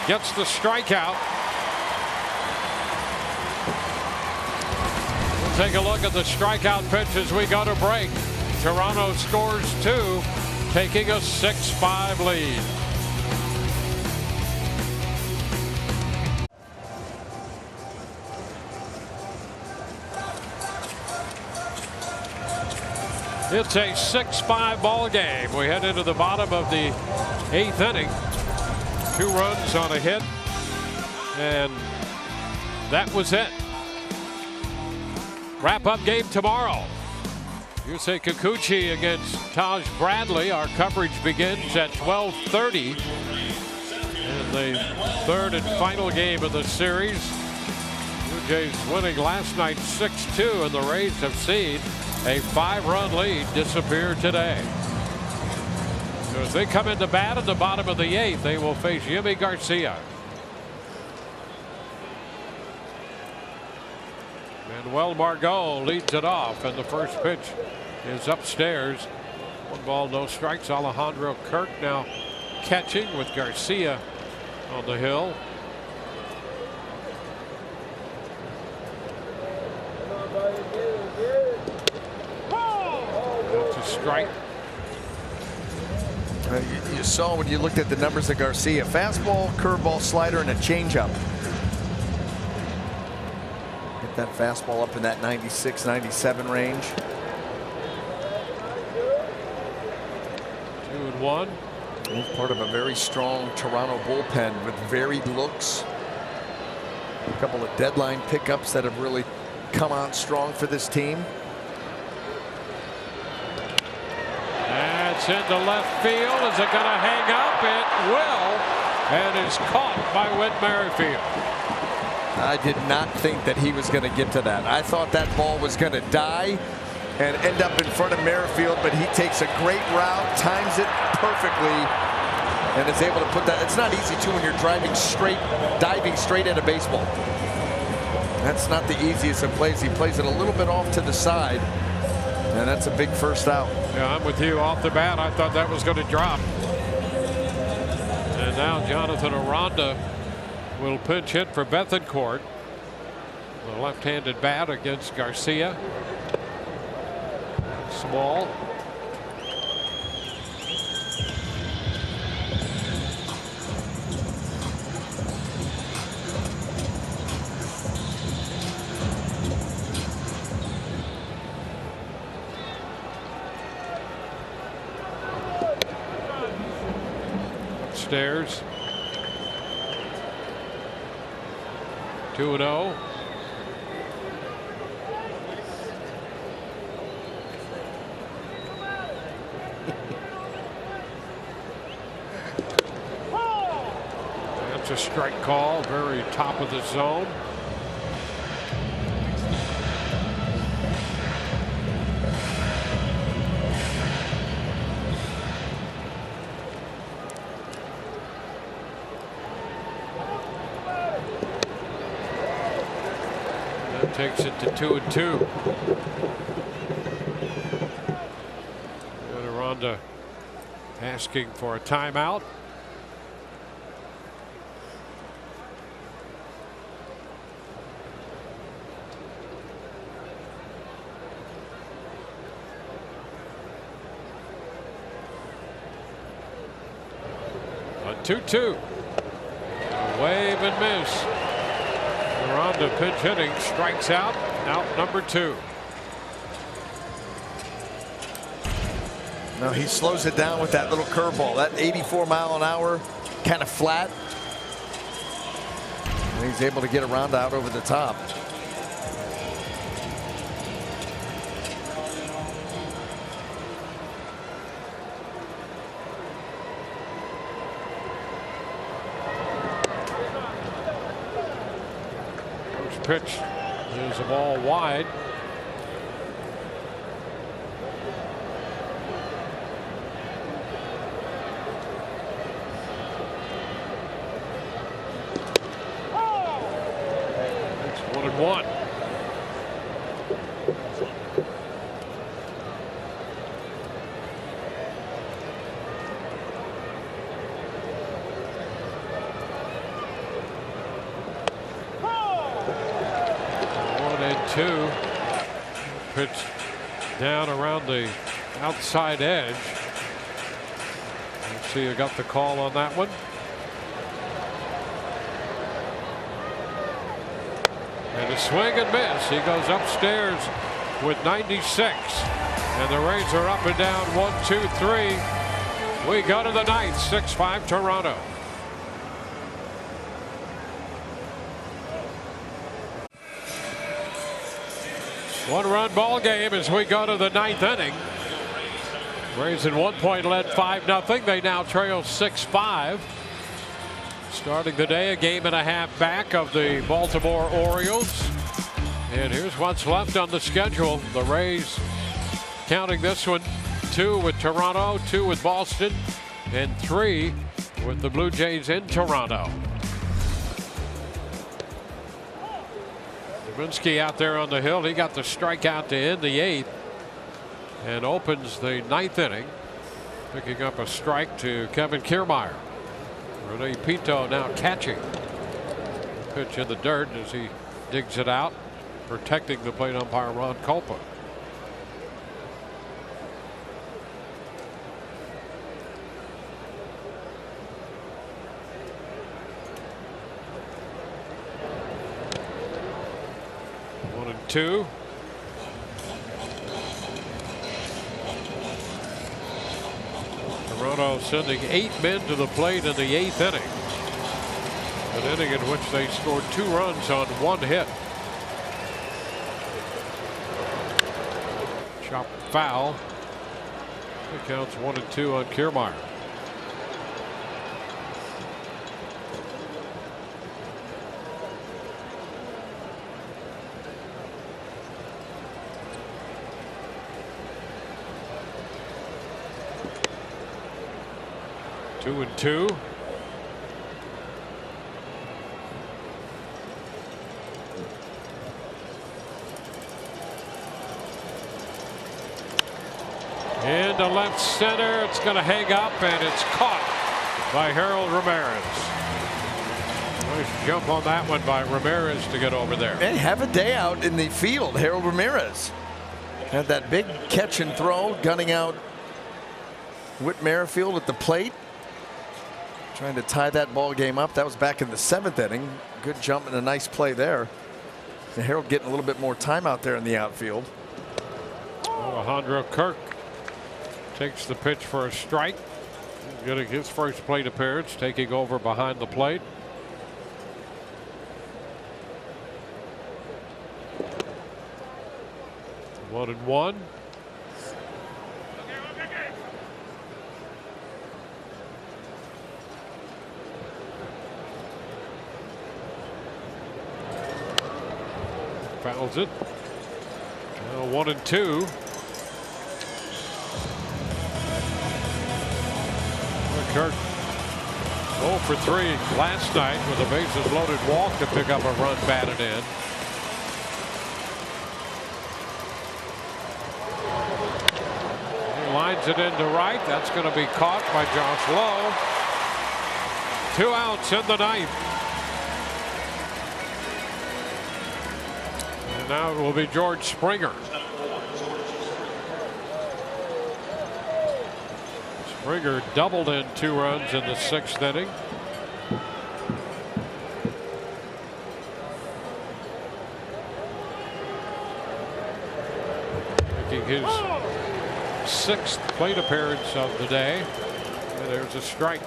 gets the strikeout. Take a look at the strikeout pitch as we go to break. Toronto scores 2, taking a 6-5 lead. It's a 6-5 ball game. We head into the bottom of the 8th inning. 2 runs on a hit, and that was it. Wrap-up game tomorrow. Yusei Kikuchi against Taj Bradley. Our coverage begins at 12:30 in the 3rd and final game of the series. Blue Jays winning last night 6-2, and the Rays have seen a 5-run lead disappear today. So as they come into bat at the bottom of the 8th, they will face Yimi Garcia. Manuel Margot leads it off, and the first pitch is upstairs. 1 ball, no strikes. Alejandro Kirk now catching with Garcia on the hill. That's a strike. You saw when you looked at the numbers of Garcia: fastball, curveball, slider, and a changeup. Get that fastball up in that 96, 97 range. 2-1. He's part of a very strong Toronto bullpen with varied looks. A couple of deadline pickups that have really come on strong for this team. That's into left field. Is it going to hang up? It will, and is caught by Whit Merrifield. I did not think that he was going to get to that. I thought that ball was going to die and end up in front of Merrifield, but he takes a great route, times it perfectly, and is able to put that. It's not easy too when you're diving straight at a baseball. That's not the easiest of plays. He plays it a little bit off to the side, and that's a big first out. Yeah, I'm with you. Off the bat, I thought that was going to drop. And now Jonathan Aranda will pinch hit for Bethancourt. The left-handed bat against Garcia. Small. Upstairs. 2-0. That's a strike call, very top of the zone. takes it to 2-2. Aranda asking for a timeout. A 2-2. Wave and miss. Aranda pinch hitting, strikes out. Out number 2. No, he slows it down with that little curveball. That 84-mile-an-hour, kind of flat. And he's able to get Aranda out over the top. First pitch is a ball wide. It's 1-1. Two. Pitch down around the outside edge. Let's see who got the call on that one. And a swing and miss. He goes upstairs with 96. And the Rays are up and down 1-2-3. We go to the ninth. 6-5 Toronto. One-run ball game as we go to the ninth inning. Rays at one point led 5-0. They now trail 6-5. Starting the day, a game and a half back of the Baltimore Orioles. And here's what's left on the schedule. The Rays, counting this one, 2 with Toronto, 2 with Boston, and 3 with the Blue Jays in Toronto. Dubinsky out there on the hill. He got the strikeout to end the 8th and opens the 9th inning, picking up a strike to Kevin Kiermaier. Rene Pinto now catching. Pitch in the dirt as he digs it out, protecting the plate umpire Ron Kulpa. Two. Toronto sending 8 men to the plate in the 8th inning. An inning in which they scored 2 runs on 1 hit. Chop foul. It counts 1-2 on Kiermaier. Two and two. Into left center. It's going to hang up, and it's caught by Harold Ramirez. Nice jump on that one by Ramirez to get over there. And have a day out in the field. Harold Ramirez had that big catch and throw, gunning out Whit Merrifield at the plate, trying to tie that ball game up. That was back in the 7th inning. Good jump and a nice play there. And Harold getting a little bit more time out there in the outfield. Alejandro Kirk takes the pitch for a strike. Getting his first plate appearance, taking over behind the plate. One and one. Fouls it. Now 1 and 2. Kirk 0 for 3 last night with a bases loaded walk to pick up a run batted in. lines it into right. That's going to be caught by Josh Lowe. 2 outs in the ninth. And now it will be George Springer. Springer doubled in 2 runs in the 6th inning. Making his 6th plate appearance of the day. And there's a strike.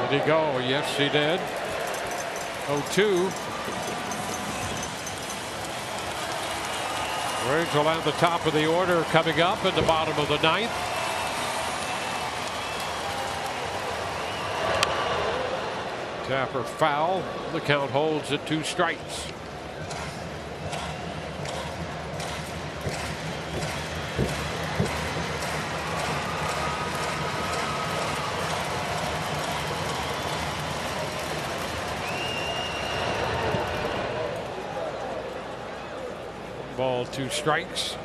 Did he go? Yes, he did. 0-2. Braves will have the top of the order coming up in the bottom of the 9th. Tapper foul. The count holds at 2 strikes. Ball, 2 strikes.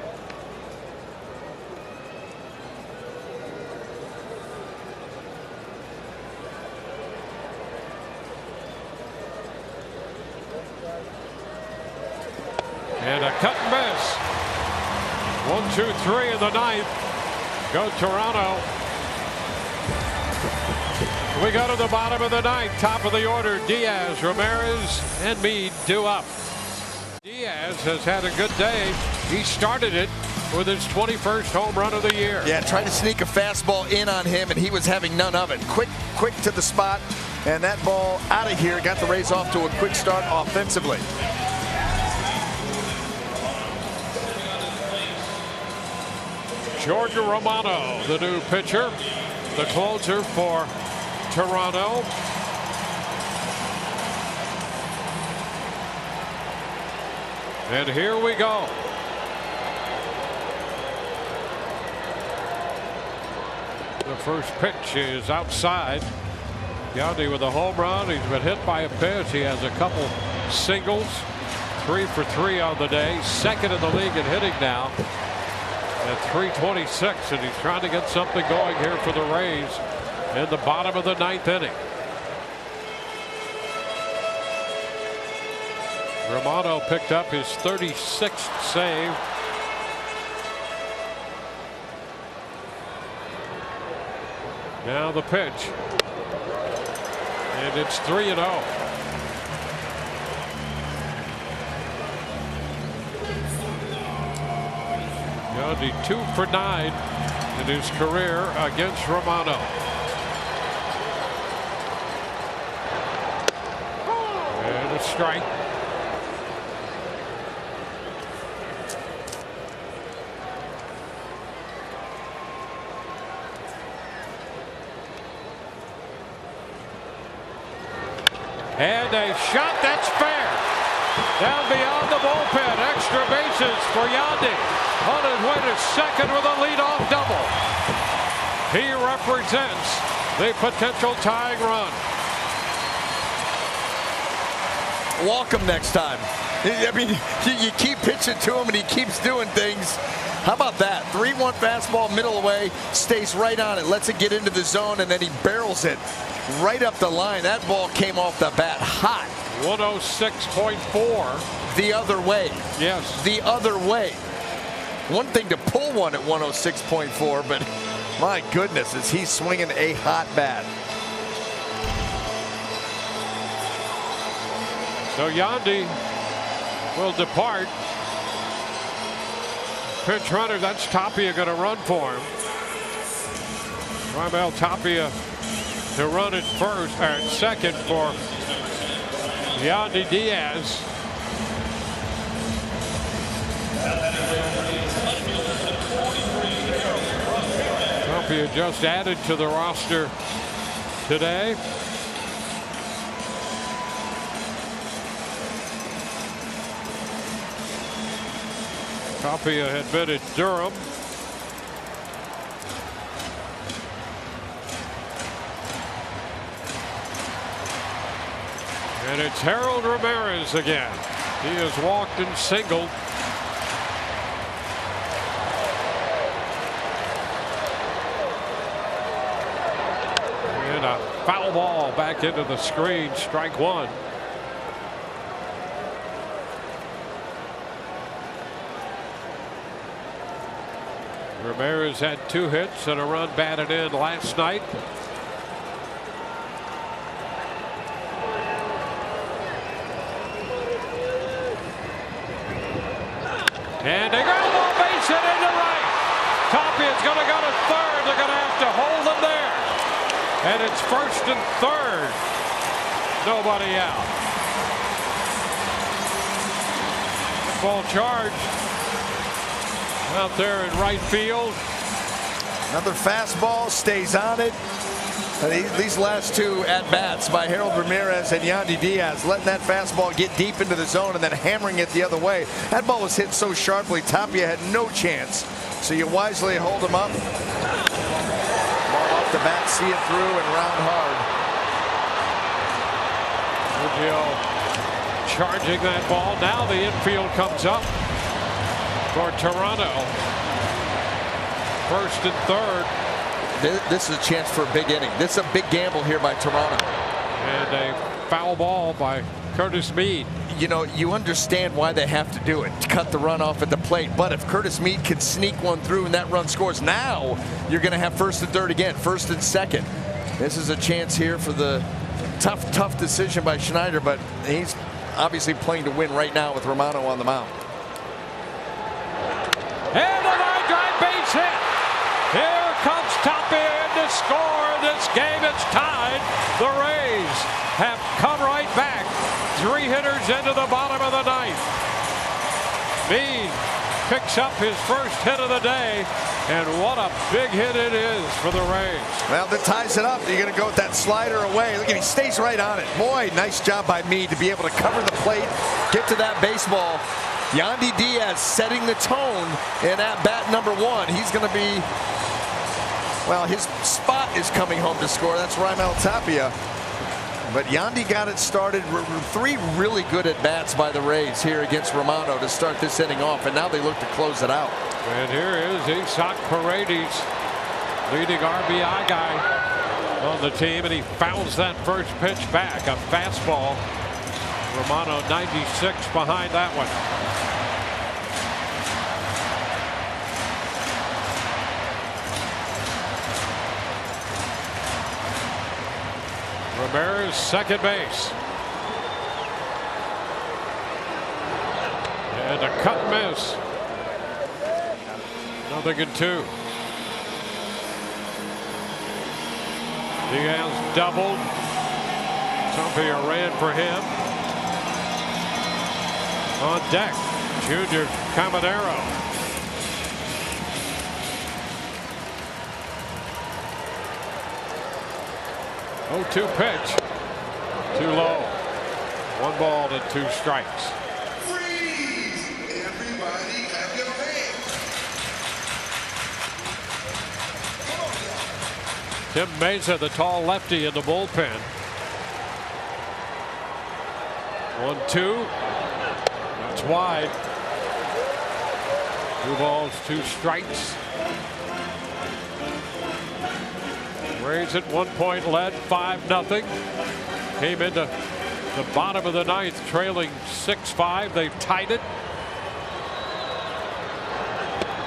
And a cut and miss. 1, 2, 3 in the 9th. Go Toronto. We go to the bottom of the 9th. Top of the order, Diaz, Ramirez, and Meade due up. Diaz has had a good day. He started it with his 21st home run of the year. Yeah, tried to sneak a fastball in on him, and he was having none of it. Quick to the spot, and that ball out of here got the Rays off to a quick start offensively. Jordan Romano, the new pitcher, the closer for Toronto. And here we go. The first pitch is outside. Yandy with a home run. He's been hit by a pitch. He has a couple singles. 3 for 3 on the day. 2nd in the league in hitting now at .326, and he's trying to get something going here for the Rays in the bottom of the 9th inning. Romano picked up his 36th save. Now the pitch, and it's 3-0. Yandy 2 for 9 in his career against Romano. And a strike. And a shot that's fair. Down beyond the bullpen. Extra bases for Yandy. On his way to 2nd with a leadoff double. He represents the potential tying run. Walk him next time. I mean, you keep pitching to him and he keeps doing things. How about that? 3-1 fastball, middle away, stays right on it, lets it get into the zone, and then he barrels it right up the line. That ball came off the bat hot. 106.4. The other way. Yes. The other way. One thing to pull one at 106.4, but my goodness, is he swinging a hot bat. So Yandy will depart. Pinch runner, that's Tapia going to run for him. Raimel Tapia to run at first, or at 2nd for Yandy Diaz. Tapia just added to the roster today. Tapia had been at Durham. And it's Harold Ramirez again. He has walked and singled. And a foul ball back into the screen, strike one. Ramirez had 2 hits and a run batted in last night. And a ground ball, base hit into right. Tapia's going to go to third. They're going to have to hold him there. And it's first and third. Nobody out. Ball charged out there in right field. Another fastball, stays on it. These last 2 at-bats by Harold Ramirez and Yandy Diaz, letting that fastball get deep into the zone and then hammering it the other way. That ball was hit so sharply, Tapia had no chance. So you wisely hold him up. Ball off the bat, see it through and round hard. Sergio charging that ball. Now the infield comes up for Toronto. First and third. This is a chance for a big inning. This is a big gamble here by Toronto. And a foul ball by Curtis Mead. You know, you understand why they have to do it, to cut the run off at the plate. But if Curtis Mead can sneak one through and that run scores, now you're going to have first and third again, first and second. This is a chance here for the tough decision by Schneider, but he's obviously playing to win right now with Romano on the mound. And a line drive base hit. Here comes Tapia in to score. This game it's tied. The Rays have come right back. 3 hitters into the bottom of the 9th. Mead picks up his first hit of the day. And what a big hit it is for the Rays. Well, that ties it up. You're going to go with that slider away. Look, he stays right on it. Boy, nice job by Mead to be able to cover the plate, get to that baseball. Yandy Diaz setting the tone in at bat number 1. He's going to be, well, his spot is coming home to score. That's Raimel Tapia. But Yandy got it started. 3 really good at bats by the Rays here against Romano to start this inning off, and now they look to close it out. And here is Isaac Paredes, leading RBI guy on the team, and he fouls that first pitch back. A fastball. Romano 96 behind that one. Ramirez, second base. And a cut and miss. 0-2. Diaz doubled. Tapia ran for him. On deck, Junior Caminero. Oh, 2 pitch. Too low. 1 ball and 2 strikes. Everybody have your Tim Mesa, the tall lefty, in the bullpen. 1-2. That's wide. 2 balls, 2 strikes. Rays at 1 point led 5-0. Came into the bottom of the 9th trailing 6-5. They've tied it.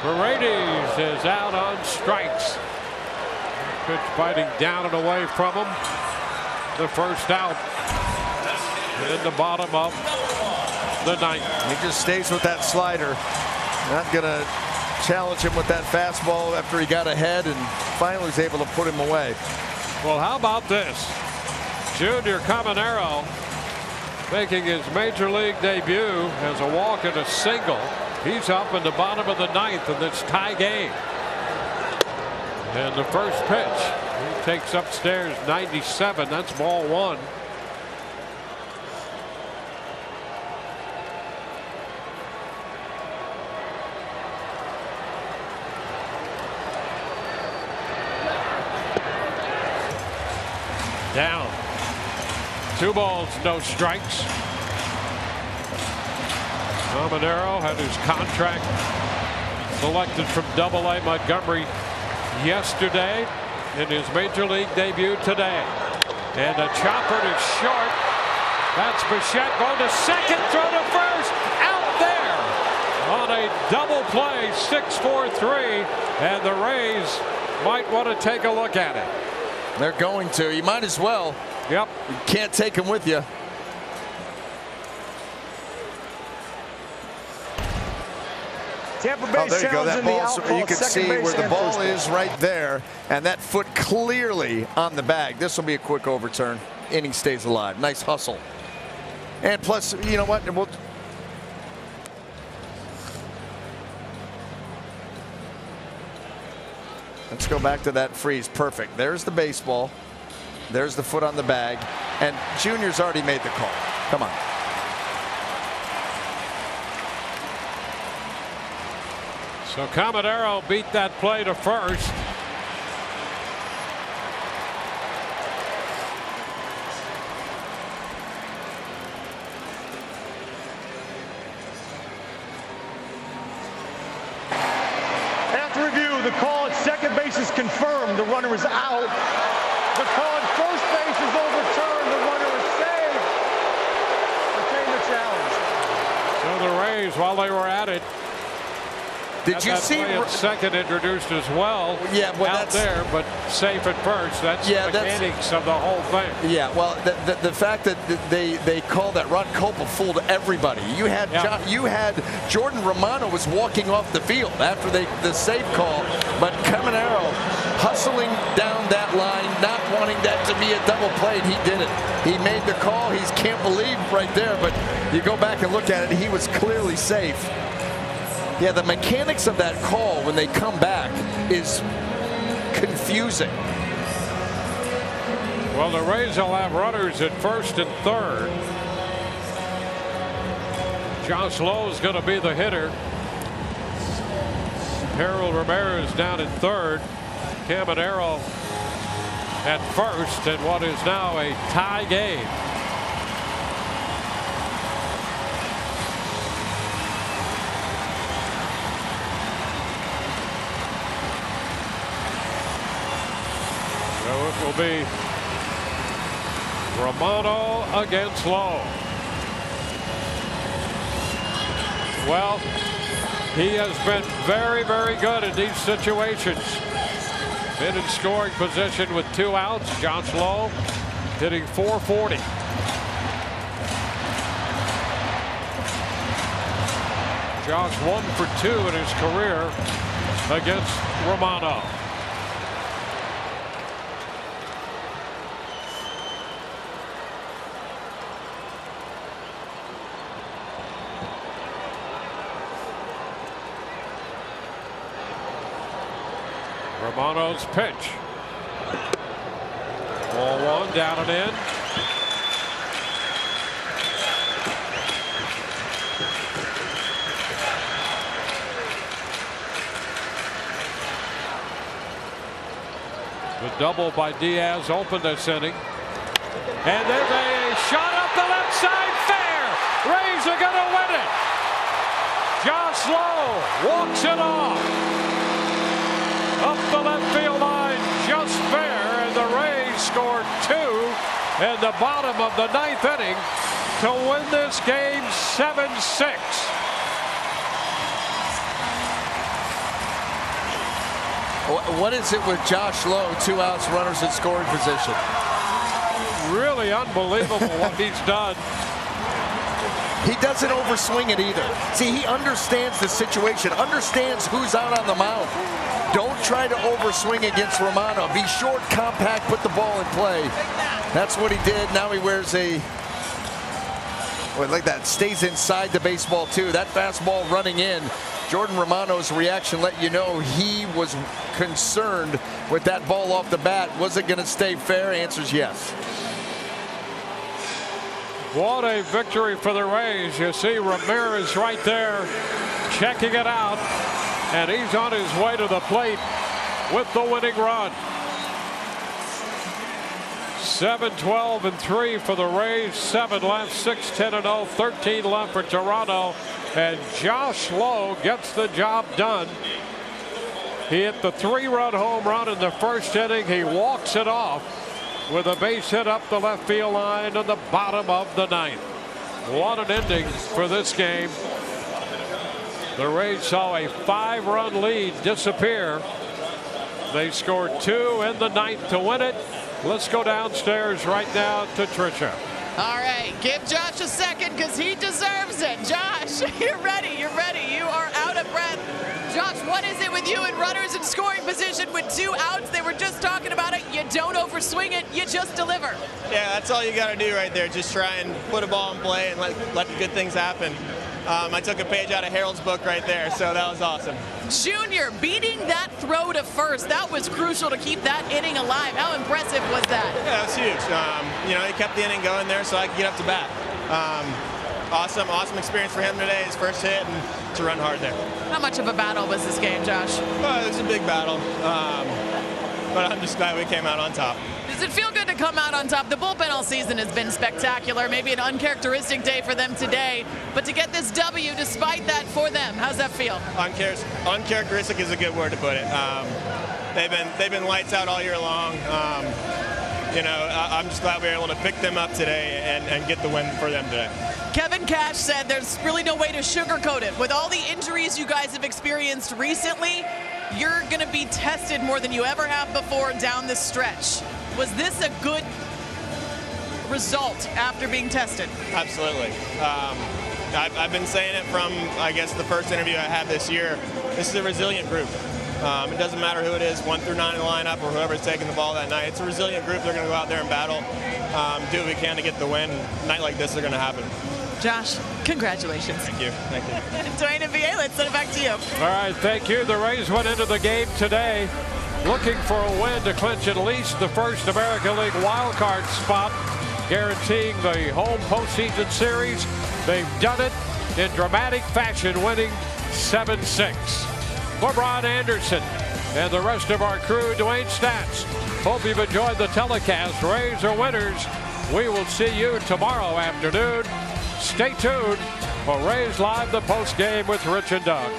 Paredes is out on strikes. Pitch biting down and away from him. The first out in the bottom of the 9th. He just stays with that slider. Not going to challenge him with that fastball after he got ahead and finally was able to put him away. Well, how about this? Junior Caminero making his major league debut as a walk and a single. He's up in the bottom of the 9th in this tie game. And the first pitch, he takes upstairs 97. That's ball 1. Down. 2 balls, no strikes. Caminero had his contract selected from Double-A Montgomery yesterday in his major league debut today. And a chopper is short. That's Bichette going to second, throw to first, out there on a double play, 6-4-3, and the Rays might want to take a look at it. They're going to. You might as well. Yep. You can't take them with you. Tampa Bay There you go. That ball, you can see where the ball is right there, and that foot clearly on the bag. This will be a quick overturn. Inning stays alive. Nice hustle. And plus, you know what? Let's go back to that freeze. Perfect. There's the baseball. There's the foot on the bag. And Junior's already made the call. Come on. So Caminero beat that play to first. After review, the call at second base is confirmed. The runner is out. The call at first base is overturned. The runner is saved. Retain the challenge. So the Rays, while they were at it, did you see second introduced as well? Yeah, well, out there, but safe at first. That's the mechanics of the whole thing. Yeah, well, the fact that they called that Ron Koppel fooled everybody. You had Jordan Romano was walking off the field after the save call, but Caminero hustling down that line, not wanting that to be a double play, and he did it. He made the call. He can't believe right there, but you go back and look at it, he was clearly safe. Yeah, the mechanics of that call when they come back is confusing. Well, the Rays will have runners at first and third. Josh Lowe is going to be the hitter. Harold Ramirez down at third. Caminero at first in what is now a tie game. So it will be Romano against Lowe. Well, he has been very, very good in these situations. Been in scoring position with 2 outs. Josh Lowe hitting .440. Josh 1 for 2 in his career against Romano. Romano's pitch. Ball 1 down and in. The double by Diaz opened this inning. And there's a shot up the left side, fair. Rays are going to win it. Josh Lowe walks it off. Up the left field line, just fair, and the Rays scored 2 in the bottom of the 9th inning to win this game 7-6. What is it with Josh Lowe, 2 outs, runners in scoring position? Really unbelievable what he's done. He doesn't overswing it either. See, he understands the situation, understands who's out on the mound. Don't try to overswing against Romano. Be short, compact, put the ball in play. That's what he did. Now he wears a, like that, stays inside the baseball too. That fastball running in. Jordan Romano's reaction let you know he was concerned with that ball off the bat. Was it going to stay fair? Answer's yes. What a victory for the Rays. You see Ramirez right there checking it out, and he's on his way to the plate with the winning run. 7-12-3 for the Rays. 7 left, 6-10-0, 13 left for Toronto. And Josh Lowe gets the job done. He hit the 3-run home run in the first inning. He walks it off with a base hit up the left field line in the bottom of the 9th. What an ending for this game. The Rays saw a 5-run lead disappear. They scored 2 in the 9th to win it. Let's go downstairs right now to Tricia. All right, give Josh a second because he deserves it. Josh, you're ready. You're ready. You are out of breath. Josh, what is it with you and runners in scoring position with 2 outs? They were just talking about it. You don't overswing it. You just deliver. Yeah, that's all you got to do right there. Just try and put a ball in play and let the good things happen. I took a page out of Harold's book right there, so that was awesome. Junior beating that throw to first. That was crucial to keep that inning alive. How impressive was that? Yeah, that was huge. He kept the inning going there so I could get up to bat. Awesome experience for him today. His first hit and to run hard there. How much of a battle was this game, Josh? Well, it was a big battle, but I'm just glad we came out on top. Does it feel good to come out on top? The bullpen all season has been spectacular. Maybe an uncharacteristic day for them today, but to get this W despite that for them, how's that feel? Uncharacteristic is a good word to put it. They've been lights out all year long. I'm just glad we were able to pick them up today and get the win for them today. Kevin Cash said there's really no way to sugarcoat it. With all the injuries you guys have experienced recently, you're going to be tested more than you ever have before down this stretch. Was this a good result after being tested? Absolutely. I've been saying it from, I guess, the first interview I had this year. This is a resilient group. It doesn't matter who it is, 1 through 9 in the lineup or whoever's taking the ball that night. It's a resilient group. They're going to go out there and battle, do what we can to get the win. A night like this is going to happen. Josh, congratulations. Thank you. Dwayne and VA, let's send it back to you. All right, thank you. The Rays went into the game today looking for a win to clinch at least the first American League wildcard spot, guaranteeing the home postseason series. They've done it in dramatic fashion, winning 7-6. For Brian Anderson and the rest of our crew, Dwayne Stats, hope you've enjoyed the telecast. Rays are winners. We will see you tomorrow afternoon. Stay tuned for Rays Live, the post game with Rich and Doug.